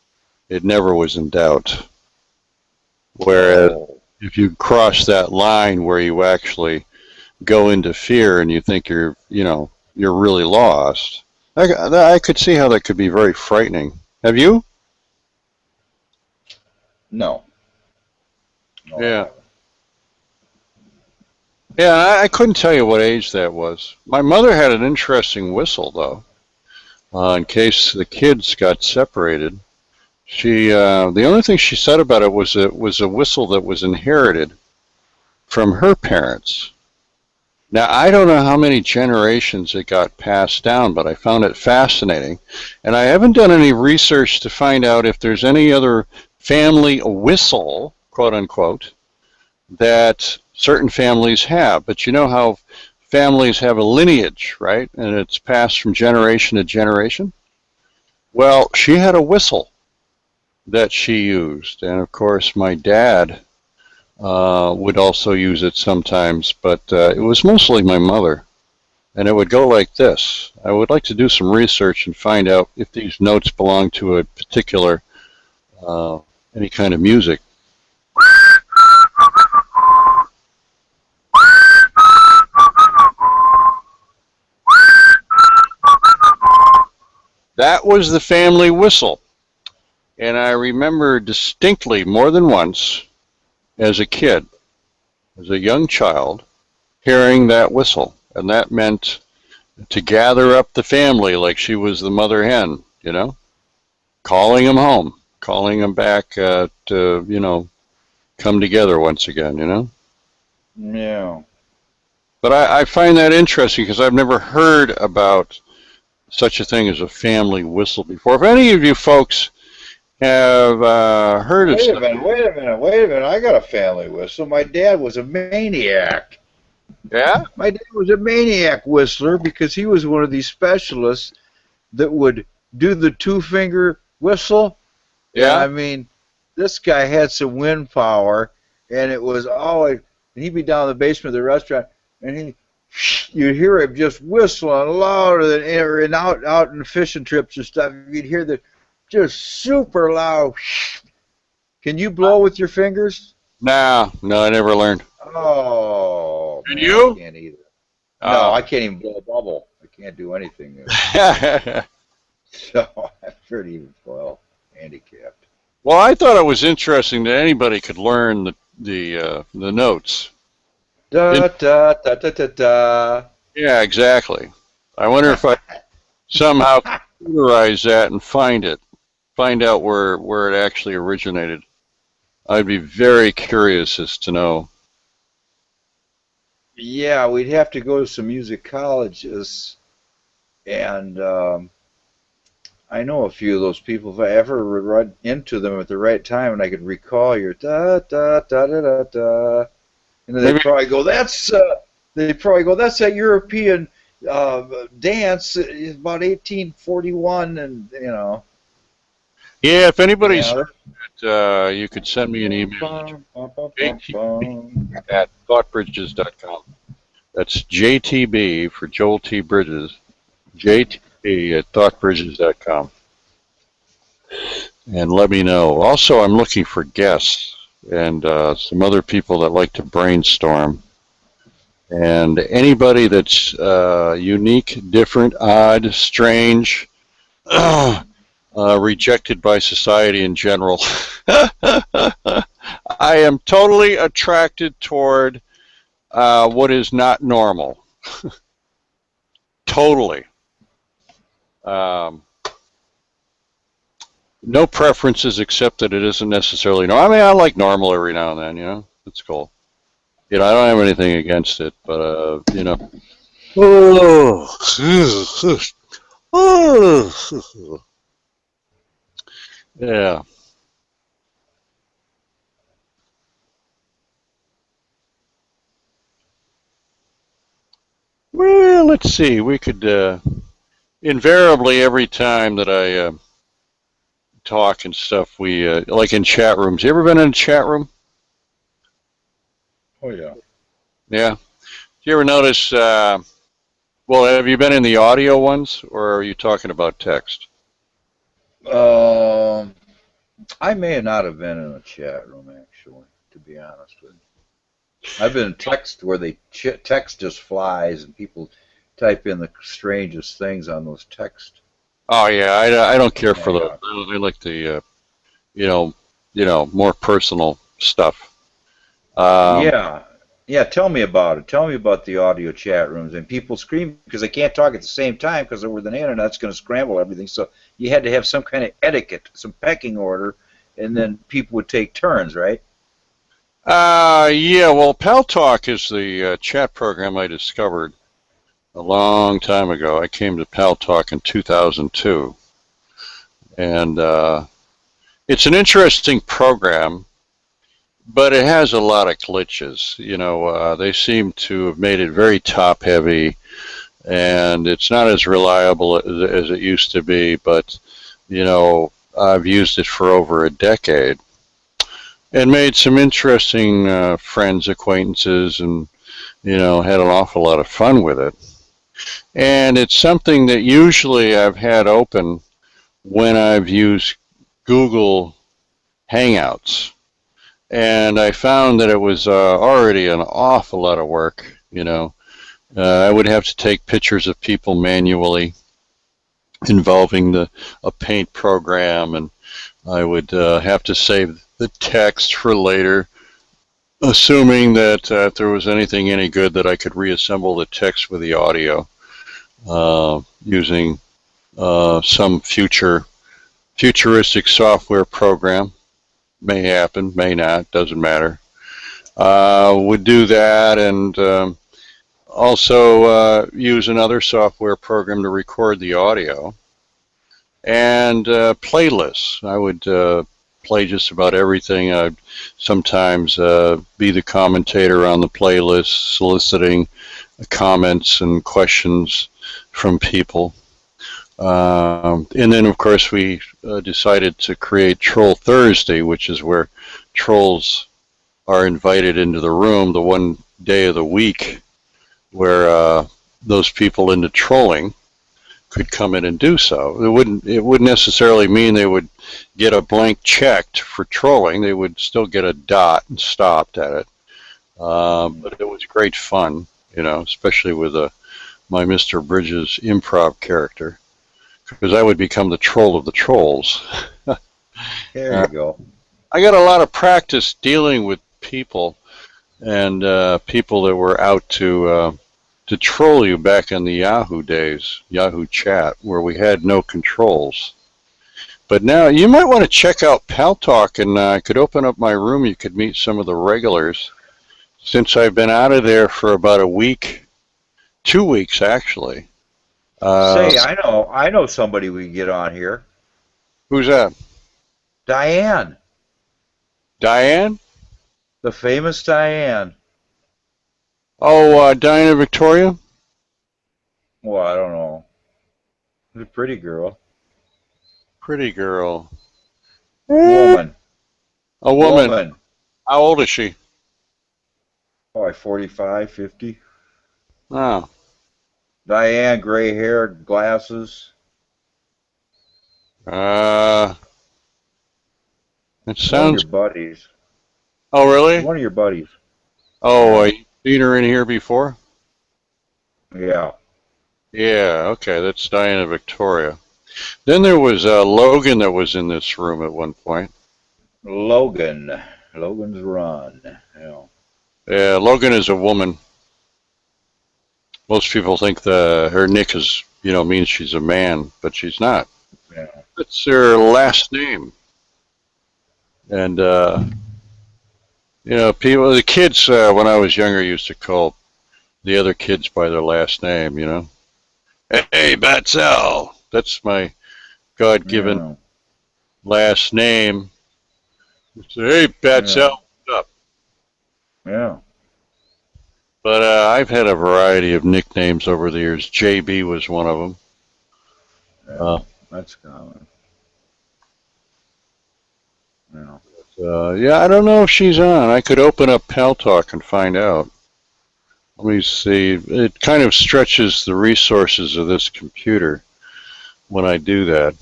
Speaker 2: It never was in doubt. Whereas
Speaker 1: oh,
Speaker 2: if you cross that line where you actually go into fear and you think you're really lost, I could see how that could be very frightening. Have you?
Speaker 1: no, no, I
Speaker 2: Yeah.
Speaker 1: haven't.
Speaker 2: Yeah, I couldn't tell you what age that was. My mother had an interesting whistle, though, in case the kids got separated. The only thing she said about it was a whistle that was inherited from her parents. Now, I don't know how many generations it got passed down, but I found it fascinating. And I haven't done any research to find out if there's any other family whistle, quote unquote, that certain families have. But you know how families have a lineage, right? And it's passed from generation to generation? Well, she had a whistle that she used. And of course, my dad would also use it sometimes, but it was mostly my mother. And it would go like this. I would like to do some research and find out if these notes belong to a particular, any kind of music. That was the family whistle. And I remember distinctly more than once as a kid, as a young child, hearing that whistle. And that meant to gather up the family like she was the mother hen, calling them home, calling them back to, come together once again.
Speaker 1: Yeah.
Speaker 2: But I find that interesting because I've never heard about such a thing as a family whistle before. If any of you folks have heard of
Speaker 1: Wait a minute, wait a minute, wait a minute. I got a family whistle. My dad was a maniac.
Speaker 2: yeah?
Speaker 1: My dad was a maniac whistler because he was one of these specialists that would do the two-finger whistle.
Speaker 2: Yeah.
Speaker 1: I mean, this guy had some wind power, and it was always, and he'd be down in the basement of the restaurant, and you'd hear him just whistling louder than ever, and out in fishing trips and stuff, you'd hear the just super loud. Can you blow with your fingers?
Speaker 2: No, I never learned.
Speaker 1: Oh,
Speaker 2: Can
Speaker 1: man,
Speaker 2: you?
Speaker 1: I can't either. No, I can't even blow a bubble. I can't do anything. So I'm pretty well handicapped.
Speaker 2: Well, I thought it was interesting that anybody could learn the notes.
Speaker 1: Da da da da da da.
Speaker 2: Yeah, exactly. I wonder if I somehow computerize that and find it. Find out where it actually originated. I'd be very curious as to know.
Speaker 1: Yeah, we'd have to go to some music colleges, and I know a few of those people. If I ever run into them at the right time, and I could recall your da da da da da da, and then
Speaker 2: Maybe.
Speaker 1: they probably go, that's that European dance, about 1841, and
Speaker 2: Yeah, if anybody's
Speaker 1: yeah.
Speaker 2: you could send me an email at thoughtbridges.com. That's JTB for Joel T. Bridges, JTB at thoughtbridges.com. And let me know. Also, I'm looking for guests and some other people that like to brainstorm. And anybody that's unique, different, odd, strange, rejected by society in general. I am totally attracted toward what is not normal. Totally. No preferences except that it isn't necessarily normal. I mean, I like normal every now and then, It's cool. I don't have anything against it, but, Yeah. Well, let's see. We could invariably every time that I talk and stuff, we like in chat rooms. You ever been in a chat room?
Speaker 1: Oh yeah.
Speaker 2: Yeah. Do you ever notice? Well, have you been in the audio ones, or are you talking about text?
Speaker 1: I may not have been in a chat room actually, to be honest with you. I've been in text where text just flies and people type in the strangest things on those text.
Speaker 2: Oh yeah, I don't care for
Speaker 1: Yeah.
Speaker 2: those. I like the more personal stuff.
Speaker 1: Yeah. Yeah, tell me about it. Tell me about the audio chat rooms and people scream because they can't talk at the same time because over the internet it's going to scramble everything. So you had to have some kind of etiquette, some pecking order, and then people would take turns, right?
Speaker 2: Yeah. Well, Pal Talk is the chat program I discovered a long time ago. I came to Pal Talk in 2002, and it's an interesting program. But it has a lot of glitches. They seem to have made it very top heavy, and it's not as reliable as it used to be. But, I've used it for over a decade and made some interesting friends, acquaintances, and, had an awful lot of fun with it. And it's something that usually I've had open when I've used Google Hangouts. And I found that it was already an awful lot of work, I would have to take pictures of people manually involving a paint program, and I would have to save the text for later, assuming that if there was anything any good that I could reassemble the text with the audio using some futuristic software program. May happen, may not, doesn't matter. Would do that, and also use another software program to record the audio. And playlists. I would play just about everything. I'd sometimes be the commentator on the playlist, soliciting comments and questions from people. And then, of course, we decided to create Troll Thursday, which is where trolls are invited into the room the one day of the week where those people into trolling could come in and do so. It wouldn't necessarily mean they would get a blank check for trolling. They would still get a dot and stopped at it. But it was great fun, especially with my Mr. Bridges improv character. Because I would become the troll of the trolls.
Speaker 1: There you go.
Speaker 2: I got a lot of practice dealing with people and people that were out to to troll you back in the Yahoo days, Yahoo chat, where we had no controls. But now you might want to check out Pal Talk, and I could open up my room. You could meet some of the regulars. Since I've been out of there for about a week, 2 weeks actually.
Speaker 1: Say, I know somebody we can get on here.
Speaker 2: Who's that?
Speaker 1: Diane,
Speaker 2: Diane?
Speaker 1: the famous Diane.
Speaker 2: Oh, Diana Victoria?
Speaker 1: Well, I don't know. She's a pretty girl.
Speaker 2: Pretty girl.
Speaker 1: Woman.
Speaker 2: A woman. How old is she?
Speaker 1: Probably 45, 50.
Speaker 2: Oh.
Speaker 1: Diane, gray hair, glasses.
Speaker 2: It
Speaker 1: One of
Speaker 2: sounds.
Speaker 1: your buddies.
Speaker 2: Oh, really?
Speaker 1: One of your buddies.
Speaker 2: Oh, you seen her in here before?
Speaker 1: Yeah.
Speaker 2: Yeah, okay, that's Diana Victoria. Then there was Logan that was in this room at one point.
Speaker 1: Logan. Logan's Run. Yeah.
Speaker 2: Yeah, Logan is a woman. Most people think her nick is, means she's a man, but she's not.
Speaker 1: Yeah.
Speaker 2: That's her last name. And, people, the kids, when I was younger, used to call the other kids by their last name, Hey, Batzel! That's my God-given
Speaker 1: Yeah.
Speaker 2: last name. Say, hey, Batzel, what's up?
Speaker 1: Yeah.
Speaker 2: But I've had a variety of nicknames over the years. JB was one of them.
Speaker 1: Yeah. That's common. Yeah.
Speaker 2: Yeah, I don't know if she's on. I could open up Pal Talk and find out. Let me see. It kind of stretches the resources of this computer when I do that.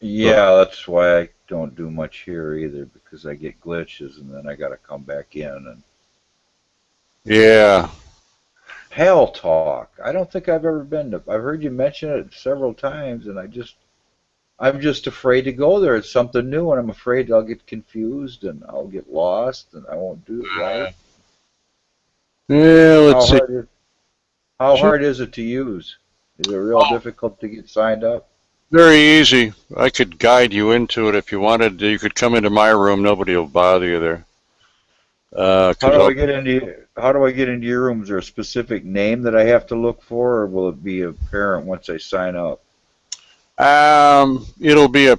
Speaker 1: Yeah, that's why I don't do much here either, because I get glitches and then I got to come back in and.
Speaker 2: Yeah.
Speaker 1: Pal Talk. I don't think I've ever been to. I've heard you mention it several times, and I'm just afraid to go there. It's something new, and I'm afraid I'll get confused and I'll get lost and I won't do it right.
Speaker 2: Yeah, let's see.
Speaker 1: How hard is it to use? Is it real difficult to get signed up?
Speaker 2: Very easy. I could guide you into it if you wanted. You could come into my room. Nobody will bother you there.
Speaker 1: How do I get into your room? Is there a specific name that I have to look for, or will it be apparent once I sign up?
Speaker 2: It'll be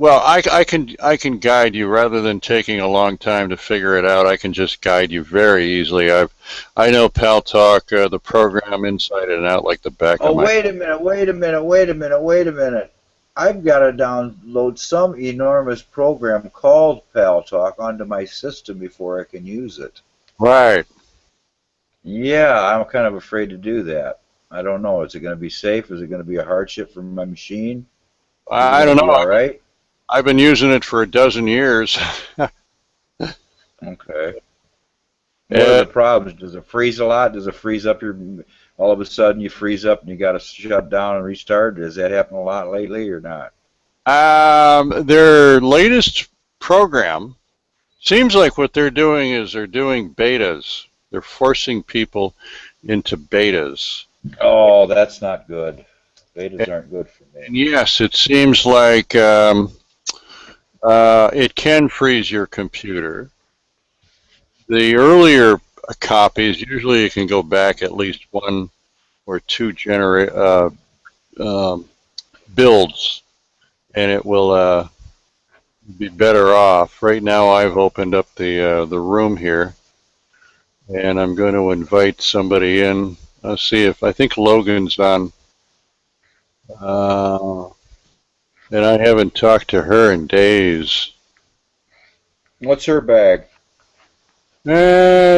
Speaker 2: I can guide you rather than taking a long time to figure it out. I can just guide you very easily. I know Pal Talk, the program inside and out like the back of my.
Speaker 1: Oh, wait a minute. I've got to download some enormous program called Pal Talk onto my system before I can use it.
Speaker 2: Right.
Speaker 1: Yeah, I'm kind of afraid to do that. I don't know. Is it going to be safe? Is it going to be a hardship for my machine?
Speaker 2: I don't know.
Speaker 1: All right.
Speaker 2: I've been using it for a dozen years.
Speaker 1: Okay. What are the problems? Does it freeze a lot? Does it freeze up all of a sudden you freeze up and you got to shut down and restart? Does that happen a lot lately or not?
Speaker 2: Their latest program seems like what they're doing is they're doing betas. They're forcing people into betas.
Speaker 1: Oh, that's not good. Betas aren't good for me.
Speaker 2: And yes, it seems like it can freeze your computer. The earlier copies, usually you can go back at least one or two builds, and it will be better off. Right now, I've opened up the room here, and I'm going to invite somebody in. Let's see if I think Logan's on, and I haven't talked to her in days.
Speaker 1: What's her bag?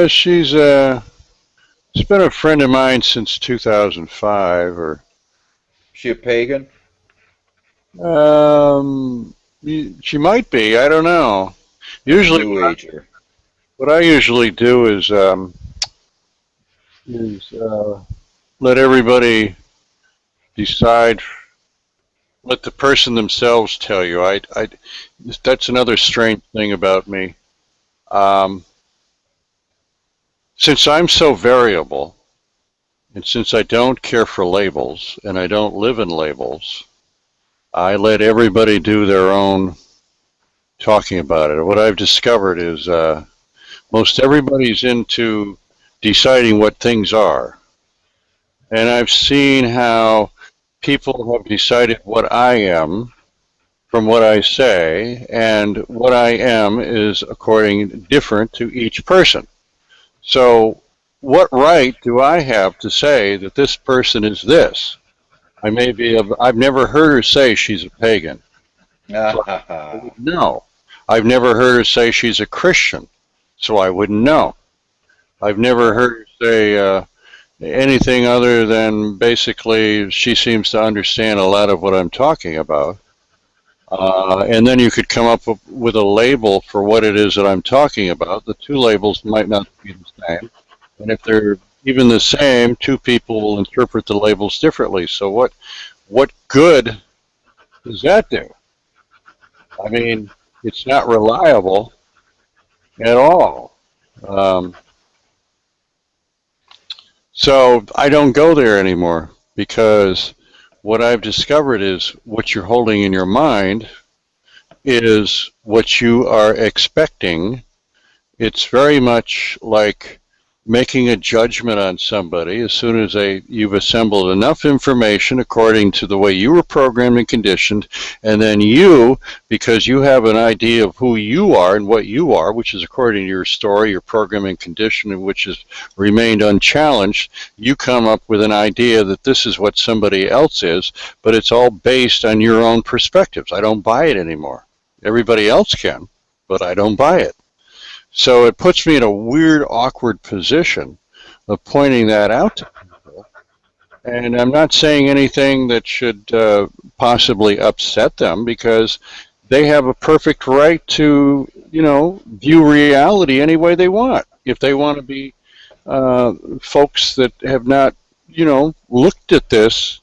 Speaker 2: She's been a friend of mine since 2005, or
Speaker 1: She a pagan?
Speaker 2: she might be. I don't know. Usually,
Speaker 1: New Ager.
Speaker 2: what I usually do is let everybody decide. Let the person themselves tell you. That's another strange thing about me. Since I'm so variable, And since I don't care for labels and I don't live in labels, I let everybody do their own talking about it. What I've discovered is most everybody's into deciding what things are. And I've seen how people have decided what I am from what I say, and what I am is according different to each person. So what right do I have to say that this person is this? I've never heard her say she's a pagan. So I would know. I've never heard her say she's a Christian, so I wouldn't know. I've never heard her say anything other than basically she seems to understand a lot of what I'm talking about. And then you could come up with a label for what it is that I'm talking about. The two labels might not be the same. And if they're even the same, two people will interpret the labels differently. So what good does that do? I mean, it's not reliable at all. So I don't go there anymore because what I've discovered is what you're holding in your mind is what you are expecting. It's very much like making a judgment on somebody as soon as you've assembled enough information according to the way you were programmed and conditioned, and then you, because you have an idea of who you are and what you are, which is according to your story, your programming and conditioning, which has remained unchallenged, you come up with an idea that this is what somebody else is, but it's all based on your own perspectives. I don't buy it anymore. Everybody else can, but I don't buy it. So it puts me in a weird, awkward position of pointing that out to people. And I'm not saying anything that should possibly upset them, because they have a perfect right to, view reality any way they want. If they want to be folks that have not, looked at this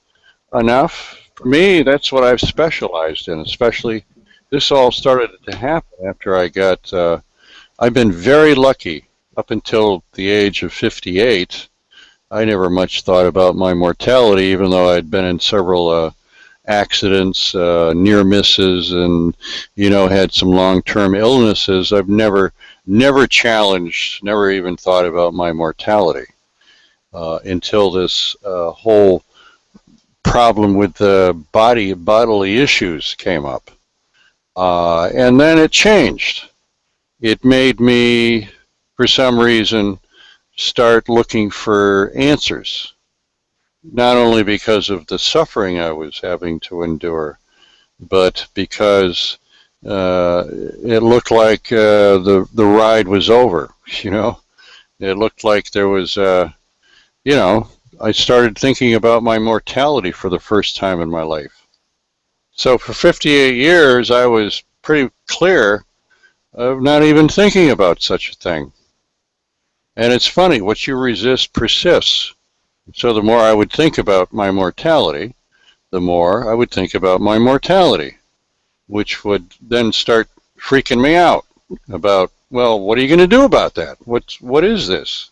Speaker 2: enough, for me, that's what I've specialized in. Especially, this all started to happen after I got... I've been very lucky up until the age of 58. I never much thought about my mortality, even though I'd been in several accidents, near misses, and, had some long-term illnesses. I've never challenged, never even thought about my mortality until this whole problem with the bodily issues came up. And then it changed. It made me, for some reason, start looking for answers. Not only because of the suffering I was having to endure, but because it looked like the ride was over. It looked like there was, I started thinking about my mortality for the first time in my life. So for 58 years, I was pretty clear of not even thinking about such a thing. And it's funny, what you resist persists. So the more I would think about my mortality, the more I would think about my mortality, which would then start freaking me out about, well, what are you going to do about that? What is this?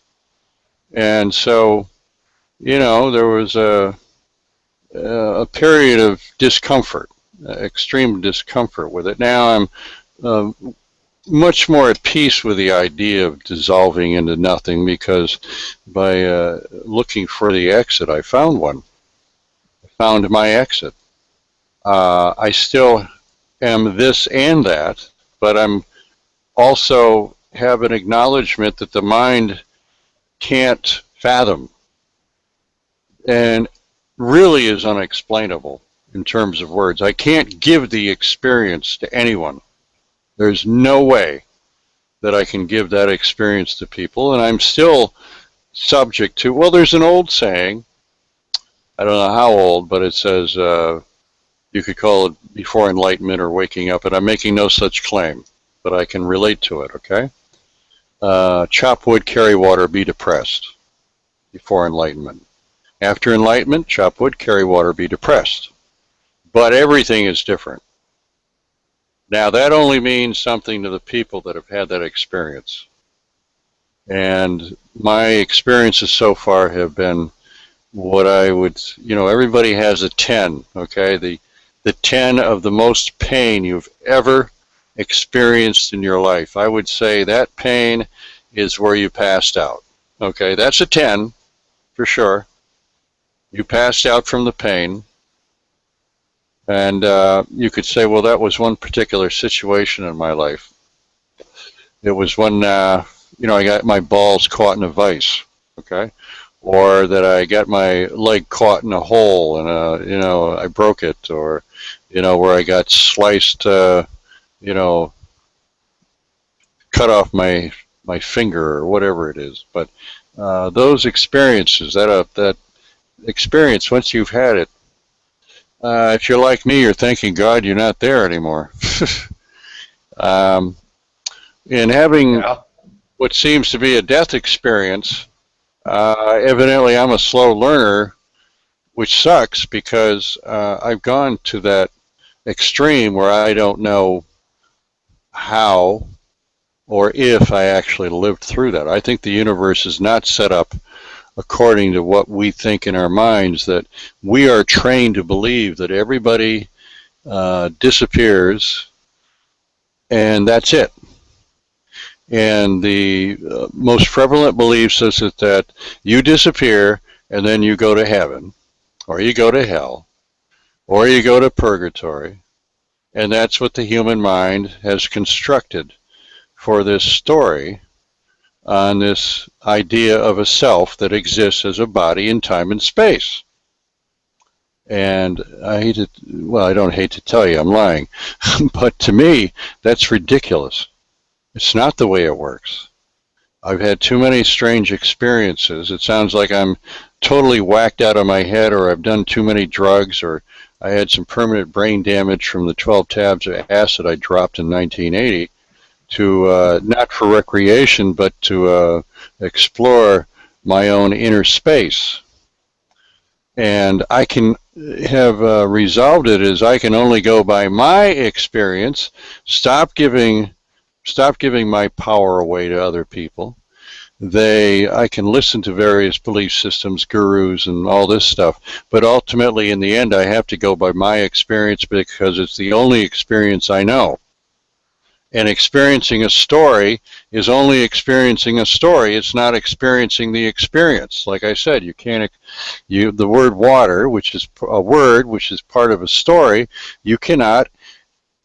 Speaker 2: And so, there was a period of discomfort, extreme discomfort with it. Now I'm much more at peace with the idea of dissolving into nothing, because by looking for the exit, I found one. I found my exit. I still am this and that, but I'm also have an acknowledgement that the mind can't fathom and really is unexplainable in terms of words. I can't give the experience to anyone. There's no way that I can give that experience to people, and I'm still subject to, well, there's an old saying, I don't know how old, but it says, you could call it before enlightenment or waking up, and I'm making no such claim, but I can relate to it, okay? Chop wood, carry water, be depressed before enlightenment. After enlightenment, chop wood, carry water, be depressed. But everything is different. Now, that only means something to the people that have had that experience. And my experiences so far have been what I would, everybody has a 10, okay? The 10 of the most pain you've ever experienced in your life. I would say that pain is where you passed out, okay? That's a 10 for sure. You passed out from the pain. And you could say, well, that was one particular situation in my life. It was when, I got my balls caught in a vise, okay? Or that I got my leg caught in a hole and, I broke it. Or, where I got sliced, cut off my finger or whatever it is. But those experiences, that experience, once you've had it, if you're like me, you're thanking God you're not there anymore. And having what seems to be a death experience, evidently I'm a slow learner, which sucks because I've gone to that extreme where I don't know how or if I actually lived through that. I think the universe is not set up according to what we think in our minds, that we are trained to believe that everybody disappears and that's it. And the most prevalent beliefs is that you disappear and then you go to heaven, or you go to hell, or you go to purgatory. And that's what the human mind has constructed for this story on this idea of a self that exists as a body in time and space. And I don't hate to tell you, I'm lying, but to me, that's ridiculous. It's not the way it works. I've had too many strange experiences. It sounds like I'm totally whacked out of my head, or I've done too many drugs, or I had some permanent brain damage from the 12 tabs of acid I dropped in 1980. To not for recreation, but to explore my own inner space. And I can have resolved it as I can only go by my experience, stop giving my power away to other people. I can listen to various belief systems, gurus, and all this stuff, but ultimately in the end I have to go by my experience because it's the only experience I know. And experiencing a story is only experiencing a story. It's not experiencing the experience. Like I said, you can't. The word water, which is a word which is part of a story, you cannot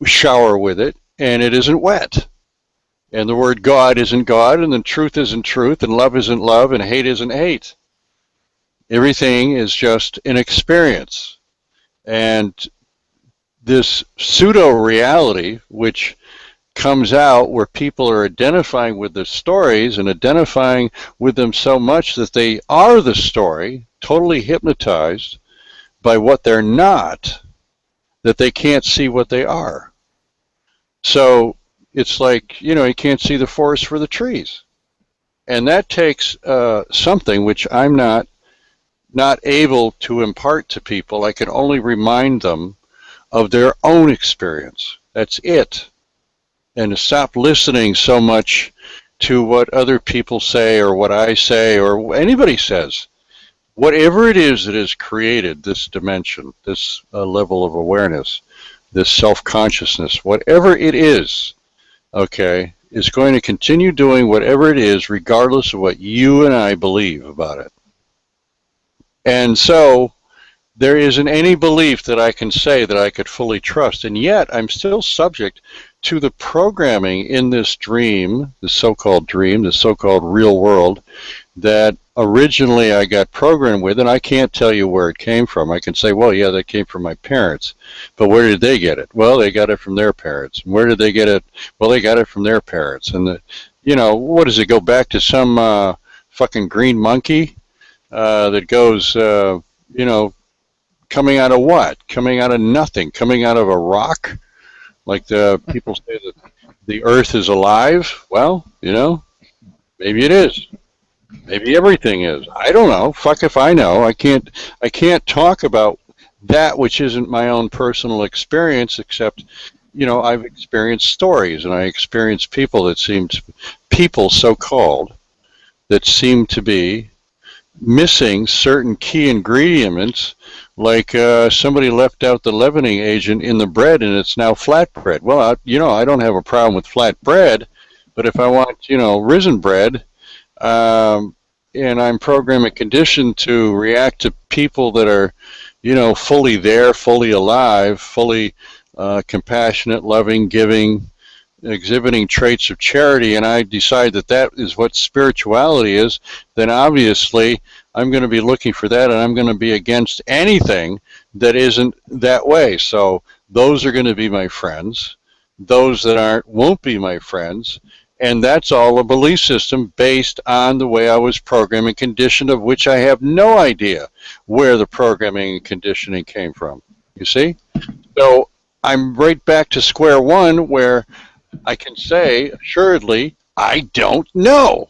Speaker 2: shower with it, and it isn't wet. And the word God isn't God, and then truth isn't truth, and love isn't love, and hate isn't hate. Everything is just an experience. And this pseudo-reality, which comes out where people are identifying with the stories and identifying with them so much that they are the story, totally hypnotized by what they're not, that they can't see what they are. So it's like, you can't see the forest for the trees. And that takes something which I'm not able to impart to people. I can only remind them of their own experience. That's it. And to stop listening so much to what other people say or what I say or anybody says. Whatever it is that has created this dimension, this level of awareness, this self-consciousness, whatever it is, okay, is going to continue doing whatever it is regardless of what you and I believe about it. And so there isn't any belief that I can say that I could fully trust, and yet I'm still subject to the programming in this dream, the so-called real world, that originally I got programmed with, and I can't tell you where it came from. I can say, well, yeah, that came from my parents, but where did they get it? Well, they got it from their parents. Where did they get it? Well, they got it from their parents. And, what does it go back to some fucking green monkey that goes, coming out of what? Coming out of nothing, coming out of a rock? Like the people say that the earth is alive. Well, maybe it is. Maybe everything is. I don't know. Fuck if I know. I can't talk about that which isn't my own personal experience, except, I've experienced stories, and I experienced people so-called, that seem to be missing certain key ingredients, like somebody left out the leavening agent in the bread and it's now flat bread. Well, I don't have a problem with flat bread, but if I want, risen bread, and I'm programmed and conditioned to react to people that are, fully there, fully alive, fully compassionate, loving, giving, exhibiting traits of charity, and I decide that that is what spirituality is, then obviously I'm going to be looking for that, and I'm going to be against anything that isn't that way. So those are going to be my friends. Those that aren't won't be my friends. And that's all a belief system based on the way I was programmed and conditioned, of which I have no idea where the programming and conditioning came from. You see? So I'm right back to square one, where I can say assuredly, I don't know.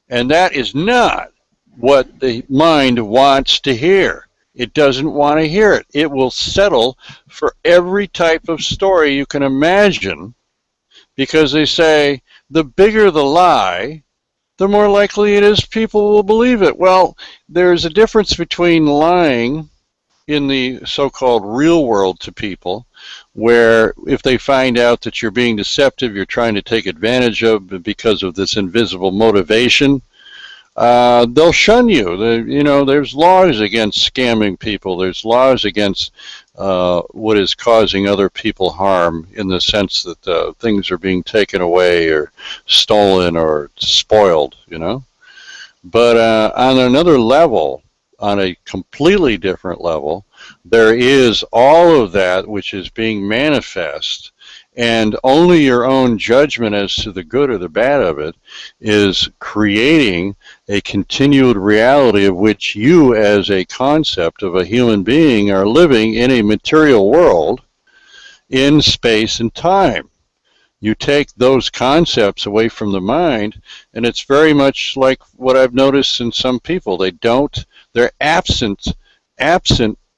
Speaker 2: And that is not what the mind wants to hear. It doesn't want to hear it. It will settle for every type of story you can imagine, because they say the bigger the lie, the more likely it is people will believe it. Well, there's a difference between lying in the so-called real world to people, where if they find out that you're being deceptive, you're trying to take advantage of because of this invisible motivation, they'll shun you. There's laws against scamming people. There's laws against what is causing other people harm, in the sense that things are being taken away or stolen or spoiled, But on another level, on a completely different level, there is all of that which is being manifest, and only your own judgment as to the good or the bad of it is creating a continued reality of which you, as a concept of a human being, are living in a material world in space and time. You take those concepts away from the mind, and it's very much like what I've noticed in some people. They're absent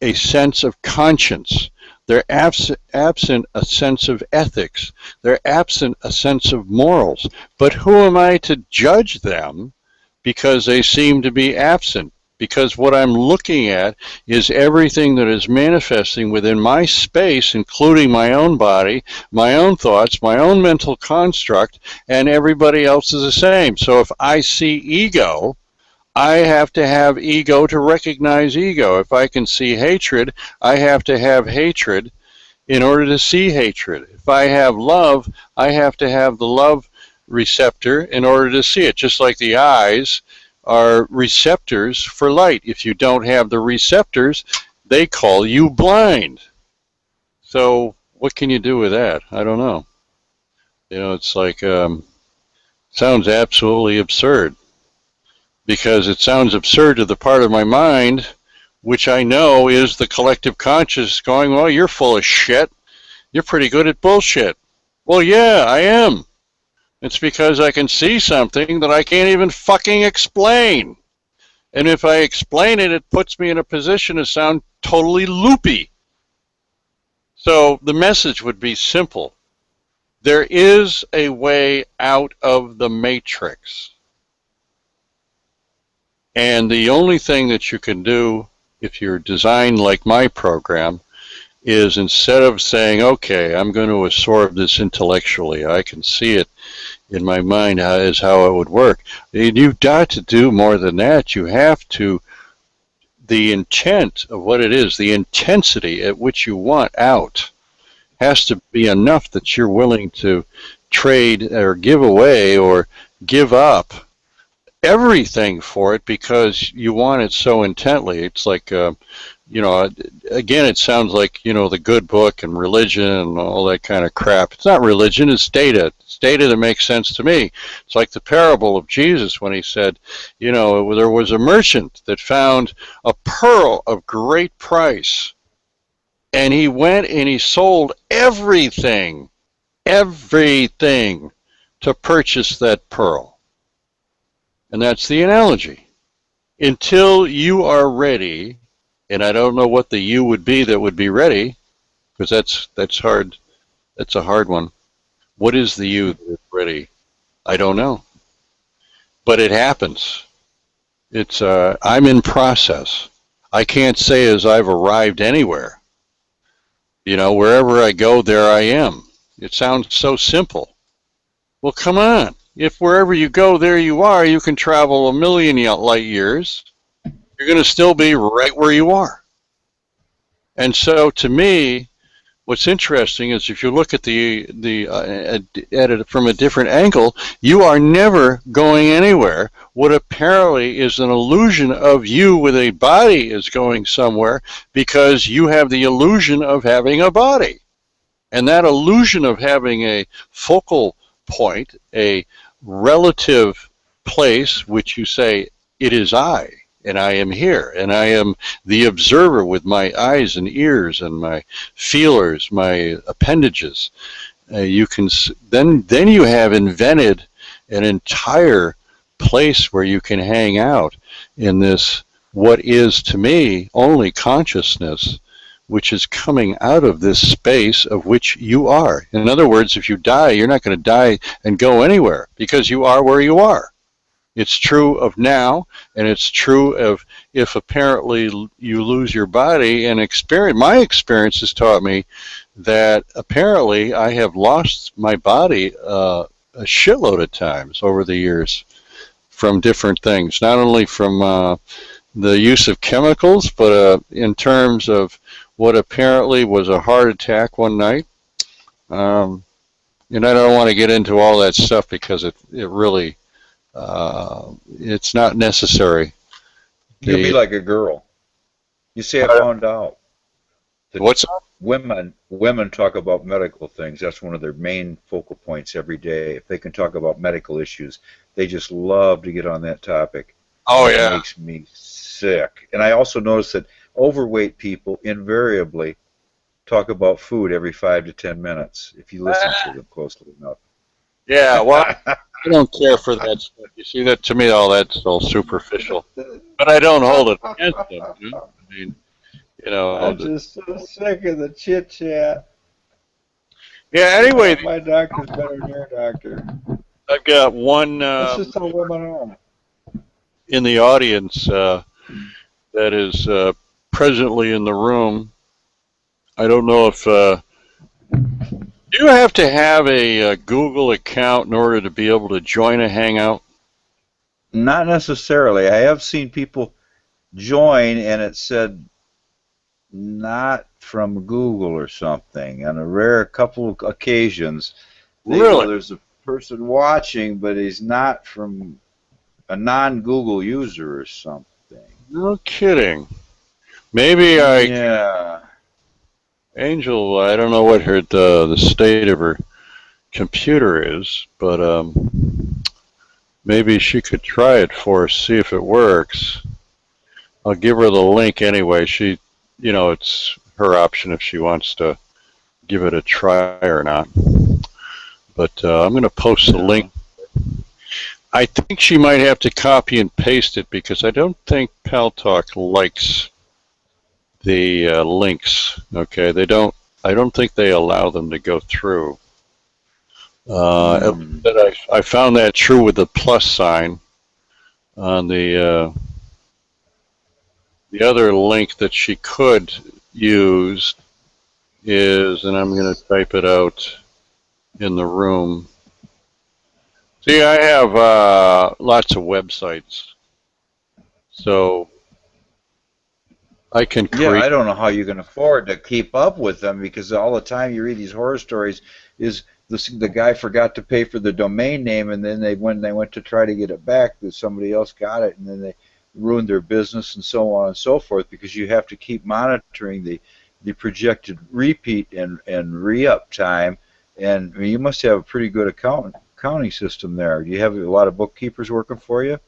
Speaker 2: a sense of conscience. They're absent a sense of ethics. They're absent a sense of morals. But who am I to judge them because they seem to be absent? Because what I'm looking at is everything that is manifesting within my space, including my own body, my own thoughts, my own mental construct, and everybody else is the same. So if I see ego, I have to have ego to recognize ego. If I can see hatred, I have to have hatred in order to see hatred. If I have love, I have to have the love receptor in order to see it. Just like the eyes are receptors for light. If you don't have the receptors, they call you blind. So what can you do with that? I don't know. It's like, sounds absolutely absurd. Because it sounds absurd to the part of my mind, which I know is the collective conscious, going, well, you're full of shit. You're pretty good at bullshit. Well, yeah, I am. It's because I can see something that I can't even fucking explain. And if I explain it, it puts me in a position to sound totally loopy. So the message would be simple. There is a way out of the matrix. And the only thing that you can do, if you're designed like my program, is instead of saying, okay, I'm going to absorb this intellectually, I can see it in my mind as how it would work. And you've got to do more than that. You have to, the intent of what it is, the intensity at which you want out, has to be enough that you're willing to trade or give away or give up everything for it because you want it so intently. It's like, again, it sounds like, the good book and religion and all that kind of crap. It's not religion, it's data. It's data that makes sense to me. It's like the parable of Jesus when he said, there was a merchant that found a pearl of great price. And he went and he sold everything to purchase that pearl. And that's the analogy. Until you are ready, and I don't know what the you would be that would be ready, because that's hard. That's a hard one. What is the you that's ready? I don't know. But it happens. It's I'm in process. I can't say as I've arrived anywhere. You know, wherever I go, there I am. It sounds so simple. Well, come on. If wherever you go, there you are, you can travel a million light years. You're going to still be right where you are. And so, to me, what's interesting is if you look at at it from a different angle, you are never going anywhere. What apparently is an illusion of you with a body is going somewhere because you have the illusion of having a body. And that illusion of having a focal point, a relative place, which you say, it is I, and I am here, and I am the observer with my eyes and ears and my feelers, my appendages. You can then you have invented an entire place where you can hang out in this what is to me only consciousness, which is coming out of this space of which you are. In other words, if you die, you're not going to die and go anywhere because you are where you are. It's true of now, and it's true of if apparently you lose your body and experience. My experience has taught me that apparently I have lost my body a shitload of times over the years from different things, not only from the use of chemicals, but in terms of what apparently was a heart attack one night. And I don't want to get into all that stuff because it really, it's not necessary.
Speaker 1: You'll be like a girl. You say I found out.
Speaker 2: What's up?
Speaker 1: Women talk about medical things. That's one of their main focal points every day. If they can talk about medical issues, they just love to get on that topic.
Speaker 2: Oh, yeah.
Speaker 1: It makes me sick. And I also notice that overweight people invariably talk about food every 5 to 10 minutes if you listen to them closely enough.
Speaker 2: Yeah, well, I don't care for that stuff. You see, that to me, all that's all superficial. But I don't hold it against them. Dude. I mean, you know.
Speaker 1: I'm just so sick of the chit chat.
Speaker 2: Yeah. Anyway,
Speaker 1: my doctor's better than your doctor.
Speaker 2: I've got one.
Speaker 1: That's just how women are.
Speaker 2: In the audience that is presently in the room. I don't know if do you have to have a Google account in order to be able to join a Hangout?
Speaker 1: Not necessarily. I have seen people join and it said not from Google or something on a rare couple of occasions.
Speaker 2: Really?
Speaker 1: There's a person watching, but he's not from a non-Google user or something.
Speaker 2: No kidding. Maybe
Speaker 1: Yeah.
Speaker 2: Angel, I don't know what the state of her computer is, but maybe she could try it for us, see if it works. I'll give her the link anyway. She, it's her option if she wants to give it a try or not. But I'm going to post the link. I think she might have to copy and paste it because I don't think Paltalk likes the links. Okay, they don't. I don't think they allow them to go through. I found that true with the plus sign on the other link that she could use is, and I'm going to type it out in the room. See, I have lots of websites, so I can create.
Speaker 1: Yeah, I don't know how you can afford to keep up with them because all the time you read these horror stories is the guy forgot to pay for the domain name, and then when they went to try to get it back, somebody else got it, and then they ruined their business and so on and so forth because you have to keep monitoring the projected repeat and re-up time, and I mean, you must have a pretty good accounting system there. Do you have a lot of bookkeepers working for you?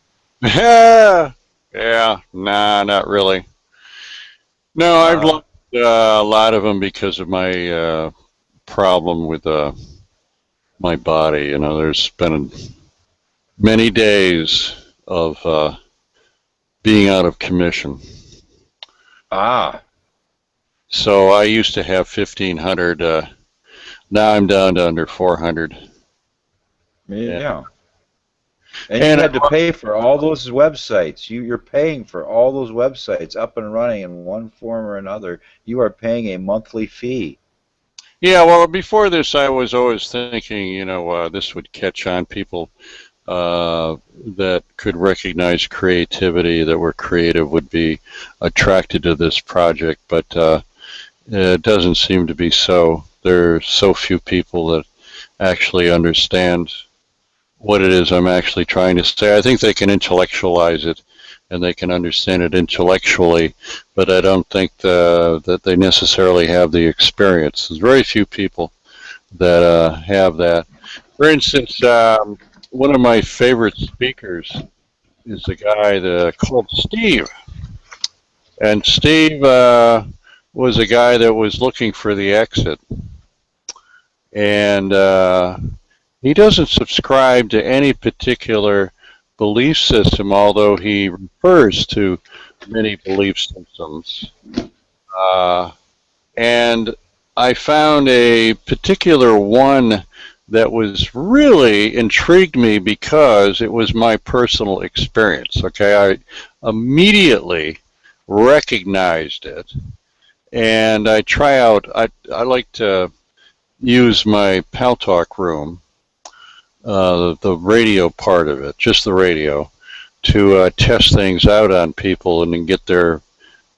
Speaker 2: Yeah, nah, not really. No, I've lost a lot of them because of my problem with my body. There's been many days of being out of commission. So I used to have 1,500. Now I'm down to under 400.
Speaker 1: Yeah. And
Speaker 2: And
Speaker 1: you had to pay for all those websites. You're paying for all those websites up and running in one form or another. You are paying a monthly fee.
Speaker 2: yeah, well, before this, I was always thinking, this would catch on people that could recognize creativity, that were creative, would be attracted to this project, but it doesn't seem to be so. There are so few people that actually understand what it is I'm actually trying to say. I think they can intellectualize it and they can understand it intellectually, but I don't think that they necessarily have the experience. There's very few people that have that. For instance, one of my favorite speakers is a guy called Steve. And Steve was a guy that was looking for the exit. And he doesn't subscribe to any particular belief system, although he refers to many belief systems. And I found a particular one that was really intrigued me because it was my personal experience. Okay, I immediately recognized it, and I like to use my Paltalk room, the radio part of it, just the radio, to test things out on people and then get their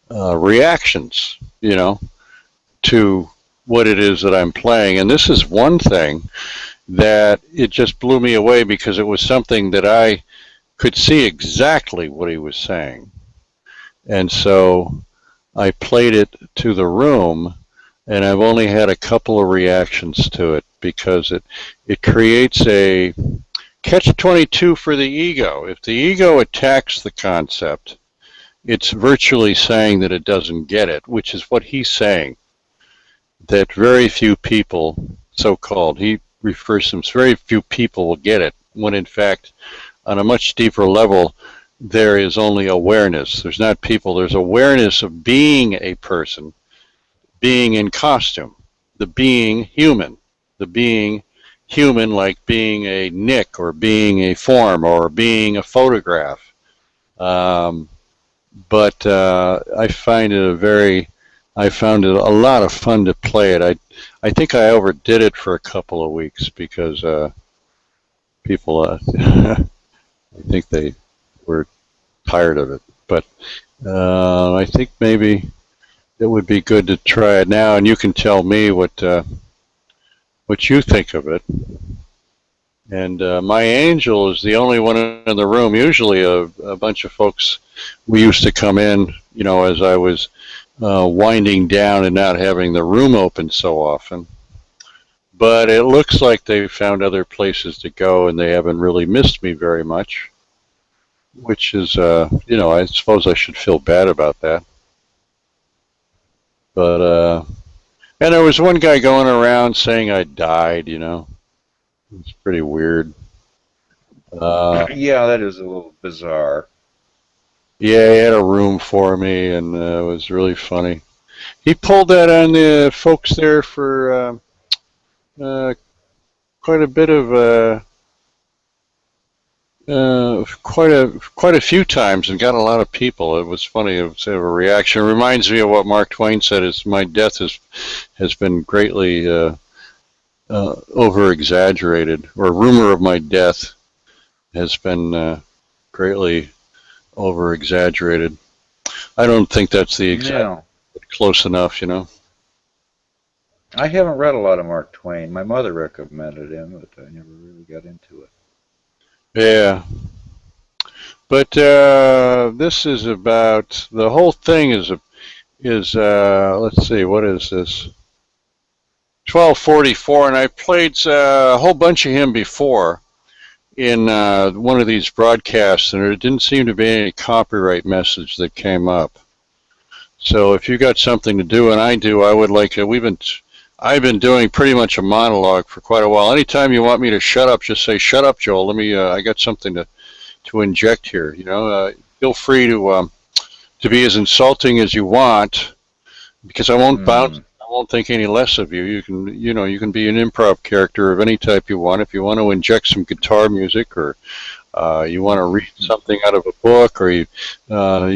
Speaker 2: reactions, to what it is that I'm playing. And this is one thing that it just blew me away because it was something that I could see exactly what he was saying. And so I played it to the room, and I've only had a couple of reactions to it because it creates a catch-22 for the ego. If the ego attacks the concept, it's virtually saying that it doesn't get it, which is what he's saying. That very few people, so-called, he refers to them, very few people will get it, when in fact, on a much deeper level, there is only awareness. There's not people, there's awareness of being a person, being in costume, the being human like being a Nick or being a form or being a photograph. But I found it a lot of fun to play it. I think I overdid it for a couple of weeks because people, I think they were tired of it. But I think maybe it would be good to try it now, and you can tell me what you think of it. And my angel is the only one in the room. Usually a bunch of folks, we used to come in, as I was winding down and not having the room open so often. But it looks like they've found other places to go and they haven't really missed me very much, which is, I suppose I should feel bad about that. But, and there was one guy going around saying I died, It's pretty weird.
Speaker 1: Yeah, that is a little bizarre.
Speaker 2: Yeah, he had a room for me, and it was really funny. He pulled that on the folks there for quite a bit of quite a few times, and got a lot of people. It was funny. It was a reaction. It reminds me of what Mark Twain said: "Is my death has been greatly over exaggerated, or rumor of my death has been greatly over exaggerated." I don't think that's the exact, close enough,
Speaker 1: I haven't read a lot of Mark Twain. My mother recommended him, but I never really got into it.
Speaker 2: Yeah. But this is about, the whole thing is let's see, what is this? 1244, and I played a whole bunch of him before in one of these broadcasts, and there didn't seem to be any copyright message that came up. So if you got something to do, and I do, I would like to, I've been doing pretty much a monologue for quite a while. Anytime you want me to shut up, just say, "Shut up, Joel. Let me, I got something to inject here." Feel free to be as insulting as you want, because I won't bounce. I won't think any less of you. You can be an improv character of any type you want. If you want to inject some guitar music or You want to read something out of a book, or you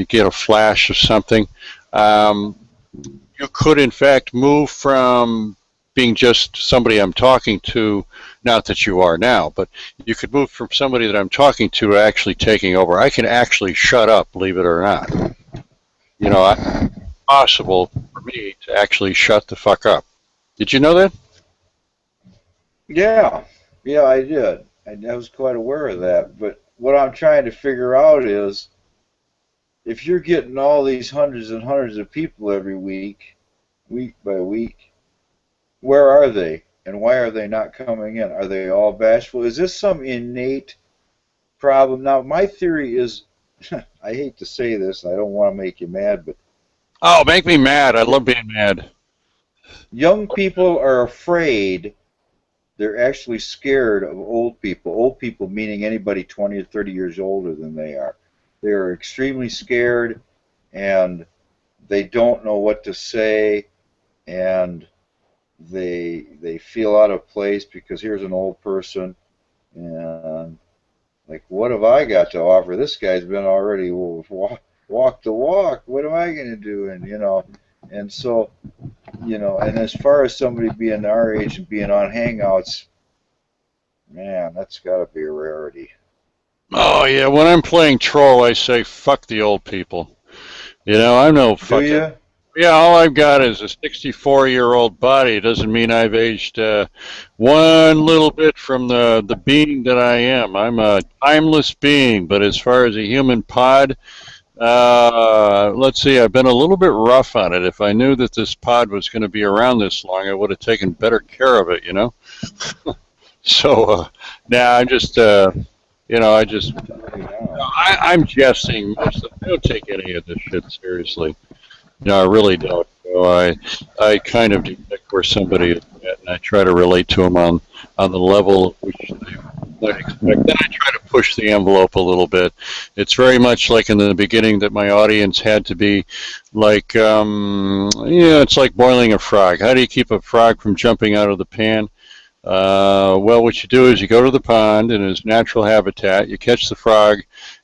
Speaker 2: get a flash of something. You could, in fact, move from being just somebody I'm talking to, not that you are now, but you could move from somebody that I'm talking to actually taking over. I can actually shut up, believe it or not. You know, it's possible for me to actually shut the fuck up. Did you know that?
Speaker 1: Yeah, yeah, I did. I was quite aware of that. But what I'm trying to figure out is if you're getting all these hundreds and hundreds of people every week, week by week, where are they? And why are they not coming in? Are they all bashful? Is this some innate problem? Now, my theory is I hate to say this, I don't want to make you mad, but
Speaker 2: Oh, make me mad. I love being mad.
Speaker 1: young people are afraid. They're actually scared of old people. Old people meaning anybody 20 or 30 years older than they are. They're extremely scared and they don't know what to say and they feel out of place because here's an old person and like what have I got to offer? This guy's been already walk the walk. What am I going to do? And and so and as far as somebody being our age and being on Hangouts, man, that's got to be a rarity.
Speaker 2: Oh, yeah. When I'm playing troll, I say, fuck the old people. I'm no
Speaker 1: Do
Speaker 2: fucking.
Speaker 1: you?
Speaker 2: Yeah, all I've got is a 64-year-old body. It doesn't mean I've aged one little bit from the being that I am. I'm a timeless being, but as far as a human pod, let's see, I've been a little bit rough on it. If I knew that this pod was going to be around this long, I would have taken better care of it, So, now I'm just, I'm jesting. I don't take any of this shit seriously. No, I really don't. So I kind of detect where somebody is at, and I try to relate to them on the level which they might expect. Then I try to push the envelope a little bit. It's very much like in the beginning that my audience had to be like, it's like boiling a frog. How do you keep a frog from jumping out of the pan? Well, what you do is you go to the pond in his natural habitat, you catch the frog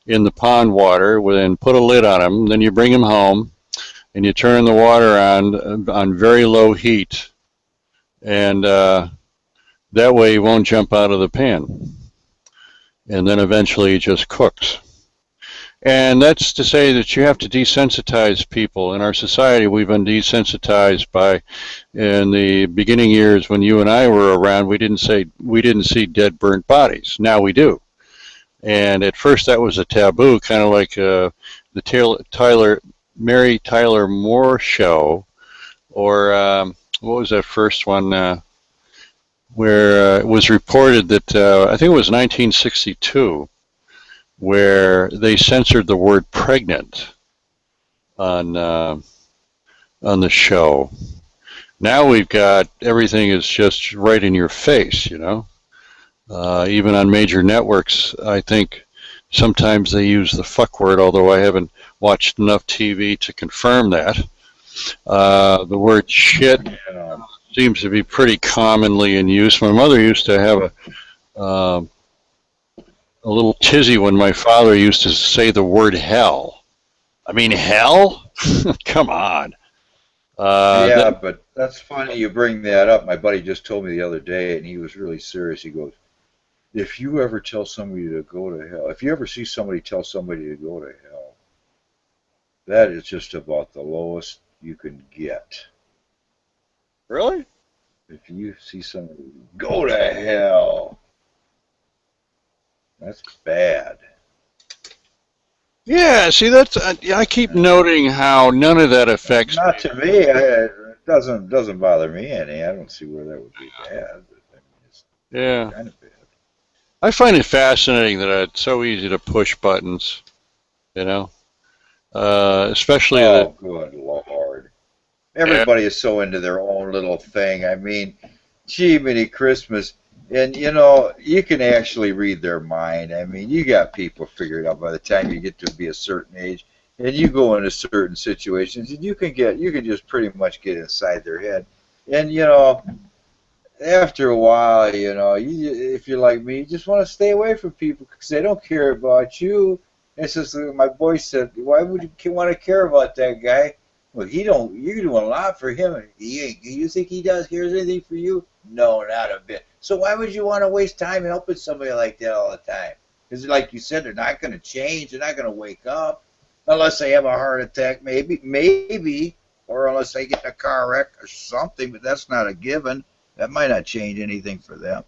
Speaker 2: in the pond water, then put a lid on him, then you bring him home, and you turn the water on very low heat, and that way he won't jump out of the pan. And then eventually he just cooks. And that's to say that you have to desensitize people. In our society, we've been desensitized by, in the beginning years when you and I were around, we didn't see dead, burnt bodies. Now we do. And at first that was a taboo, kind of like the Mary Tyler Moore show, or what was that first one where it was reported that, I think it was 1962, where they censored the word pregnant on the show. Now we've got everything is just right in your face, Even on major networks, I think sometimes they use the fuck word, although I haven't watched enough TV to confirm that. The word shit seems to be pretty commonly in use. My mother used to have a little tizzy when my father used to say the word hell. I mean, hell? Come on.
Speaker 1: But that's funny you bring that up. My buddy just told me the other day, and he was really serious. He goes, if you ever tell somebody to go to hell, if you ever see somebody tell somebody to go to hell, that is just about the lowest you can get.
Speaker 2: Really?
Speaker 1: If you see somebody go to hell, that's bad.
Speaker 2: Yeah, see, that's I keep noting how none of that affects
Speaker 1: Not
Speaker 2: me.
Speaker 1: to me. It doesn't bother me any. I don't see where that would be bad. But I mean, it's
Speaker 2: Yeah.
Speaker 1: kind of bad.
Speaker 2: I find it fascinating that it's so easy to push buttons, especially
Speaker 1: Oh, good Lord. Everybody is so into their own little thing. I mean, gee, many Christmas. And, you can actually read their mind. I mean, you got people figured out by the time you get to be a certain age. And you go into certain situations, and you can just pretty much get inside their head. And, after a while, if you're like me, you just want to stay away from people because they don't care about you. It's just like my boy said, why would you want to care about that guy? Well, he don't. You're doing a lot for him. You think he cares anything for you? No, not a bit. So why would you want to waste time helping somebody like that all the time? Because, like you said, they're not going to change. They're not going to wake up unless they have a heart attack, maybe, or unless they get in a car wreck or something. But that's not a given. That might not change anything for them.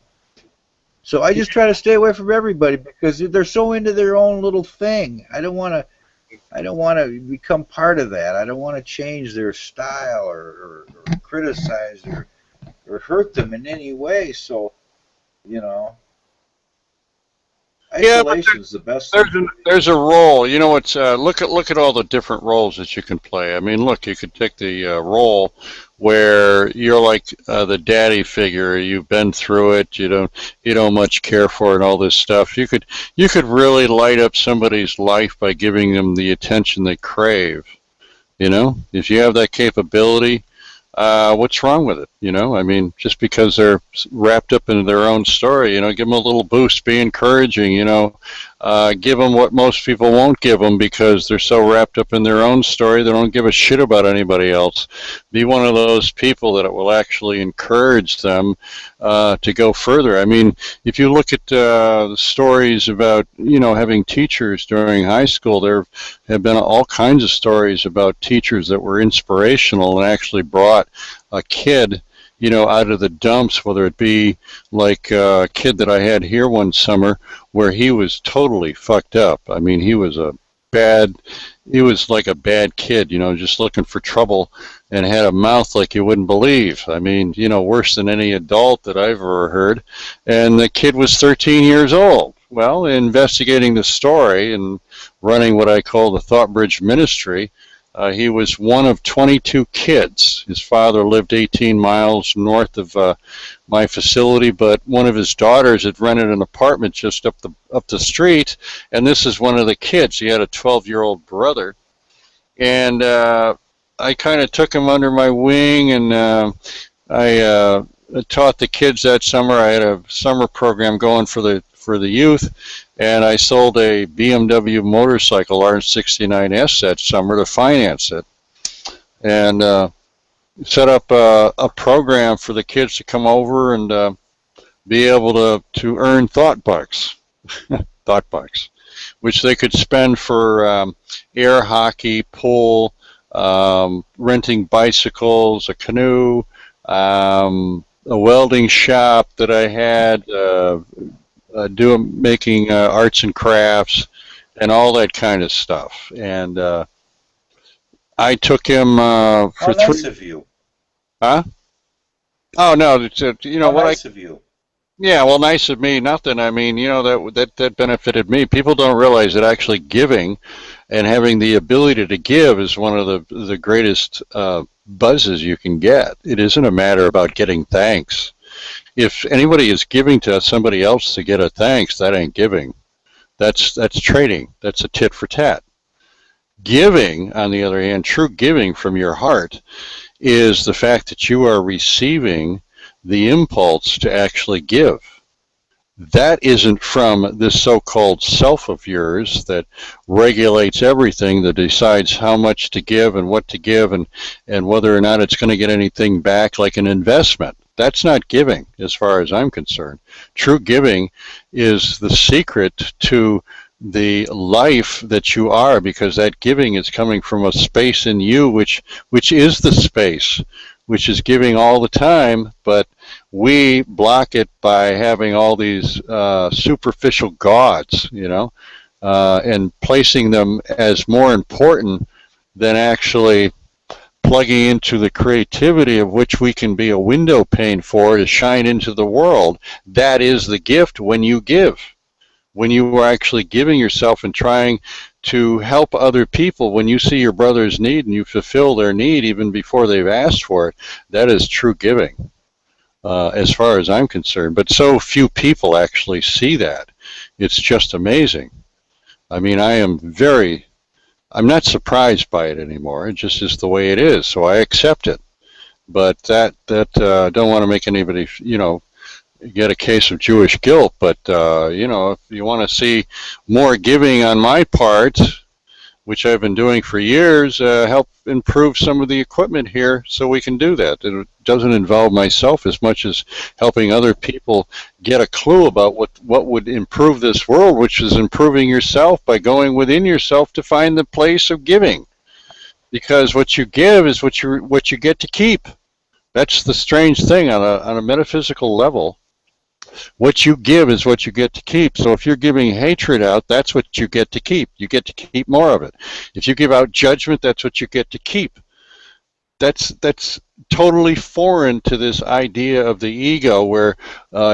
Speaker 1: So I just try to stay away from everybody because they're so into their own little thing. I don't want to become part of that. I don't want to change their style or criticize or hurt them in any way. So,
Speaker 2: Yeah, but
Speaker 1: isolation is the best thing.
Speaker 2: there's a role. It's look at all the different roles that you can play. I mean, look, you could take the role where you're like the daddy figure. You've been through it. You don't much care for it and all this stuff. You could really light up somebody's life by giving them the attention they crave. If you have that capability, what's wrong with it? I mean, just because they're wrapped up into their own story, give them a little boost, be encouraging, give them what most people won't give them because they're so wrapped up in their own story, they don't give a shit about anybody else. Be one of those people that it will actually encourage them to go further. I mean, if you look at the stories about, having teachers during high school, there have been all kinds of stories about teachers that were inspirational and actually brought a kid, out of the dumps, whether it be like a kid that I had here one summer where he was totally fucked up. I mean, he was like a bad kid, just looking for trouble and had a mouth like you wouldn't believe. I mean, worse than any adult that I've ever heard. And the kid was 13 years old. Well, investigating the story and running what I call the Thought Bridge Ministry, he was one of 22 kids. His father lived 18 miles north of my facility, but one of his daughters had rented an apartment just up the street, and this is one of the kids. He had a 12-year-old brother, and I kind of took him under my wing, and I taught the kids that summer. I had a summer program going for the youth, and I sold a BMW motorcycle R69S that summer to finance it, and set up a program for the kids to come over and be able to earn thought bucks, which they could spend for air hockey, pool, renting bicycles, a canoe, a welding shop that I had, making arts and crafts and all that kind of stuff. And I took him for
Speaker 1: How nice of you.
Speaker 2: Huh? Oh no, it's
Speaker 1: How nice of you.
Speaker 2: Yeah, well, nice of me, nothing. I mean, that benefited me. People don't realize that actually giving and having the ability to give is one of the greatest buzzes you can get. It isn't a matter about getting thanks. If anybody is giving to somebody else to get a thanks, that ain't giving. That's trading. That's a tit for tat. Giving, on the other hand, true giving from your heart is the fact that you are receiving the impulse to actually give. That isn't from this so-called self of yours that regulates everything, that decides how much to give and what to give and whether or not it's going to get anything back, like an investment. That's not giving as far as I'm concerned. True giving is the secret to the life that you are, because that giving is coming from a space in you which is the space, which is giving all the time, but we block it by having all these superficial gods, and placing them as more important than actually plugging into the creativity of which we can be a window pane for to shine into the world. That is the gift when you give. When you are actually giving yourself and trying to help other people, when you see your brother's need and you fulfill their need even before they've asked for it, that is true giving, as far as I'm concerned. But so few people actually see that. It's just amazing. I mean, I'm not surprised by it anymore. It just is the way it is, so I accept it. But that don't want to make anybody, get a case of Jewish guilt. But if you want to see more giving on my part, which I've been doing for years, help improve some of the equipment here so we can do that. It doesn't involve myself as much as helping other people get a clue about what would improve this world, which is improving yourself by going within yourself to find the place of giving. Because what you give is what you get to keep. That's the strange thing on a metaphysical level. What you give is what you get to keep. So if you're giving hatred out, that's what you get to keep. You get to keep more of it. If you give out judgment, that's what you get to keep. That's totally foreign to this idea of the ego, where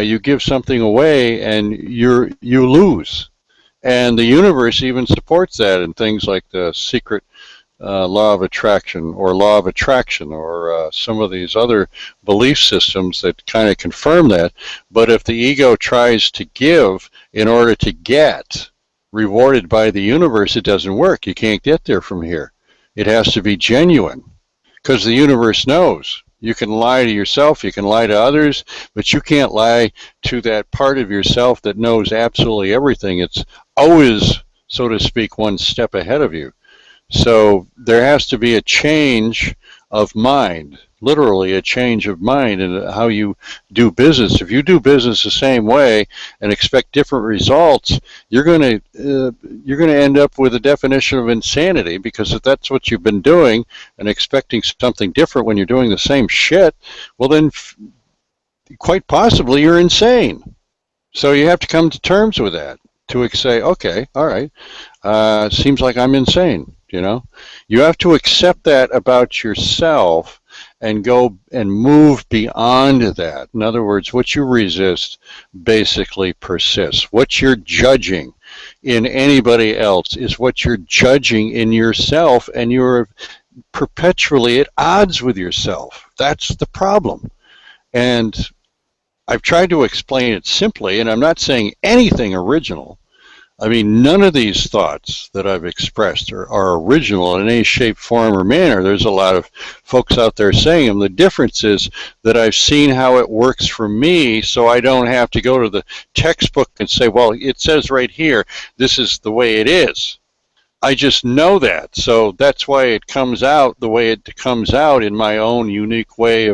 Speaker 2: you give something away and you lose. And the universe even supports that in things like the secret law of attraction or some of these other belief systems that kind of confirm that. But if the ego tries to give in order to get rewarded by the universe, it doesn't work. You can't get there from here. It has to be genuine, because the universe knows. You can lie to yourself, you can lie to others, but you can't lie to that part of yourself that knows absolutely everything. It's always, so to speak, one step ahead of you. So there has to be a change of mind, literally a change of mind in how you do business. If you do business the same way and expect different results, you're going to end up with a definition of insanity, because if that's what you've been doing and expecting something different when you're doing the same shit, well then quite possibly you're insane. So you have to come to terms with that, to say, okay, all right, seems like I'm insane. You have to accept that about yourself and go and move beyond that. In other words, what you resist basically persists. What you're judging in anybody else is what you're judging in yourself, and you're perpetually at odds with yourself. That's the problem. And I've tried to explain it simply, and I'm not saying anything original. I mean, none of these thoughts that I've expressed are original in any shape, form, or manner. There's a lot of folks out there saying them. The difference is that I've seen how it works for me, so I don't have to go to the textbook and say, well, it says right here, this is the way it is. I just know that. So that's why it comes out the way it comes out, in my own unique way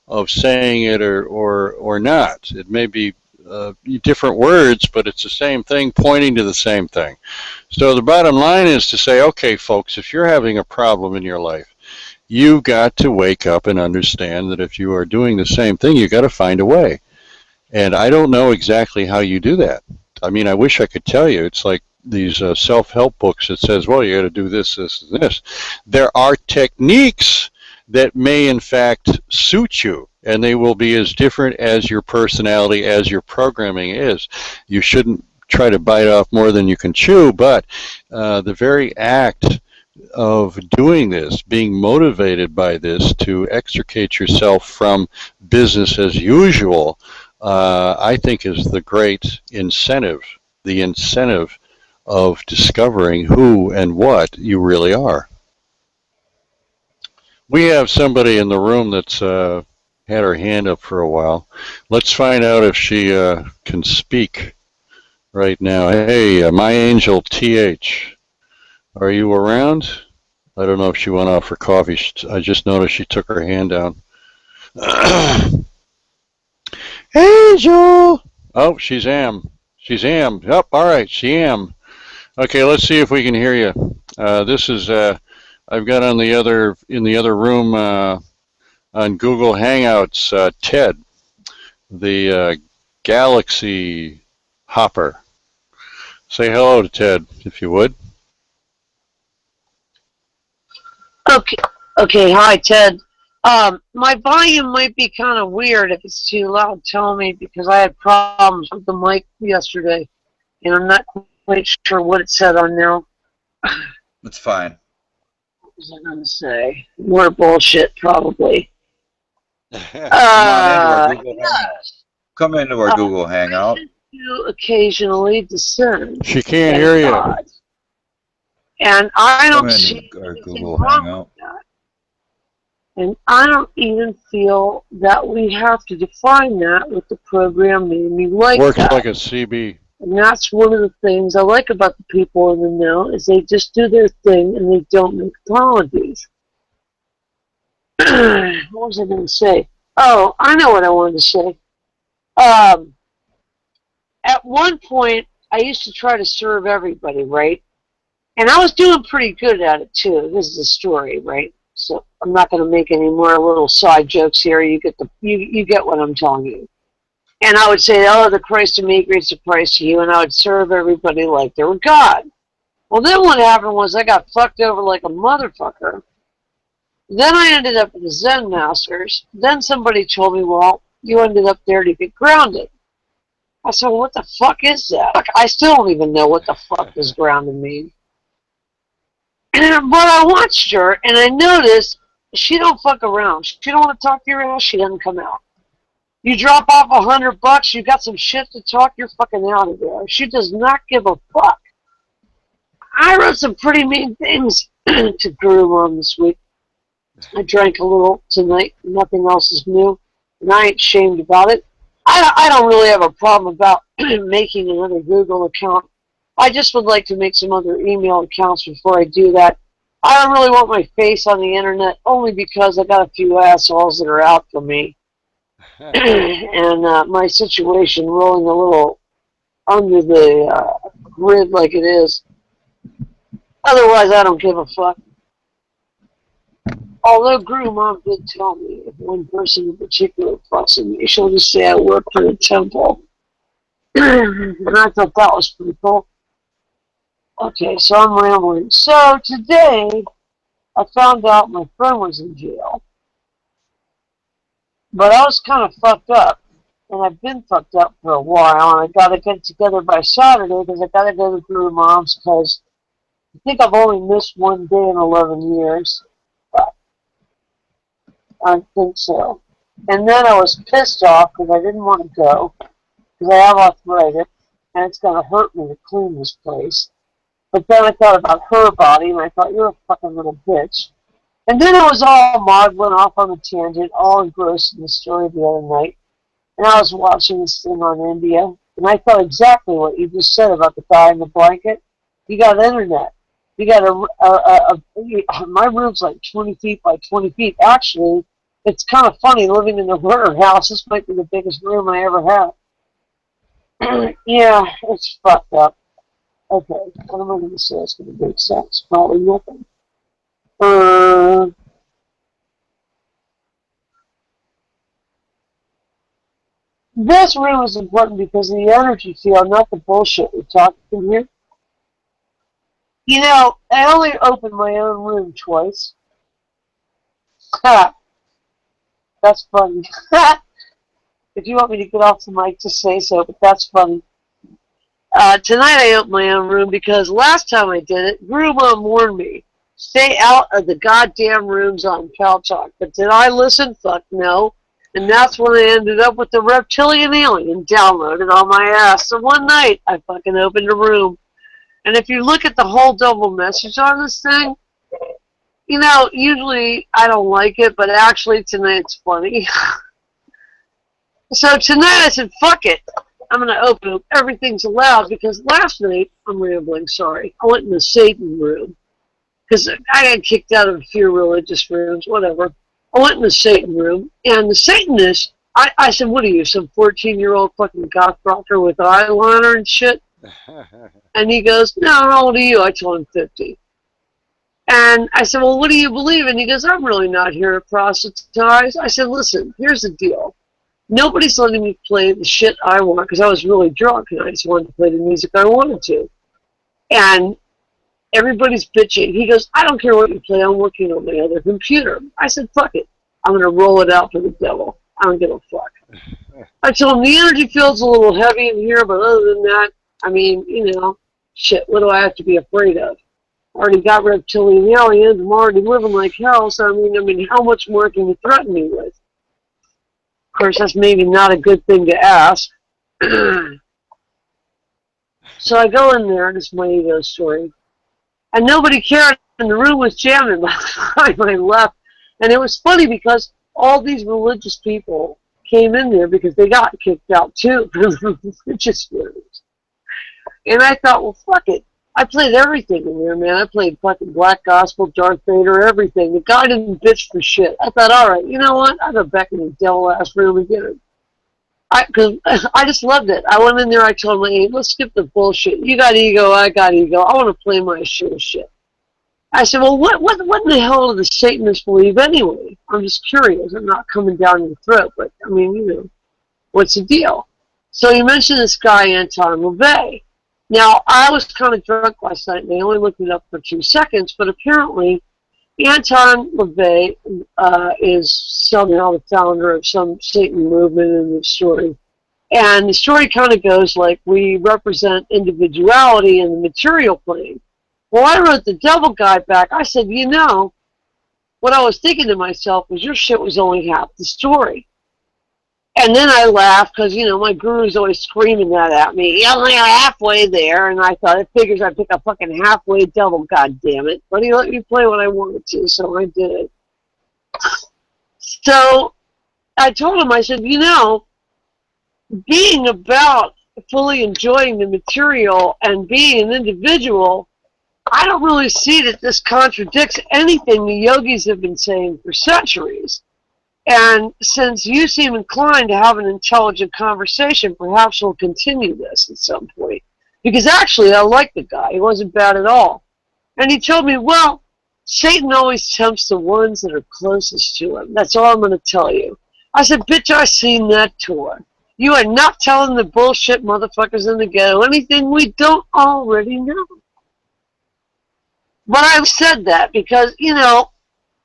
Speaker 2: of saying it or not. It may be different words, but it's the same thing pointing to the same thing. So the bottom line is to say, okay, folks, if you're having a problem in your life, you've got to wake up and understand that if you are doing the same thing, you've got to find a way. And I don't know exactly how you do that. I mean, I wish I could tell you. It's like these self-help books that says, well, you got to do this, this, and this. There are techniques that may in fact suit you, and they will be as different as your personality, as your programming is. You shouldn't try to bite off more than you can chew, but the very act of doing this, being motivated by this to extricate yourself from business as usual, I think is the great incentive, the incentive of discovering who and what you really are. We have somebody in the room that's had her hand up for a while. Let's find out if she can speak right now. Hey, my angel TH, are you around? I don't know if she went out for coffee. I just noticed she took her hand down. Angel! Oh, she's Am. She's Am. Yep, all right, she Am. Okay, let's see if we can hear you. This is... I've got in the other room on Google Hangouts, Ted, the Galaxy Hopper. Say hello to Ted, if you would.
Speaker 4: Okay. Hi, Ted. My volume might be kind of weird. If it's too loud, tell me, because I had problems with the mic yesterday, and I'm not quite sure what it said on there.
Speaker 1: It's fine.
Speaker 4: What was I going to say? More bullshit, probably.
Speaker 1: Come into our Google Hangout.
Speaker 4: You occasionally discern.
Speaker 2: She can't hear you.
Speaker 4: God. And I don't
Speaker 1: Come
Speaker 4: see
Speaker 1: into our
Speaker 4: anything
Speaker 1: Google
Speaker 4: wrong
Speaker 1: Hangout.
Speaker 4: with that. And I don't even feel that we have to define that with the program made me like
Speaker 2: Works
Speaker 4: that.
Speaker 2: like a CB.
Speaker 4: And that's one of the things I like about the people in the know is they just do their thing and they don't make apologies. What was I going to say? Oh, I know what I wanted to say. At one point, I used to try to serve everybody, right? And I was doing pretty good at it too. This is a story, right? So I'm not going to make any more little side jokes here. You get you get what I'm telling you. And I would say, "Oh, the Christ of me, grace of Christ to you," and I would serve everybody like they were God. Well, then what happened was I got fucked over like a motherfucker. Then I ended up at the Zen Masters. Then somebody told me, "Well, you ended up there to get grounded." I said, "Well, what the fuck is that?" I still don't even know what the fuck does grounded mean. But I watched her, and I noticed she don't fuck around. She don't want to talk to your ass, she doesn't come out. You drop off $100, you got some shit to talk, you're fucking out of there. She does not give a fuck. I wrote some pretty mean things to Guru Mom this week. I drank a little tonight. Nothing else is new, and I ain't ashamed about it. I don't really have a problem about making another Google account. I just would like to make some other email accounts before I do that. I don't really want my face on the internet, only because I got a few assholes that are out for me. And my situation rolling a little under the grid like it is. Otherwise, I don't give a fuck. Although Guru Mom did tell me if one person in particular fucks with me, she'll just say I work for the temple. And I thought that was pretty cool. Okay, so I'm rambling. So today, I found out my friend was in jail. But I was kind of fucked up. And I've been fucked up for a while. And I got to get together by Saturday because I got to go to Guru Mom's because I think I've only missed one day in 11 years. But I think so. And then I was pissed off because I didn't want to go because I have arthritis and it's going to hurt me to clean this place. But then I thought about her body, and I thought, you're a fucking little bitch. And then I was all maudlin off on a tangent, all engrossed in the story the other night. And I was watching this thing on India, and I thought exactly what you just said about the guy in the blanket. You got internet. You got my room's like 20 feet by 20 feet. Actually, it's kind of funny living in a warehouse. This might be the biggest room I ever had. Yeah, it's fucked up. Okay, what am I going to say? It's going to make sense. Probably nothing. This room is important because of the energy field, not the bullshit we're talking here. You know, I only opened my own room twice. Ha! That's funny. If you want me to get off the mic, just say so, but that's funny. Tonight I opened my own room because last time I did it, Guru Mom warned me, stay out of the goddamn rooms on Pal Talk. But did I listen? Fuck no. And that's when I ended up with the reptilian alien downloaded on my ass. So one night I fucking opened a room. And if you look at the whole double message on this thing, you know, usually I don't like it, but actually tonight it's funny. So tonight I said, fuck it. I'm going to open Everything's Allowed because last night, I'm rambling, sorry, I went in the Satan room because I got kicked out of a few religious rooms, whatever. I went in the Satan room, and the Satanist, I said, what are you, some 14-year-old fucking goth rocker with eyeliner and shit? And he goes, no, how old are you? I told him 50. And I said, well, what do you believe? And he goes, I'm really not here to proselytize. I said, listen, here's the deal. Nobody's letting me play the shit I want because I was really drunk and I just wanted to play the music I wanted to. And everybody's bitching. He goes, I don't care what you play. I'm working on my other computer. I said, fuck it. I'm going to roll it out for the devil. I don't give a fuck. I told him the energy field's a little heavy in here, but other than that, I mean, you know, shit, what do I have to be afraid of? I already got reptilian aliens. I'm already living like hell, so I mean, how much more can you threaten me with? Of course, that's maybe not a good thing to ask. So I go in there, and it's my ego story. And nobody cared, and the room was jamming by the time I left. And it was funny because all these religious people came in there because they got kicked out too from religious rooms. And I thought, well, fuck it. I played everything in there, man. I played fucking Black Gospel, Darth Vader, everything. The guy didn't bitch for shit. I thought, all right, you know what? I'll go back in the devil-ass room and get it. Cause I just loved it. I went in there, I told him, hey, let's skip the bullshit. You got ego, I got ego. I want to play my shit. I said, well, what in the hell do the Satanists believe anyway? I'm just curious. I'm not coming down your throat, but, I mean, you know, what's the deal? So you mentioned this guy, Anton LaVey. Now, I was kind of drunk last night, and I only looked it up for 2 seconds, but apparently Anton LaVey is somehow the founder of some Satan movement in the story. And the story kind of goes like, we represent individuality in the material plane. Well, I wrote the devil guy back. I said, you know, what I was thinking to myself was your shit was only half the story. And then I laughed because, you know, my guru's always screaming that at me. You're only halfway there. And I thought, it figures I'd pick a fucking halfway devil, goddammit. But he let me play what I wanted to, so I did it. So I told him, I said, you know, being about fully enjoying the material and being an individual, I don't really see that this contradicts anything the yogis have been saying for centuries. And since you seem inclined to have an intelligent conversation, perhaps we'll continue this at some point. Because actually, I like the guy. He wasn't bad at all. And he told me, well, Satan always tempts the ones that are closest to him. That's all I'm going to tell you. I said, bitch, I've seen that tour. You are not telling the bullshit motherfuckers in the ghetto anything we don't already know. But I've said that because, you know,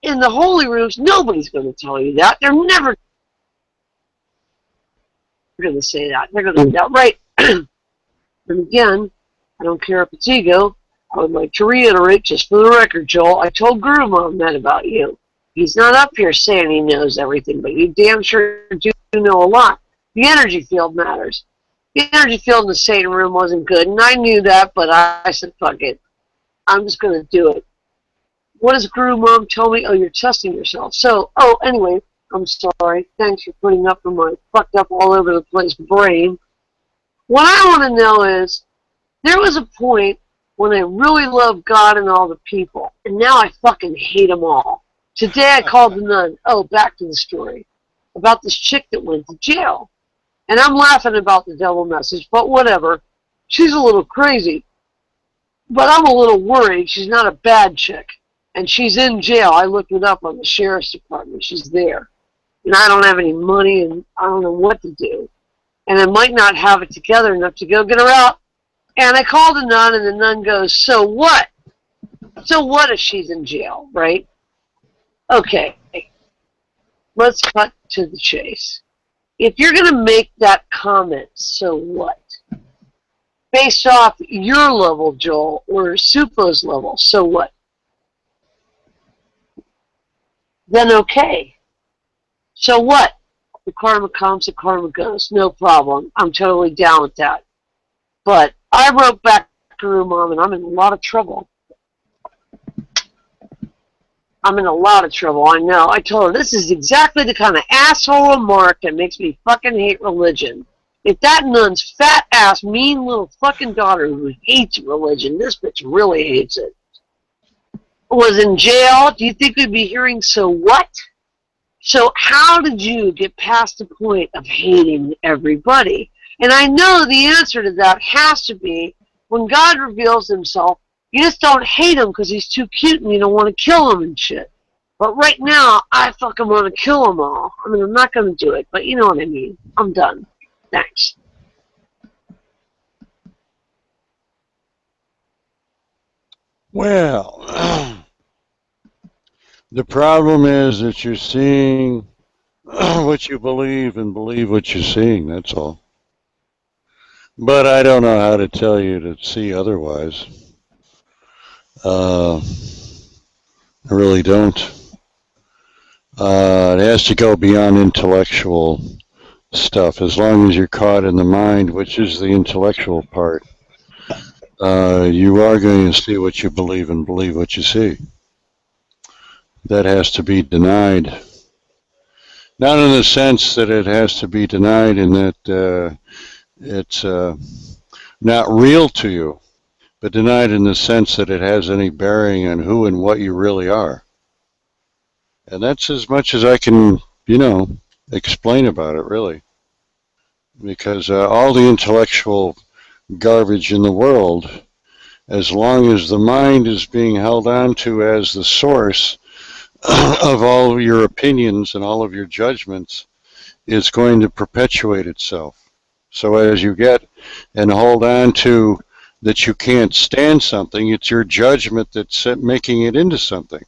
Speaker 4: in the holy rooms, nobody's going to tell you that. They're never going to say that. They're going to do that, right? And again, I don't care if it's ego. I would like to reiterate, just for the record, Joel, I told Guru Mom that about you. He's not up here saying he knows everything, but you damn sure do know a lot. The energy field matters. The energy field in the Satan room wasn't good, and I knew that, but I said, fuck it. I'm just going to do it. What does Guru Mom tell me? Oh, you're testing yourself. So, anyway, I'm sorry. Thanks for putting up with my fucked up all over the place brain. What I want to know is, there was a point when I really loved God and all the people, and now I fucking hate them all. Today I called the nun. Oh, back to the story. About this chick that went to jail. And I'm laughing about the devil message, but whatever. She's a little crazy. But I'm a little worried. She's not a bad chick. And she's in jail. I looked it up on the sheriff's department. She's there. And I don't have any money, and I don't know what to do. And I might not have it together enough to go get her out. And I called the nun, and the nun goes, so what? So what if she's in jail, right? Okay. Let's cut to the chase. If you're going to make that comment, so what? Based off your level, Joel, or Supo's level, so what? Then okay. So what? The karma comes, the karma goes. No problem. I'm totally down with that. But I wrote back to Guru Mom, and I'm in a lot of trouble. I'm in a lot of trouble, I know. I told her, this is exactly the kind of asshole remark that makes me fucking hate religion. If that nun's fat ass, mean little fucking daughter who hates religion, this bitch really hates it, was in jail, do you think we'd be hearing so what? So how did you get past the point of hating everybody? And I know the answer to that has to be, when God reveals himself, you just don't hate him because he's too cute and you don't want to kill him and shit. But right now, I fucking want to kill them all. I mean, I'm not going to do it, but you know what I mean. I'm done. Thanks.
Speaker 2: Well, the problem is that you're seeing what you believe and believe what you're seeing, that's all. But I don't know how to tell you to see otherwise. I really don't. It has to go beyond intellectual stuff. As long as you're caught in the mind, which is the intellectual part, you are going to see what you believe and believe what you see. that has to be denied. Not in the sense that it has to be denied in that it's not real to you, but denied in the sense that it has any bearing on who and what you really are. And that's as much as I can, explain about it, really. Because all the intellectual garbage in the world, as long as the mind is being held on to as the source of all of your opinions and all of your judgments, is going to perpetuate itself. So as you get and hold on to that you can't stand something, it's your judgment that's making it into something.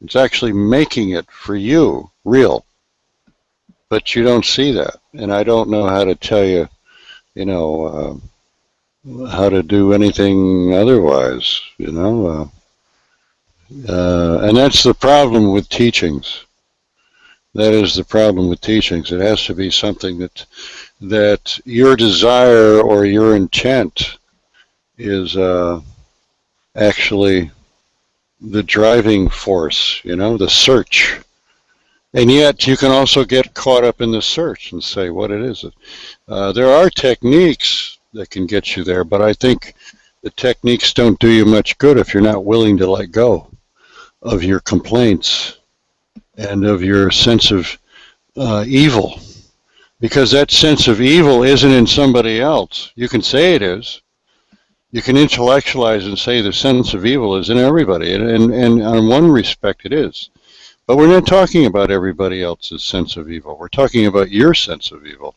Speaker 2: It's actually making it for you real. But you don't see that. And I don't know how to tell you, how to do anything otherwise, and that's the problem with teachings. That is the problem with teachings. It has to be something that your desire or your intent is actually the driving force, the search. And yet you can also get caught up in the search and say what it is. There are techniques that can get you there, but I think the techniques don't do you much good if you're not willing to let go of your complaints and of your sense of evil. Because that sense of evil isn't in somebody else. You can say it is. You can intellectualize and say the sense of evil is in everybody, and on one respect it is. But we're not talking about everybody else's sense of evil. We're talking about your sense of evil.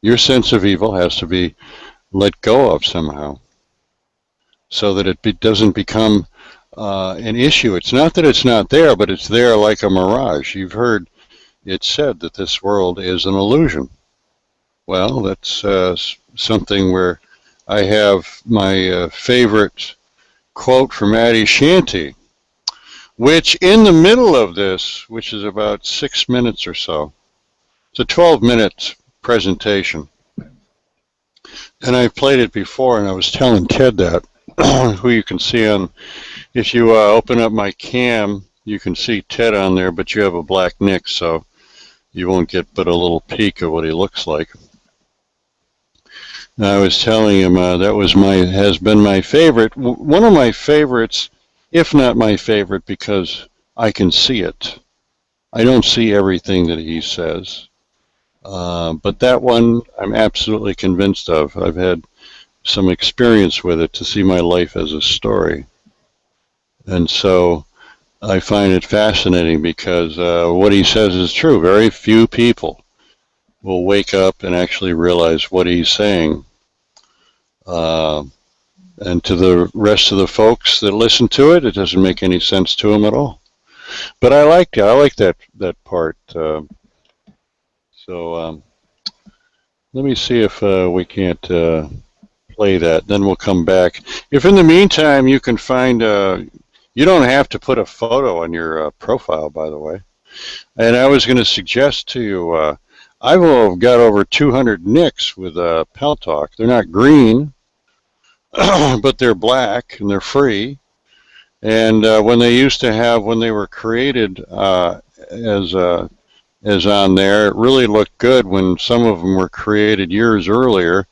Speaker 2: Your sense of evil has to be let go of somehow so that it doesn't become an issue. It's not that it's not there, but it's there like a mirage. You've heard it said that this world is an illusion. Well, that's something where I have my favorite quote from Adi Shanti, which in the middle of this, which is about 6 minutes or so, it's a 12-minute presentation. And I've played it before, and I was telling Ted that, who you can see on, if you open up my cam, you can see Ted on there, but you have a black nick, so you won't get but a little peek of what he looks like. And I was telling him that has been my favorite, one of my favorites, if not my favorite, because I can see it. I don't see everything that he says. But that one I'm absolutely convinced of. I've had some experience with it to see my life as a story. And so I find it fascinating because what he says is true. Very few people will wake up and actually realize what he's saying. And to the rest of the folks that listen to it, it doesn't make any sense to them at all. But I like it. I like that part. So let me see if we can't play that. Then we'll come back. If in the meantime you can find, you don't have to put a photo on your profile, by the way. And I was going to suggest to you, I've got over 200 nicks with Pal Talk. They're not green, but they're black and they're free. And when they were created as on there, it really looked good when some of them were created years earlier.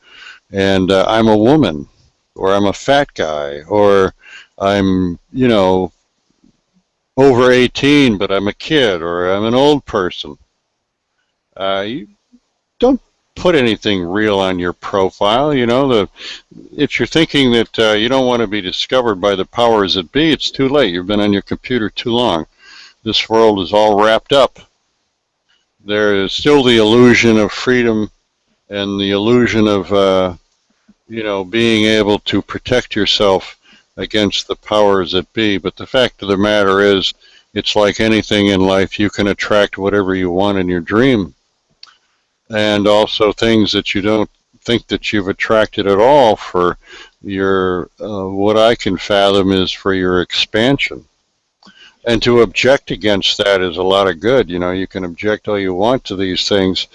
Speaker 2: And I'm a woman, or I'm a fat guy, or I'm, over 18, but I'm a kid, or I'm an old person. You don't put anything real on your profile. If you're thinking that you don't want to be discovered by the powers that be, it's too late. You've been on your computer too long. This world is all wrapped up. There is still the illusion of freedom and the illusion of, being able to protect yourself against the powers that be. But the fact of the matter is, it's like anything in life. You can attract whatever you want in your dream. And also things that you don't think that you've attracted at all for your, what I can fathom is for your expansion. And to object against that is a lot of good. You can object all you want to these things,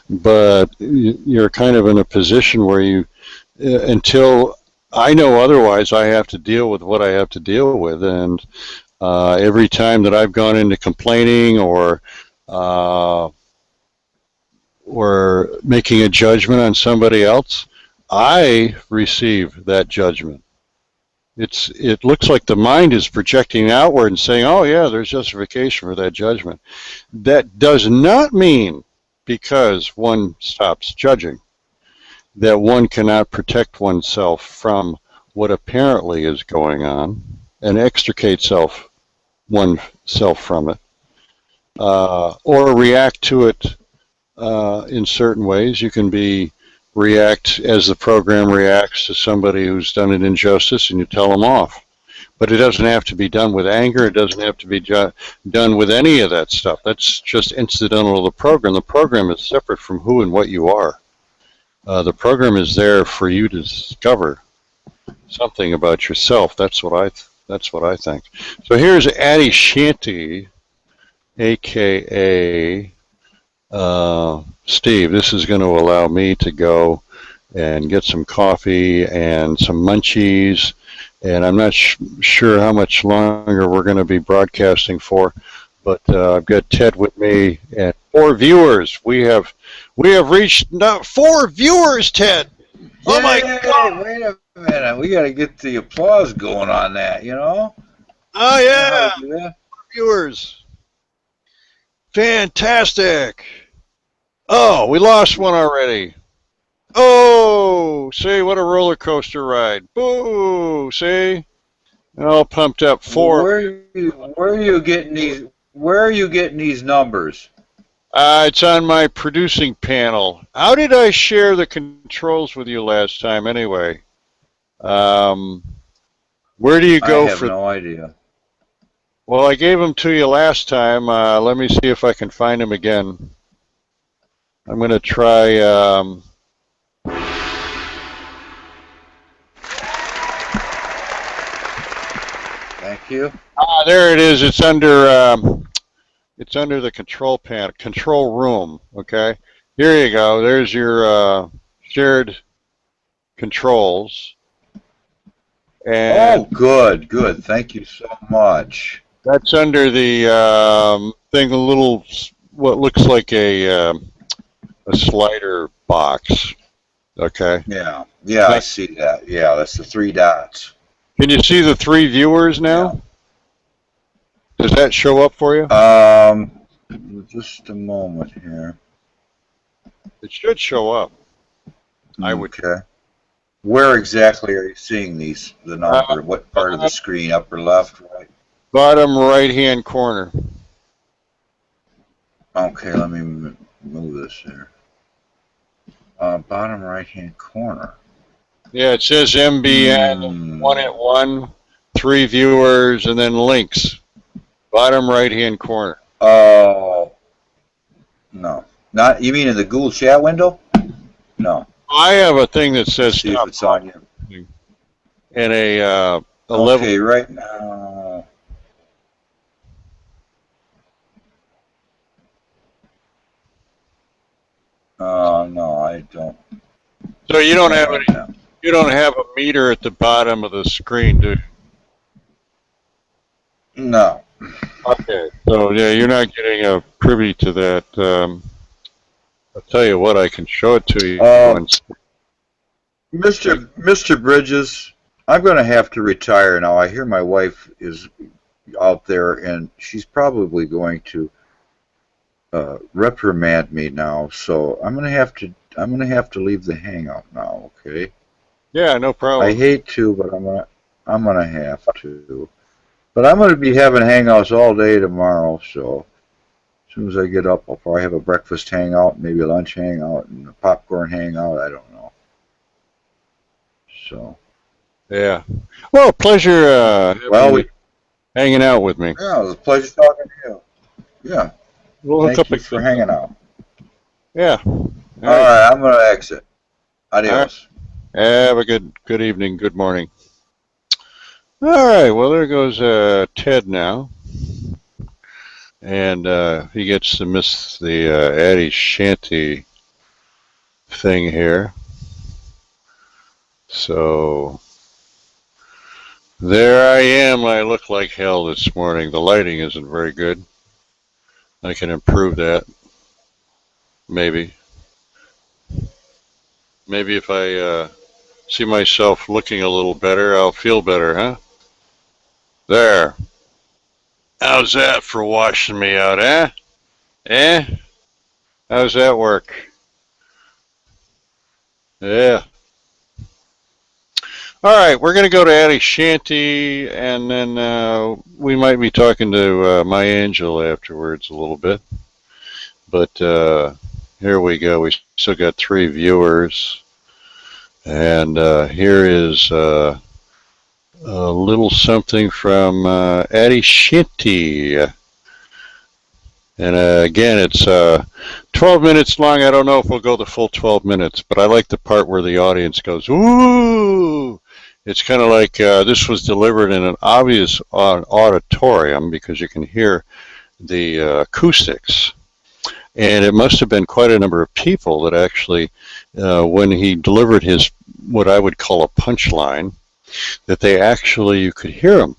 Speaker 2: but you're kind of in a position where you, until I know otherwise, I have to deal with what I have to deal with. And Every time that I've gone into complaining or making a judgment on somebody else, I receive that judgment. It looks like the mind is projecting outward and saying, oh yeah, there's justification for that judgment. That does not mean, because one stops judging, that one cannot protect oneself from what apparently is going on and extricate oneself from it, or react to it in certain ways. You can react as the program reacts to somebody who's done an injustice, and you tell them off. But it doesn't have to be done with anger. It doesn't have to be done with any of that stuff. That's just incidental to the program. The program is separate from who and what you are. The program is there for you to discover something about yourself. That's what I think. So here's Addie Shanty, aka Steve. This is going to allow me to go and get some coffee and some munchies, and I'm not sure how much longer we're going to be broadcasting for, but I've got Ted with me and 4 viewers. We have reached 4 viewers, Ted. Oh my God!
Speaker 1: Wait a minute, we got to get the applause going on that, you know?
Speaker 2: Oh yeah, viewers. Fantastic. Oh, we lost one already. Oh, see, what a roller coaster ride. Boo, see? All pumped up. 4.
Speaker 1: Where are you getting these? Where are you getting these numbers?
Speaker 2: It's on my producing panel. How did I share the controls with you last time anyway? Where do you go
Speaker 1: I have
Speaker 2: for...
Speaker 1: no idea.
Speaker 2: Well, I gave them to you last time. Let me see if I can find them again. I'm going to try...
Speaker 1: Thank you.
Speaker 2: There it is. It's under the control panel, control room. Okay. Here you go. There's your shared controls. And
Speaker 1: Oh, good. Thank you so much.
Speaker 2: that's under the thing, a little, what looks like a slider box. Okay.
Speaker 1: Yeah, I see that. Yeah, that's the 3 dots.
Speaker 2: Can you see the 3 viewers now? Does that show up for you?
Speaker 1: Just a moment here.
Speaker 2: It should show up. I would.
Speaker 1: Okay. Where exactly are you seeing these? The number? What part of the screen? Upper left, right?
Speaker 2: Bottom right-hand corner.
Speaker 1: Okay, let me move this here. Bottom right-hand corner.
Speaker 2: Yeah, it says MBN 1 at 1, 3 viewers, and then links. Bottom right-hand corner.
Speaker 1: Oh, no. Not, you mean in the Google chat window? No.
Speaker 2: I have a thing that says
Speaker 1: See if
Speaker 2: stop
Speaker 1: it's on you.
Speaker 2: and a level.
Speaker 1: Okay, right now. No, I don't.
Speaker 2: So you don't have any. You don't have a meter at the bottom of the screen, do you?
Speaker 1: No.
Speaker 2: Okay. So yeah, you're not getting a privy to that. I'll tell you what, I can show it to you.
Speaker 1: Mr. Bridges, I'm going to have to retire now. I hear my wife is out there, and she's probably going to reprimand me now. So I'm going to have to leave the hangout now. Okay.
Speaker 2: Yeah, no problem.
Speaker 1: I hate to, but I'm gonna have to. But I'm gonna be having hangouts all day tomorrow. So as soon as I get up, I'll probably have a breakfast hangout, maybe a lunch hangout, and a popcorn hangout. I don't know. So.
Speaker 2: Yeah. Well, pleasure. Hanging out with me.
Speaker 1: Yeah, it was a pleasure talking to you. Yeah.
Speaker 2: We'll hook
Speaker 1: Thank
Speaker 2: up
Speaker 1: you for hanging out.
Speaker 2: Yeah.
Speaker 1: All right, I'm gonna exit. Adios.
Speaker 2: Have a good evening, good morning. All right, well, there goes Ted now. And he gets to miss the Addie Shanty thing here. So There I am. I look like hell this morning. The lighting isn't very good. I can improve that. Maybe. Maybe if I see myself looking a little better, I'll feel better, huh? There. How's that for washing me out, eh? Eh? How's that work? Yeah. All right, we're going to go to Addie Shanty, and then we might be talking to My Angel afterwards a little bit. But here we go. We still got 3 viewers. And here is a little something from Addie Shanty. And again, it's 12 minutes long. I don't know if we'll go the full 12 minutes, but I like the part where the audience goes, ooh! It's kind of like this was delivered in an obvious auditorium because you can hear the acoustics. And it must have been quite a number of people that actually, when he delivered his, what I would call a punchline, that you could hear him.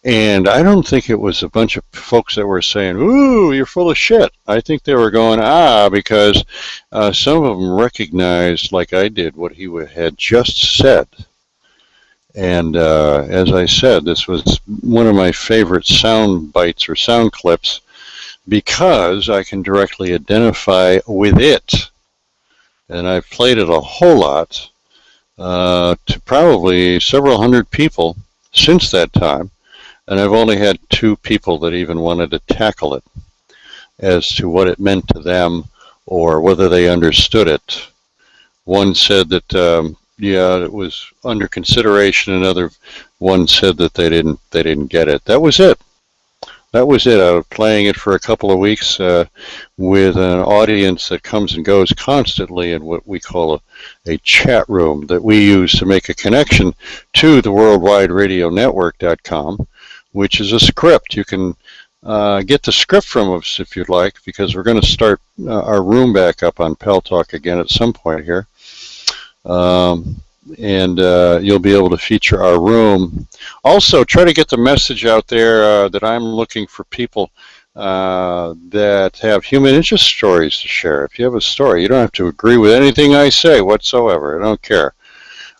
Speaker 2: And I don't think it was a bunch of folks that were saying, ooh, you're full of shit. I think they were going, because some of them recognized, like I did, what he had just said. And as I said, this was one of my favorite sound bites or sound clips because I can directly identify with it. And I've played it a whole lot to probably several hundred people since that time. And I've only had 2 people that even wanted to tackle it as to what it meant to them or whether they understood it. One said that, it was under consideration. Another one said that they didn't get it. That was it. That was it. I was playing it for a couple of weeks with an audience that comes and goes constantly in what we call a chat room that we use to make a connection to the worldwideradionetwork.com, which is a script. You can get the script from us if you'd like, because we're going to start our room back up on Pal Talk again at some point here. And you'll be able to feature our room. Also, try to get the message out there that I'm looking for people that have human interest stories to share. If you have a story, you don't have to agree with anything I say whatsoever. I don't care.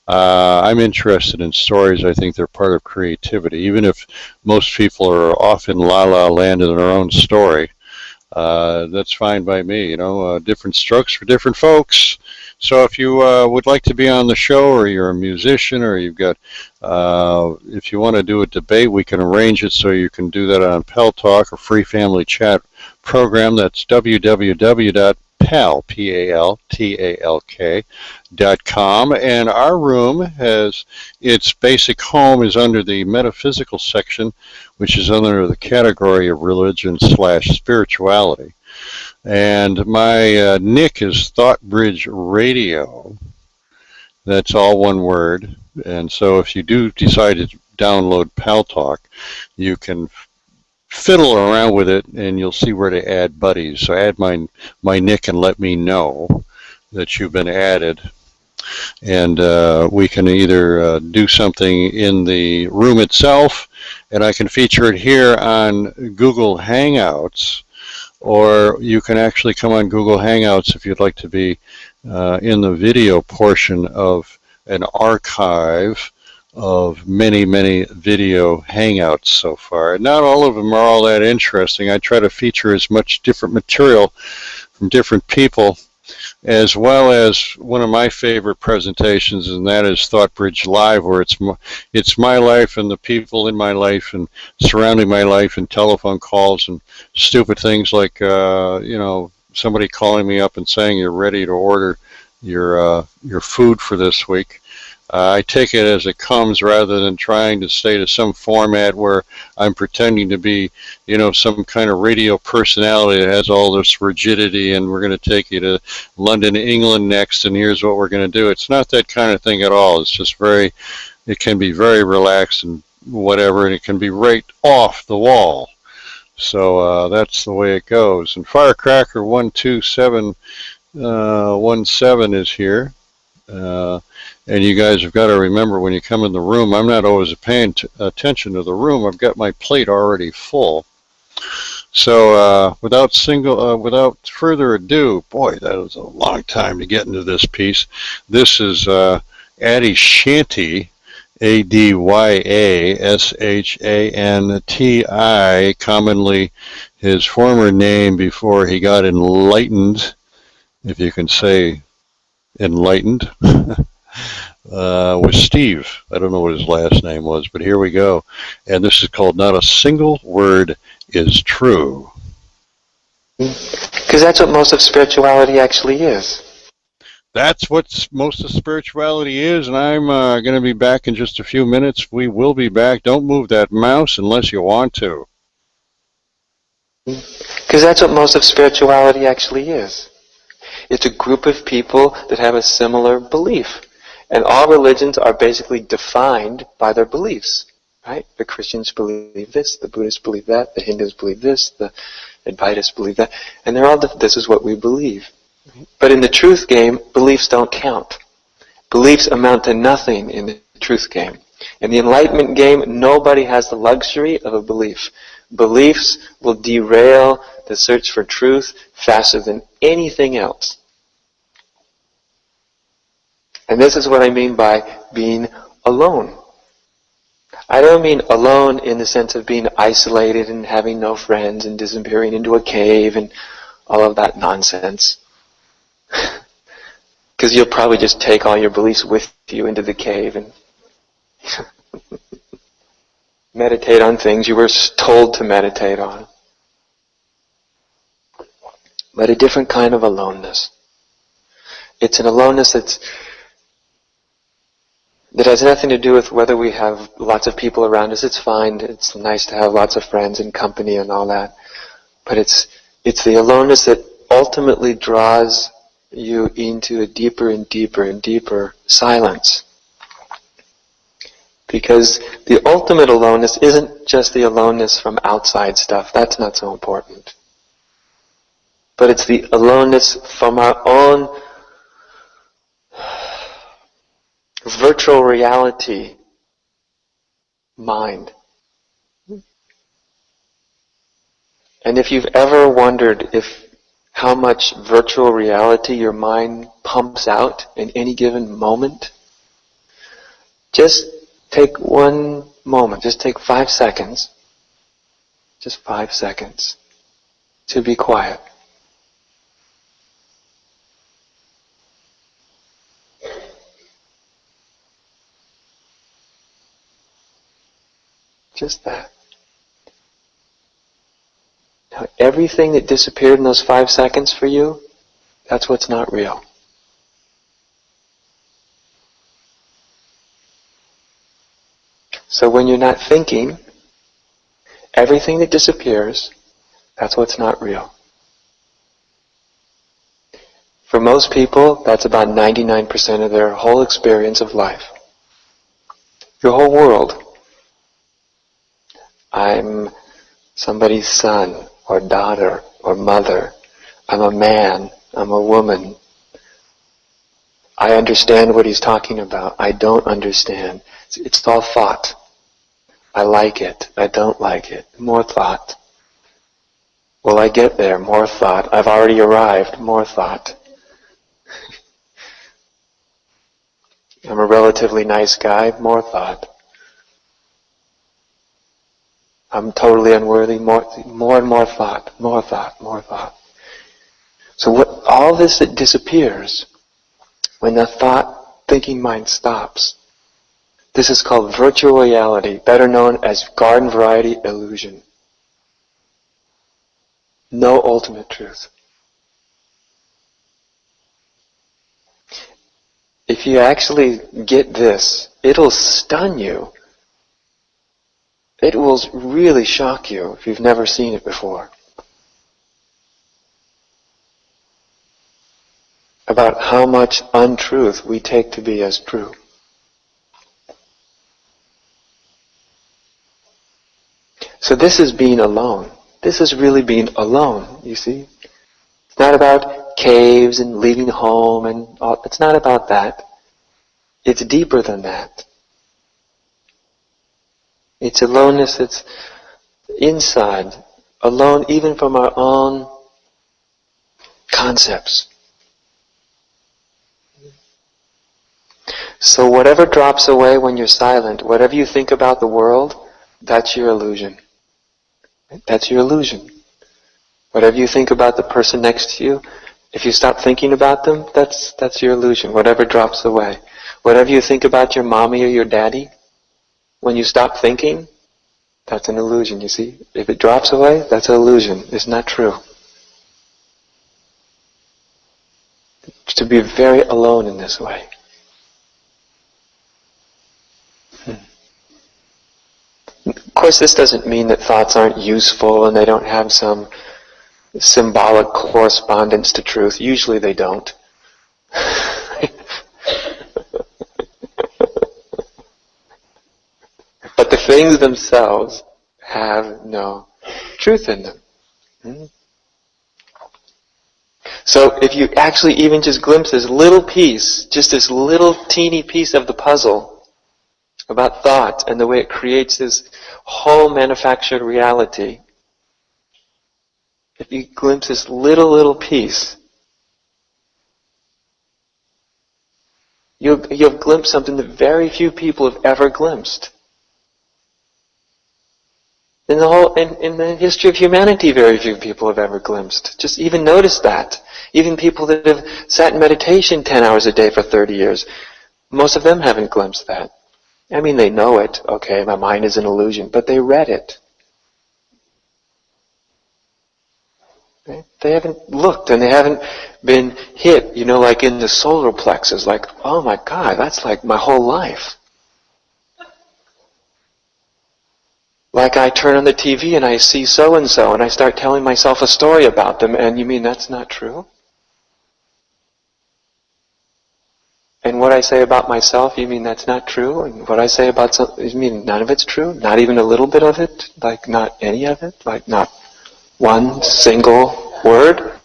Speaker 2: I'm interested in stories. I think they're part of creativity. Even if most people are off in la-la land in their own story, that's fine by me. Different strokes for different folks. So if you would like to be on the show, or you're a musician, or you've got, if you want to do a debate, we can arrange it so you can do that on Pal Talk, or Free Family Chat program. That's www.paltalk.com. And our room has its basic home is under the metaphysical section, which is under the category of religion/spirituality. And my nick is ThoughtBridge Radio. That's all one word. And so if you do decide to download Pal Talk, you can fiddle around with it and you'll see where to add buddies. So add my nick and let me know that you've been added. And we can either do something in the room itself, and I can feature it here on Google Hangouts, or you can actually come on Google Hangouts if you'd like to be in the video portion of an archive of many, many video Hangouts so far. Not all of them are all that interesting. I try to feature as much different material from different people, as well as one of my favorite presentations, and that is ThoughtBridge Live, where it's my life and the people in my life and surrounding my life, and telephone calls and stupid things like somebody calling me up and saying you're ready to order your food for this week. I take it as it comes rather than trying to stay to some format where I'm pretending to be, some kind of radio personality that has all this rigidity, and we're going to take you to London, England next, and here's what we're going to do. It's not that kind of thing at all. It's just it can be very relaxed and whatever, and it can be right off the wall. So that's the way it goes. And Firecracker 12717 is here. And you guys have got to remember when you come in the room, I'm not always paying attention to the room. I've got my plate already full. So without further ado, boy, that was a long time to get into this piece. This is Ady Shanti, Adyashanti, commonly his former name before he got enlightened, if you can say enlightened, was Steve. I don't know what his last name was, but here we go. And this is called Not a Single Word is True.
Speaker 5: Because that's what most of spirituality actually is.
Speaker 2: That's what most of spirituality is, and I'm going to be back in just a few minutes. We will be back. Don't move that mouse unless you want to.
Speaker 5: Because that's what most of spirituality actually is. It's a group of people that have a similar belief. And all religions are basically defined by their beliefs. Right? The Christians believe this, the Buddhists believe that, the Hindus believe this, the Advaitists believe that. And they're all, this is what we believe. But in the truth game, beliefs don't count. Beliefs amount to nothing in the truth game. In the enlightenment game, nobody has the luxury of a belief. Beliefs will derail the search for truth faster than anything else. And this is what I mean by being alone. I don't mean alone in the sense of being isolated and having no friends and disappearing into a cave and all of that nonsense. Because you'll probably just take all your beliefs with you into the cave and meditate on things you were told to meditate on. But a different kind of aloneness. It's an aloneness that has nothing to do with whether we have lots of people around us. It's fine. It's nice to have lots of friends and company and all that. But it's the aloneness that ultimately draws you into a deeper and deeper and deeper silence. Because the ultimate aloneness isn't just the aloneness from outside stuff. That's not so important. But it's the aloneness from our own virtual reality mind. And if you've ever wondered how much virtual reality your mind pumps out in any given moment, just take one moment, just take 5 seconds, just 5 seconds to be quiet. Just that. Now, everything that disappeared in those 5 seconds for you, that's what's not real. So when you're not thinking, everything that disappears, that's what's not real. For most people, that's about 99% of their whole experience of life. Your whole world. I'm somebody's son or daughter or mother. I'm a man. I'm a woman. I understand what he's talking about. I don't understand. It's all thought. I like it. I don't like it. More thought. Will I get there? More thought. I've already arrived. More thought. I'm a relatively nice guy. More thought. I'm totally unworthy. More and more thought. More thought. More thought. So all this that disappears when the thought thinking mind stops. This is called virtual reality, better known as garden variety illusion. No ultimate truth. If you actually get this, it'll stun you. It will really shock you if you've never seen it before. About how much untruth we take to be as true. So this is being alone. This is really being alone, you see. It's not about caves and leaving home and all. It's not about that. It's deeper than that. It's aloneness that's inside, alone even from our own concepts. So whatever drops away when you're silent, whatever you think about the world, that's your illusion. That's your illusion. Whatever you think about the person next to you, if you stop thinking about them, that's your illusion. Whatever drops away. Whatever you think about your mommy or your daddy, when you stop thinking, that's an illusion, you see? If it drops away, that's an illusion. It's not true. To be very alone in this way. Of course, this doesn't mean that thoughts aren't useful and they don't have some symbolic correspondence to truth. Usually they don't. But the things themselves have no truth in them. So if you actually even just glimpse this little piece, just this little teeny piece of the puzzle about thought and the way it creates this whole manufactured reality, if you glimpse this little piece, you'll glimpse something that very few people have ever glimpsed. In the history of humanity, very few people have ever glimpsed. Just even notice that. Even people that have sat in meditation 10 hours a day for 30 years, most of them haven't glimpsed that. I mean, they know it. Okay, my mind is an illusion, but they read it. Okay? They haven't looked and they haven't been hit, like in the solar plexus, like, oh my God, that's like my whole life. Like I turn on the TV and I see so-and-so and I start telling myself a story about them, and you mean that's not true? And what I say about myself, you mean that's not true? And what I say about something, you mean none of it's true? Not even a little bit of it? Like not any of it? Like not one single word?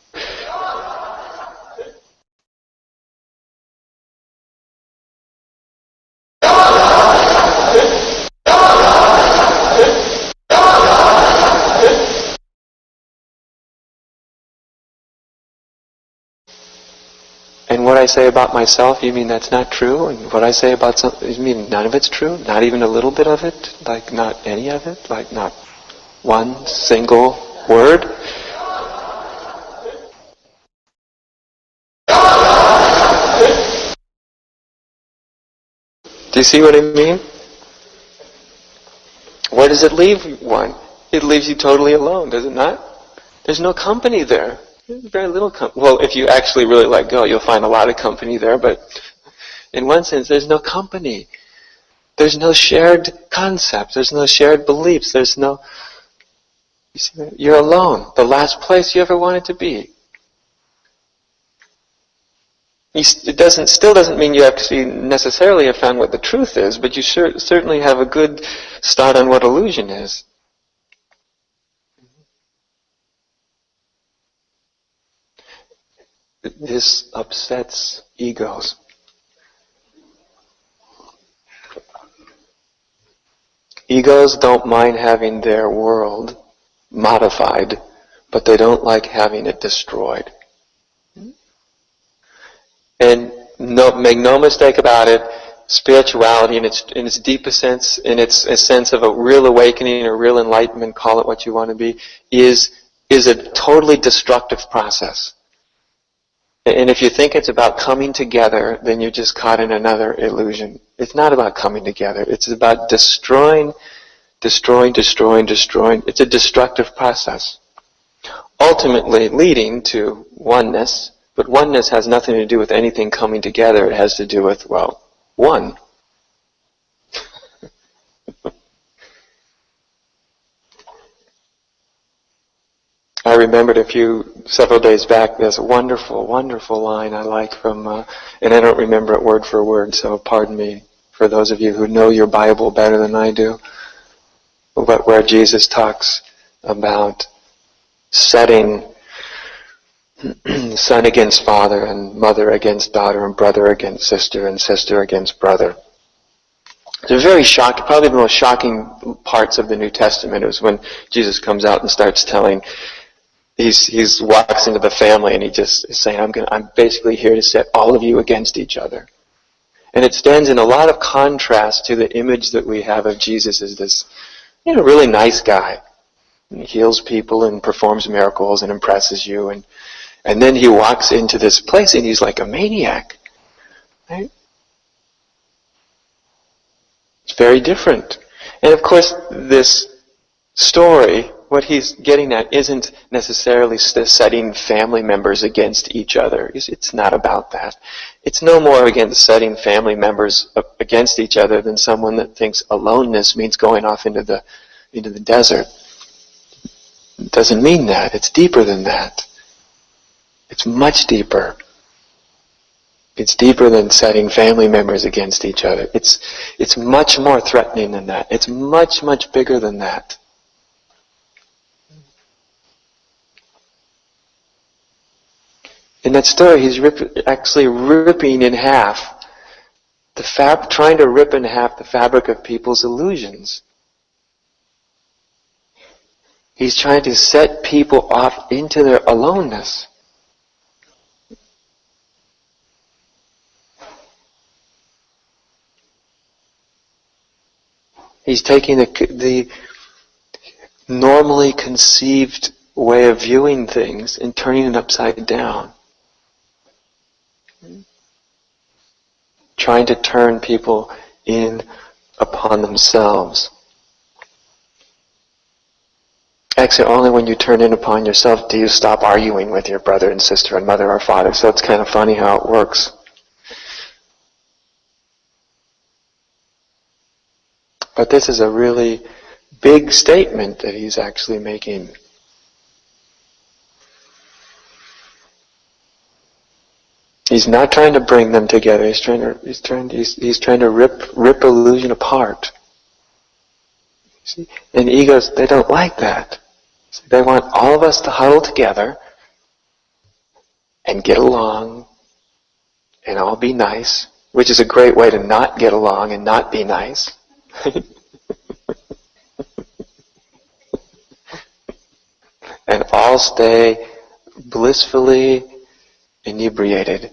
Speaker 5: And what I say about myself, you mean that's not true? And what I say about something, you mean none of it's true? Not even a little bit of it? Like not any of it? Like not one single word? Do you see what I mean? Where does it leave one? It leaves you totally alone, does it not? There's no company there. There's very little company. Well, if you actually really let go, you'll find a lot of company there, but in one sense, there's no company. There's no shared concept. There's no shared beliefs. There's no... You see that? You're alone. The last place you ever wanted to be. It still doesn't mean you have to necessarily have found what the truth is, but you certainly have a good start on what illusion is. This upsets egos. Egos don't mind having their world modified, but they don't like having it destroyed. And make no mistake about it, spirituality in its deepest sense, in its a sense of a real awakening or real enlightenment, call it what you want to be, is a totally destructive process. And if you think it's about coming together, then you're just caught in another illusion. It's not about coming together. It's about destroying. It's a destructive process. Ultimately leading to oneness, but oneness has nothing to do with anything coming together. It has to do with, one. I remembered several days back, there's a wonderful, wonderful line I like from, and I don't remember it word for word, so pardon me for those of you who know your Bible better than I do, but where Jesus talks about setting son against father, and mother against daughter, and brother against sister, and sister against brother. They're very shocking. Probably the most shocking parts of the New Testament is when Jesus comes out and starts telling. He's walks into the family and he just is saying, I'm basically here to set all of you against each other. And it stands in a lot of contrast to the image that we have of Jesus as this, really nice guy. He heals people and performs miracles and impresses you. And then he walks into this place and he's like a maniac. Right? It's very different. And of course, this story, what he's getting at isn't necessarily setting family members against each other. It's not about that. It's no more against setting family members against each other than someone that thinks aloneness means going off into the desert. It doesn't mean that. It's deeper than that. It's much deeper. It's deeper than setting family members against each other. It's much more threatening than that. It's much, much bigger than that. In that story, he's actually ripping in half trying to rip in half the fabric of people's illusions. He's trying to set people off into their aloneness. He's taking the normally conceived way of viewing things and turning it upside down. Trying to turn people in upon themselves. Actually, only when you turn in upon yourself do you stop arguing with your brother and sister and mother or father. So it's kind of funny how it works. But this is a really big statement that he's actually making. He's not trying to bring them together. He's trying to rip illusion apart. See? And egos, they don't like that. See, they want all of us to huddle together and get along and all be nice, which is a great way to not get along and not be nice. And all stay blissfully inebriated.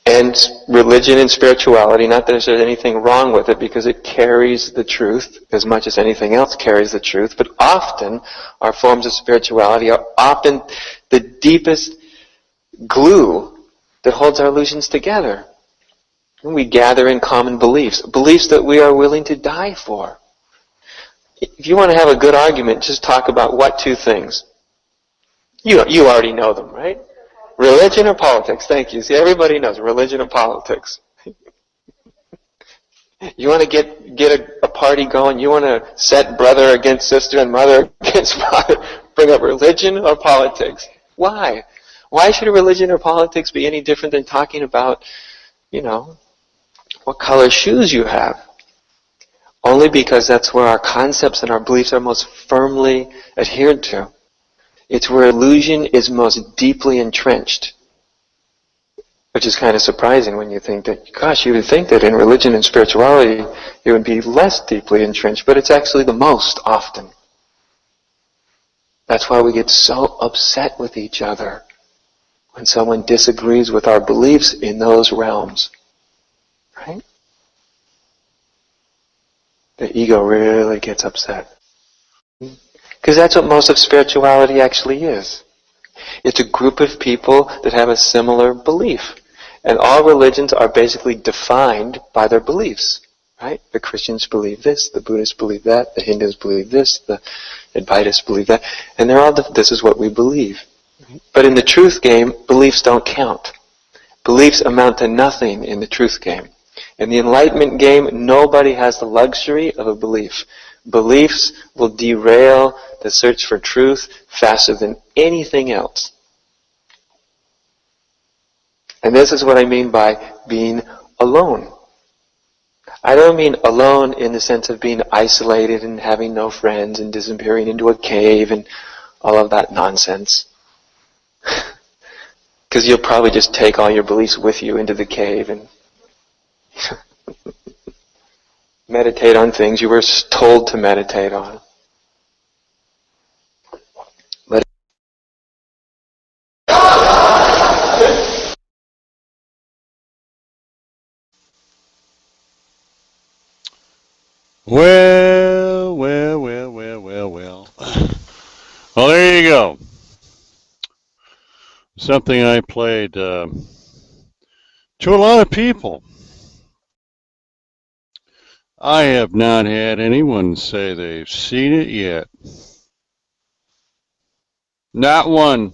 Speaker 5: And religion and spirituality, not that there's anything wrong with it, because it carries the truth as much as anything else carries the truth, but often our forms of spirituality are often the deepest glue that holds our illusions together. We gather in common beliefs that we are willing to die for. If you want to have a good argument, just talk about what two things? You already know them, right? Religion or politics? Thank you. See, everybody knows religion or politics. You want to get a party going? You want to set brother against sister and mother against father? Bring up religion or politics? Why? Why should religion or politics be any different than talking about, what color shoes you have? Only because that's where our concepts and our beliefs are most firmly adhered to. It's where illusion is most deeply entrenched. Which is kind of surprising when you think that, gosh, you would think that in religion and spirituality it would be less deeply entrenched, but it's actually the most often. That's why we get so upset with each other when someone disagrees with our beliefs in those realms. Right? The ego really gets upset. Because that's what most of spirituality actually is. It's a group of people that have a similar belief. And all religions are basically defined by their beliefs. Right? The Christians believe this, the Buddhists believe that, the Hindus believe this, the Advaitists believe that. And they're all, this is what we believe. Right? But in the truth game, beliefs don't count. Beliefs amount to nothing in the truth game. In the enlightenment game, nobody has the luxury of a belief. Beliefs will derail the search for truth faster than anything else. And this is what I mean by being alone. I don't mean alone in the sense of being isolated and having no friends and disappearing into a cave and all of that nonsense. Because you'll probably just take all your beliefs with you into the cave and meditate on things you were told to meditate on.
Speaker 2: Well, well, well, well, well, well. Well, there you go. Something I played to a lot of people. I have not had anyone say they've seen it yet. Not one.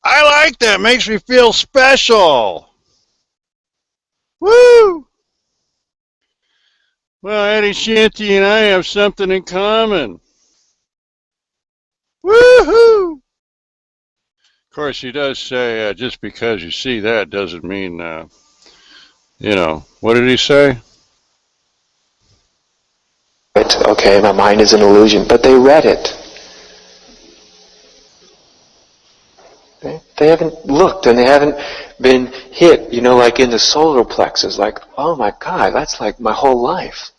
Speaker 2: I like that. Makes me feel special. Woo! Well, Eddie Shanty and I have something in common. Woohoo! Of course, he does say just because you see that doesn't mean, you know, what did he say?
Speaker 5: Okay, my mind is an illusion, but they read it. Okay? They haven't looked and they haven't been hit, you know, like in the solar plexus, like, oh my God, that's like my whole life.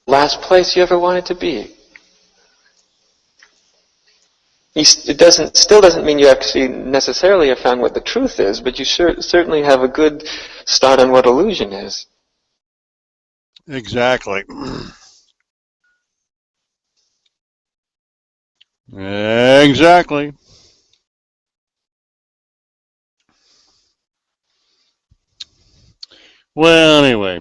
Speaker 5: Last place you ever wanted to be. It still doesn't mean you actually necessarily have found what the truth is, but you certainly have a good start on what illusion is.
Speaker 2: Exactly. Exactly. Well, anyway,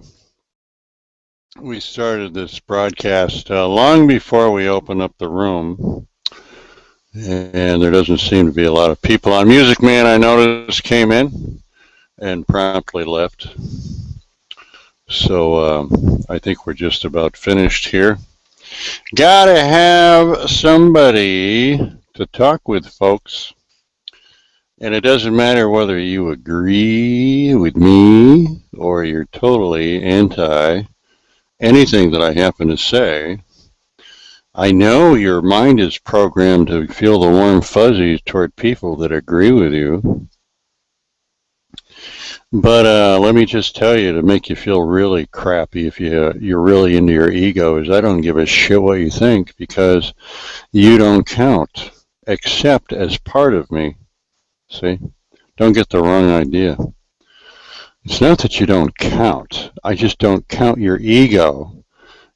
Speaker 2: we started this broadcast long before we opened up the room, and there doesn't seem to be a lot of people on. Music Man, I noticed, came in and promptly left. So I think we're just about finished here. Gotta have somebody to talk with, folks. And it doesn't matter whether you agree with me or you're totally anti anything that I happen to say. I know your mind is programmed to feel the warm fuzzies toward people that agree with you. But let me just tell you, to make you feel really crappy if you're really into your ego, is I don't give a shit what you think, because you don't count, except as part of me. See? Don't get the wrong idea. It's not that you don't count. I just don't count your ego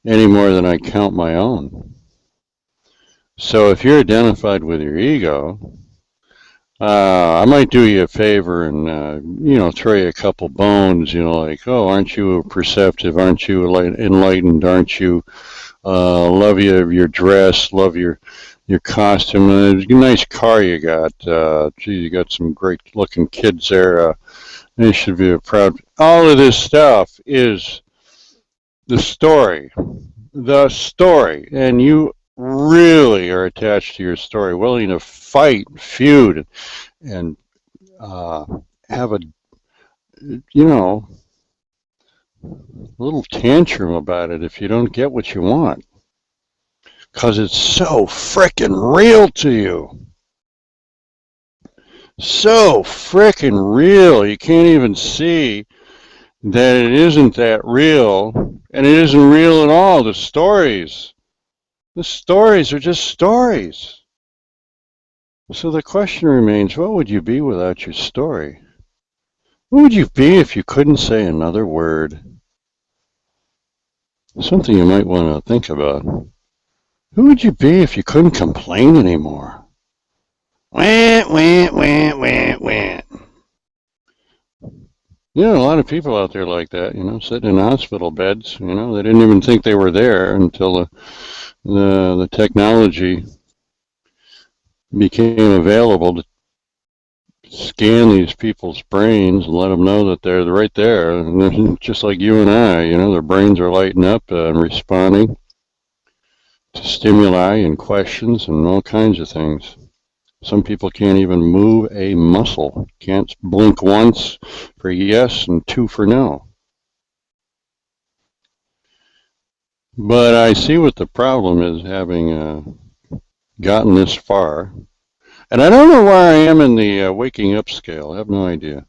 Speaker 2: any more than I count my own. So if you're identified with your ego, I might do you a favor and, you know, throw you a couple bones, you know, like, oh, aren't you perceptive? Aren't you enlightened? Aren't you, love your dress, love your costume, nice car you got. Gee, you got some great looking kids there. They should be proud. All of this stuff is the story, and you really are attached to your story, willing to fight, feud, and have a, you know, little tantrum about it if you don't get what you want. Because it's so frickin' real to you. So frickin' real. You can't even see that it isn't that real. And it isn't real at all. The stories are just stories. So the question remains, what would you be without your story? What would you be if you couldn't say another word? Something you might want to think about. Who would you be if you couldn't complain anymore? Wah, wah, wah, wah, wah. You know, a lot of people out there like that, you know, sitting in hospital beds, you know, they didn't even think they were there until the technology became available to scan these people's brains and let them know that they're right there. And they're just like you and I, you know, their brains are lighting up and responding to stimuli and questions and all kinds of things. Some people can't even move a muscle. Can't blink once for yes and two for no. But I see what the problem is, having gotten this far. And I don't know where I am in the waking up scale. I have no idea.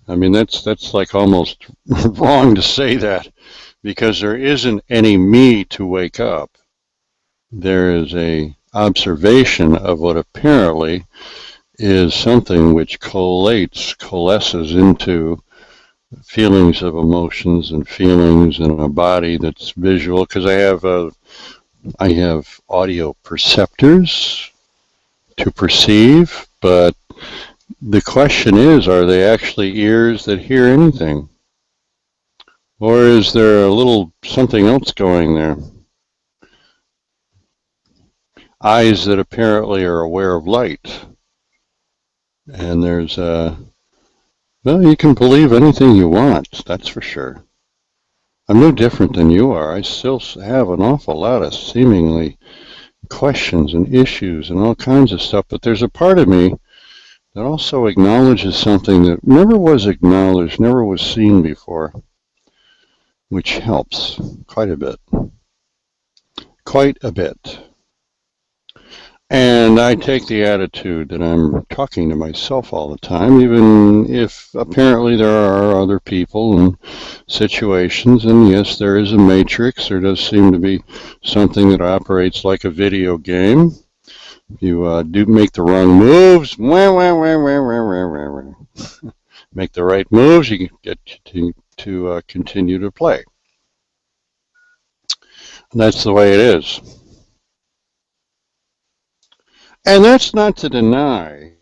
Speaker 2: I mean, that's like almost wrong to say that, because there isn't any me to wake up. There is a observation of what apparently is something which coalesces into feelings of emotions and feelings in a body that's visual, because I have audio perceptors to perceive, but the question is, are they actually ears that hear anything? Or is there a little something else going there? Eyes that apparently are aware of light. And there's well, you can believe anything you want, that's for sure. I'm no different than you are. I still have an awful lot of seemingly questions and issues and all kinds of stuff, but there's a part of me that also acknowledges something that never was acknowledged, never was seen before, which helps quite a bit. Quite a bit. And I take the attitude that I'm talking to myself all the time, even if apparently there are other people and situations, and yes, there is a matrix. There does seem to be something that operates like a video game. You do make the wrong moves, make the right moves, you can get to continue to play. And that's the way it is. And that's not to deny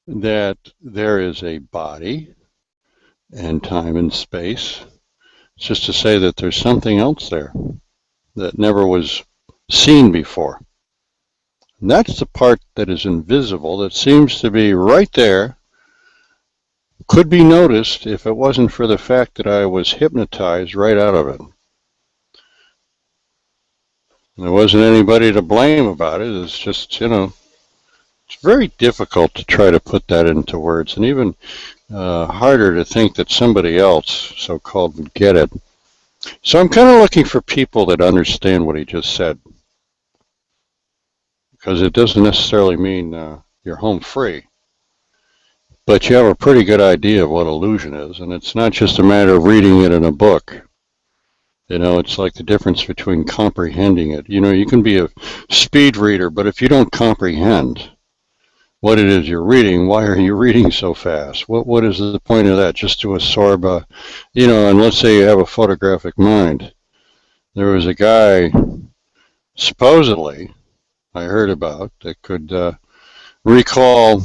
Speaker 2: that there is a body and time and space. It's just to say that there's something else there that never was seen before. And that's the part that is invisible, that seems to be right there, could be noticed if it wasn't for the fact that I was hypnotized right out of it. There wasn't anybody to blame about it. It's just, it's very difficult to try to put that into words, and even harder to think that somebody else, so-called, would get it. So I'm kind of looking for people that understand what he just said, because it doesn't necessarily mean you're home free, but you have a pretty good idea of what illusion is, and it's not just a matter of reading it in a book. It's like the difference between comprehending it. You can be a speed reader, but if you don't comprehend what it is you're reading, why are you reading so fast? What is the point of that? Just to absorb and let's say you have a photographic mind. There was a guy, supposedly, I heard about, that could recall,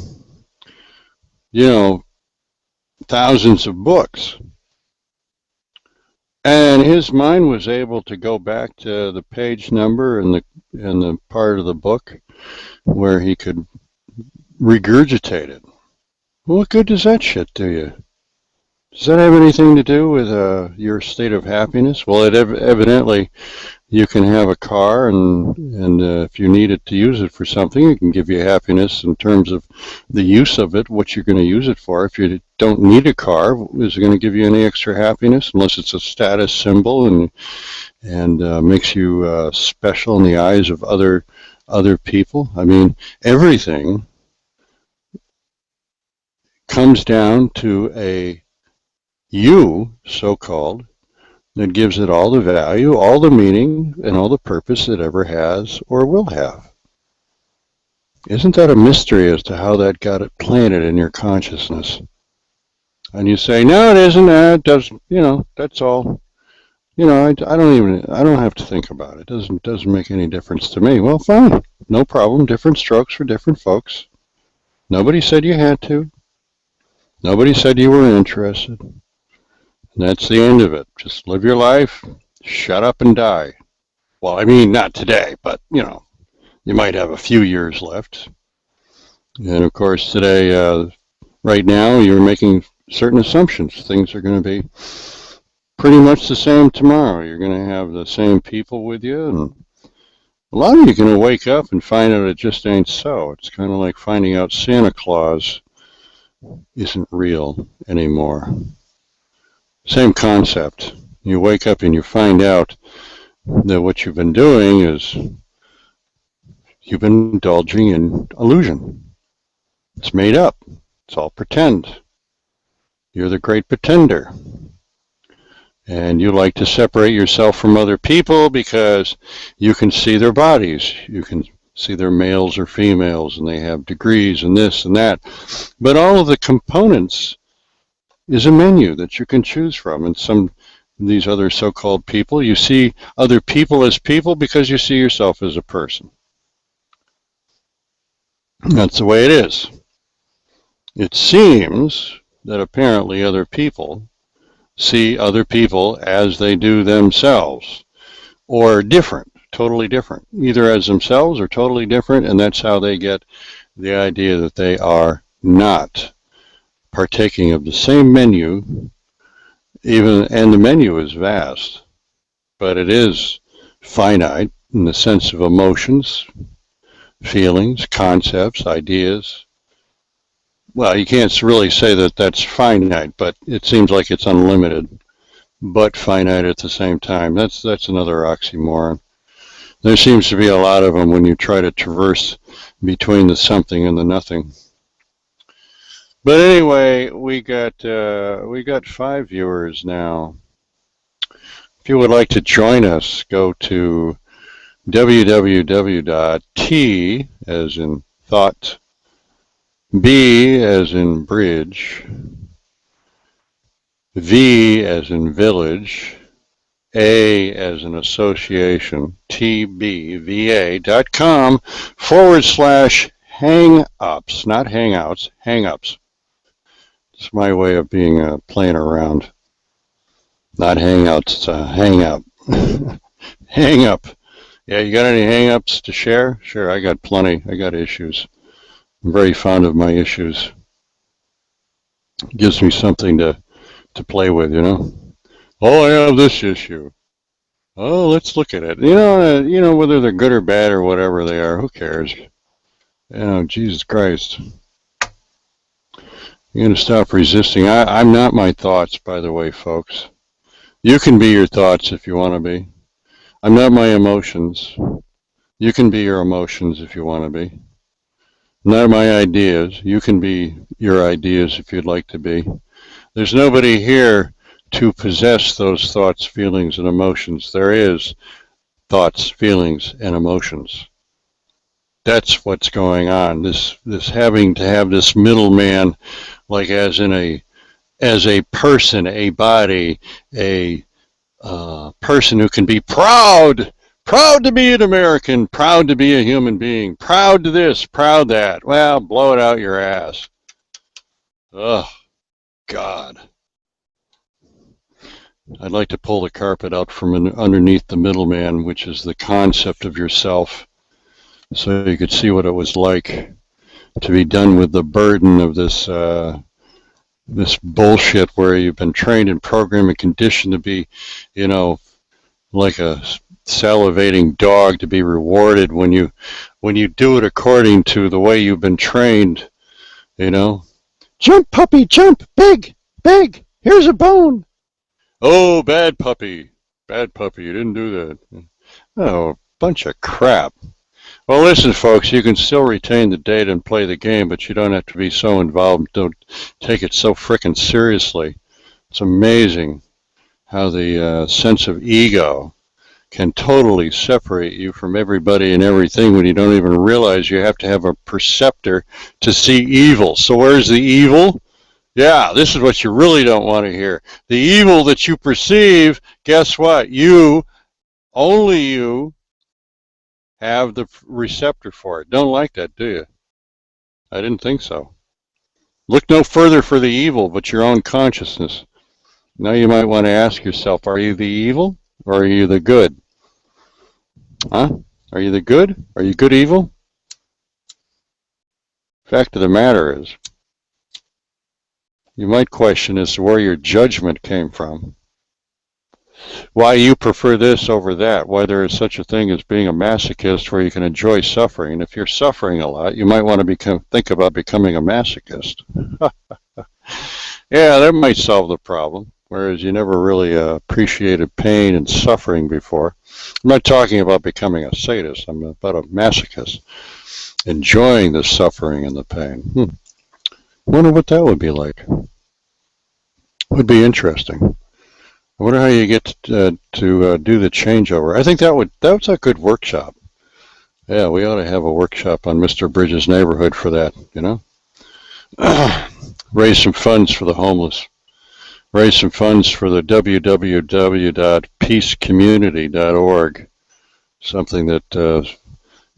Speaker 2: thousands of books. And his mind was able to go back to the page number and the part of the book where he could regurgitate it. Well, what good does that shit do you? Does that have anything to do with your state of happiness? Well, evidently you can have a car, and if you need it to use it for something, it can give you happiness in terms of the use of it, what you're going to use it for. If you don't need a car, is it going to give you any extra happiness? Unless it's a status symbol and makes you special in the eyes of other people. I mean, everything comes down to a you, so-called, that gives it all the value, all the meaning, and all the purpose it ever has or will have. Isn't that a mystery as to how that got it planted in your consciousness? And you say, no, it isn't. It doesn't. That's all. I don't have to think about it. It doesn't make any difference to me. Well, fine, no problem. Different strokes for different folks. Nobody said you had to. Nobody said you were interested. That's the end of it. Just live your life, shut up and die. Well, I mean, not today, but, you might have a few years left. And, of course, today, right now, you're making certain assumptions. Things are going to be pretty much the same tomorrow. You're going to have the same people with you, and A lot of you are going to wake up and find out it just ain't so. It's kind of like finding out Santa Claus isn't real anymore. Same concept. You wake up and you find out that what you've been doing is you've been indulging in illusion. It's made up. It's all pretend. You're the great pretender. And you like to separate yourself from other people because you can see their bodies. You can see they're males or females and they have degrees and this and that. But all of the components is a menu that you can choose from. And some of these other so-called people, you see other people as people because you see yourself as a person. That's the way it is. It seems that apparently other people see other people as they do themselves, or different, totally different, either as themselves or totally different, and that's how they get the idea that they are not partaking of the same menu, and the menu is vast, but it is finite in the sense of emotions, feelings, concepts, ideas. Well, you can't really say that that's finite, but it seems like it's unlimited, but finite at the same time. That's another oxymoron. There seems to be a lot of them when you try to traverse between the something and the nothing. But anyway, we got 5 viewers now. If you would like to join us, go to www.t as in thought, B as in bridge, V as in village, A as in association, tbva.com/hang-ups, not hangouts, hang-ups. It's my way of being playing around. Not hangouts, it's a hang-up. Hang-up. Yeah, you got any hang-ups to share? Sure, I got plenty. I got issues. I'm very fond of my issues. It gives me something to play with, you know. Oh, I have this issue. Oh, let's look at it. You know whether they're good or bad or whatever they are. Who cares? You know, Jesus Christ. You're going to stop resisting. I'm not my thoughts, by the way, folks. You can be your thoughts if you want to be. I'm not my emotions. You can be your emotions if you want to be. Not my ideas. You can be your ideas if you'd like to be. There's nobody here to possess those thoughts, feelings, and emotions. There is thoughts, feelings, and emotions. That's what's going on. This having to have this middleman, like as a person, a body, a person who can be proud to be an American, proud to be a human being, proud to this, proud that. Well, blow it out your ass. Oh, God. I'd like to pull the carpet out from underneath the middleman, which is the concept of yourself, so you could see what it was like to be done with the burden of this this bullshit where you've been trained and programmed and conditioned to be, you know, like a salivating dog to be rewarded when you do it according to the way you've been trained, you know. Jump, puppy, jump, big, here's a bone. Oh, bad puppy, you didn't do that. Oh, bunch of crap. Well, listen, folks, you can still retain the data and play the game, but you don't have to be so involved. Don't take it so frickin' seriously. It's amazing how the sense of ego can totally separate you from everybody and everything when you don't even realize you have to have a perceptor to see evil. So where's the evil? Yeah, this is what you really don't want to hear. The evil that you perceive, guess what? Only you, have the receptor for it. Don't like that, do you? I didn't think so. Look no further for the evil but your own consciousness. Now you might want to ask yourself, are you the evil or are you the good? Huh? Are you the good? Are you good evil? Fact of the matter is, you might question as to where your judgment came from. why you prefer this over that, why there is such a thing as being a masochist where you can enjoy suffering. If you're suffering a lot, you might want to think about becoming a masochist. Yeah, that might solve the problem, whereas you never really appreciated pain and suffering before. I'm not talking about becoming a sadist. I'm about a masochist, enjoying the suffering and the pain. Wonder what that would be like. Would be interesting. I wonder how you get to do the changeover. I think that's a good workshop. Yeah, we ought to have a workshop on Mr. Bridges' neighborhood for that, you know? Raise some funds for the homeless. Raise some funds for the www.peacecommunity.org, something that a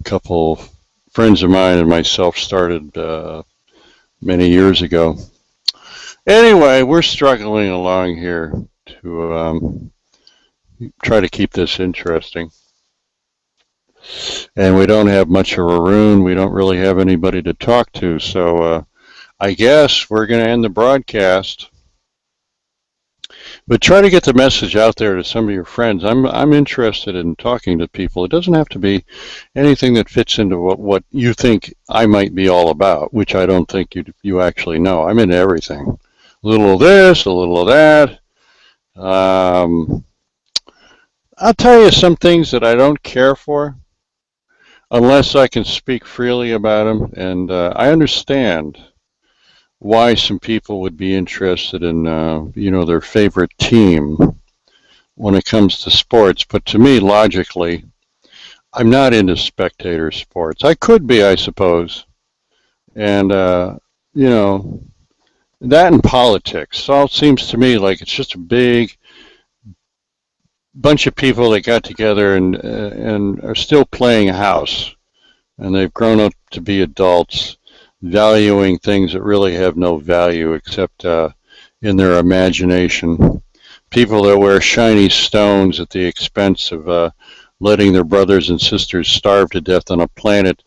Speaker 2: couple friends of mine and myself started many years ago. Anyway, we're struggling along here to try to keep this interesting. And we don't have much of a room. We don't really have anybody to talk to. So I guess we're going to end the broadcast. But try to get the message out there to some of your friends. I'm interested in talking to people. It doesn't have to be anything that fits into what you think I might be all about, which I don't think you actually know. I'm into everything. A little of this, a little of that. I'll tell you some things that I don't care for unless I can speak freely about them, and I understand why some people would be interested in their favorite team when it comes to sports, but to me, logically, I'm not into spectator sports. I could be, I suppose, and that and politics. It all seems to me like it's just a big bunch of people that got together and are still playing house, and they've grown up to be adults, valuing things that really have no value except in their imagination. People that wear shiny stones at the expense of letting their brothers and sisters starve to death on a planet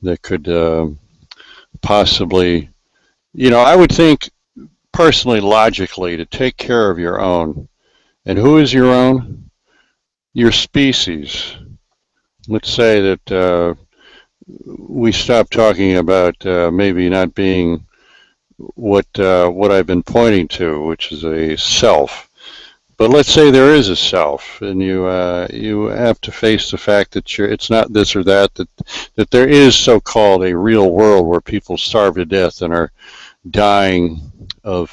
Speaker 2: that could possibly, I would think personally, logically, to take care of your own. And who is your own? Your species. Let's say that we stop talking about maybe not being what I've been pointing to, which is a self. But let's say there is a self, and you have to face the fact that it's not this or that there is so-called a real world where people starve to death and are dying of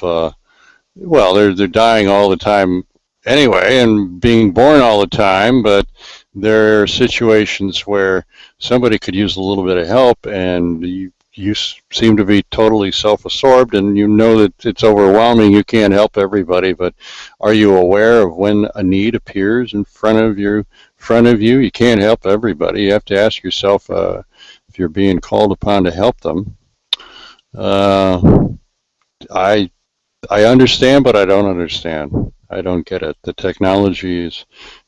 Speaker 2: they're dying all the time anyway, and being born all the time, but there are situations where somebody could use a little bit of help, and you seem to be totally self-absorbed, and you know that it's overwhelming. You can't help everybody, but are you aware of when a need appears in front of you? You can't help everybody. You have to ask yourself if you're being called upon to help them. I understand, but I don't understand. I don't get it. The technology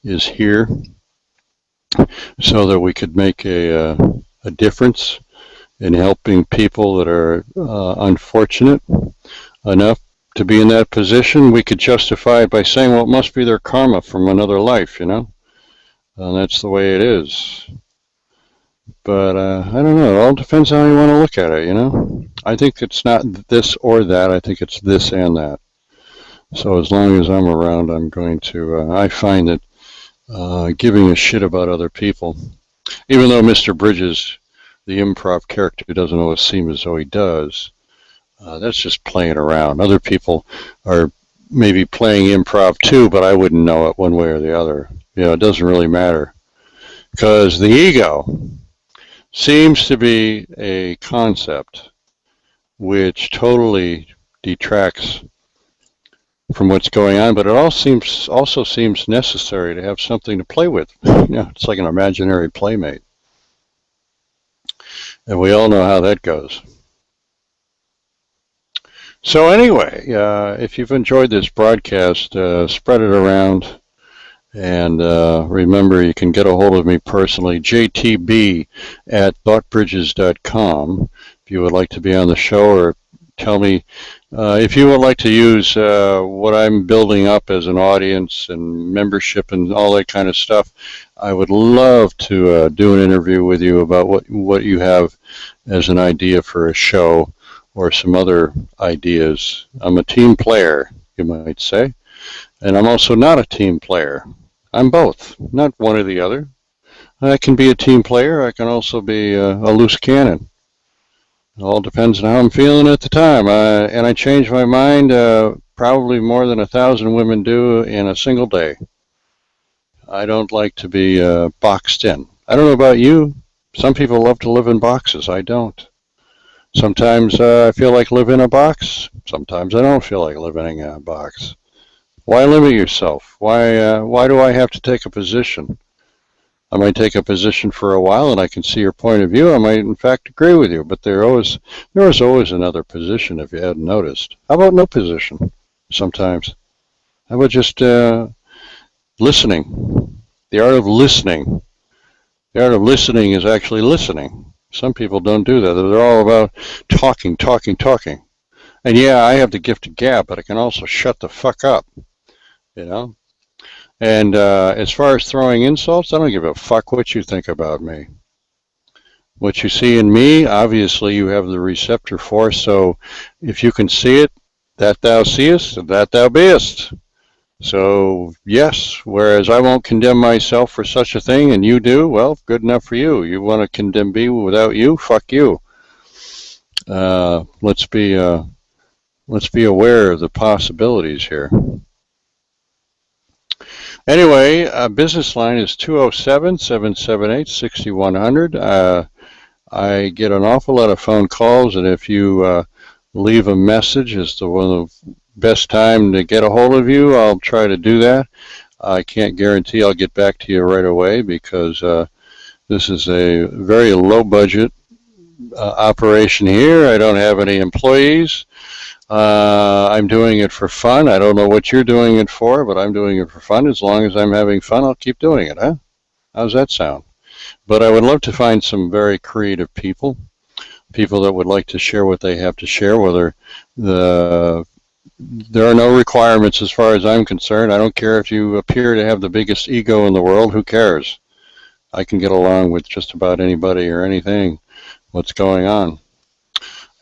Speaker 2: is here so that we could make a difference in helping people that are unfortunate enough to be in that position. We could justify it by saying, well, it must be their karma from another life, and that's the way it is. But I don't know. It all depends on how you want to look at it, I think it's not this or that. I think it's this and that. So as long as I'm around, I'm going to, I find that giving a shit about other people, even though Mr. Bridges, the improv character, doesn't always seem as though he does, that's just playing around. Other people are maybe playing improv too, but I wouldn't know it one way or the other. It doesn't really matter. Because the ego seems to be a concept which totally detracts from what's going on, but it also seems necessary to have something to play with. It's like an imaginary playmate. And we all know how that goes. So anyway, if you've enjoyed this broadcast, spread it around. And remember, you can get a hold of me personally, jtb@thoughtbridges.com, if you would like to be on the show or tell me If you would like to use what I'm building up as an audience and membership and all that kind of stuff, I would love to do an interview with you about what you have as an idea for a show or some other ideas. I'm a team player, you might say, and I'm also not a team player. I'm both, not one or the other. I can be a team player. I can also be a loose cannon. It all depends on how I'm feeling at the time. And I change my mind probably more than 1,000 women do in a single day. I don't like to be boxed in. I don't know about you. Some people love to live in boxes. I don't. Sometimes I feel like living in a box. Sometimes I don't feel like living in a box. Why limit yourself? Why do I have to take a position? I might take a position for a while and I can see your point of view. I might in fact agree with you, but there is always another position if you hadn't noticed. How about no position sometimes? How about just listening? The art of listening. The art of listening is actually listening. Some people don't do that. They're all about talking. And yeah, I have the gift of gab, but I can also shut the fuck up, you know? And as far as throwing insults, I don't give a fuck what you think about me. What you see in me, obviously you have the receptor for, so if you can see it, that thou seest, that thou beest. So yes, whereas I won't condemn myself for such a thing, and you do, well, good enough for you. You want to condemn me without you? Fuck you. Let's be aware of the possibilities here. Anyway, business line is 207-778-6100. I get an awful lot of phone calls, and if you leave a message as to one of the best time to get a hold of you, I'll try to do that. I can't guarantee I'll get back to you right away because this is a very low budget operation here. I don't have any employees. I'm doing it for fun. I don't know what you're doing it for, but I'm doing it for fun. As long as I'm having fun, I'll keep doing it, huh? How's that sound? But I would love to find some very creative people that would like to share what they have to share, whether there are no requirements as far as I'm concerned. I don't care if you appear to have the biggest ego in the world. Who cares? I can get along with just about anybody or anything, what's going on.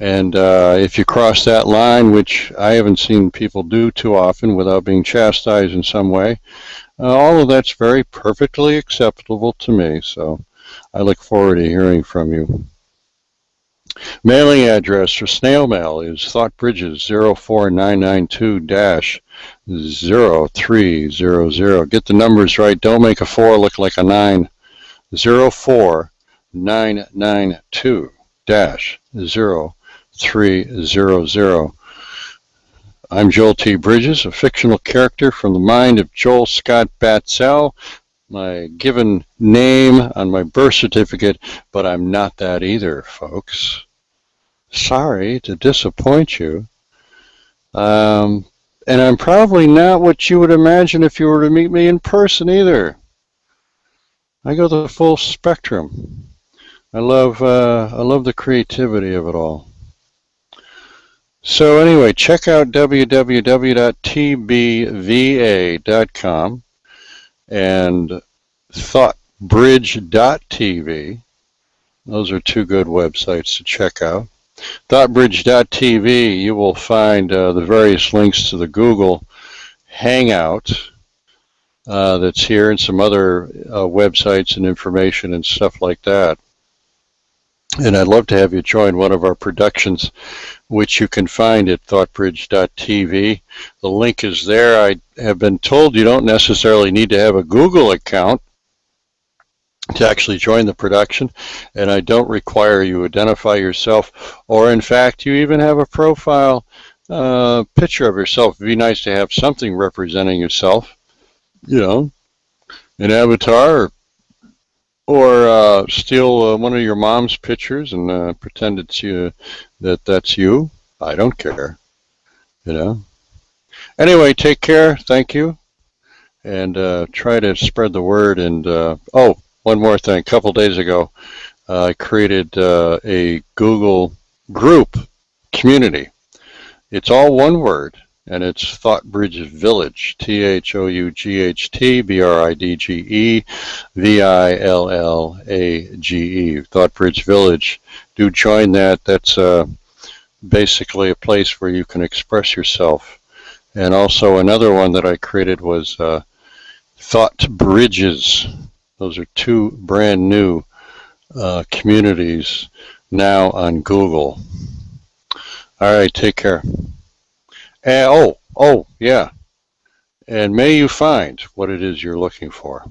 Speaker 2: And if you cross that line, which I haven't seen people do too often without being chastised in some way, all of that's very perfectly acceptable to me. So I look forward to hearing from you. Mailing address for snail mail is Thoughtbridges 04992-0300. Get the numbers right. Don't make a 4 look like a 9. 04992-0300. I'm Joel T. Bridges, a fictional character from the mind of Joel Scott Batzell, my given name on my birth certificate, but I'm not that either, folks. Sorry to disappoint you. And I'm probably not what you would imagine if you were to meet me in person either. I go the full spectrum. I love the creativity of it all. So anyway, check out www.tbva.com and thoughtbridge.tv. Those are two good websites to check out. Thoughtbridge.tv, you will find the various links to the Google Hangout that's here and some other websites and information and stuff like that. And I'd love to have you join one of our productions, which you can find at thoughtbridge.tv. The link is there. I have been told you don't necessarily need to have a Google account to actually join the production, and I don't require you identify yourself, or in fact, you even have a profile picture of yourself. It'd be nice to have something representing yourself, you know, an avatar, or steal one of your mom's pictures and pretend it's you, that's you. I don't care, you know. Anyway, take care. Thank you, and try to spread the word. And oh, one more thing. A couple days ago, I created a Google group community. It's all one word, and it's Thoughtbridge Village, ThoughtbridgeVillage, Thoughtbridge Village. Do join that. That's basically a place where you can express yourself. And also another one that I created was Thought Bridges. Those are two brand new communities now on Google. All right, take care. And, yeah. And may you find what it is you're looking for.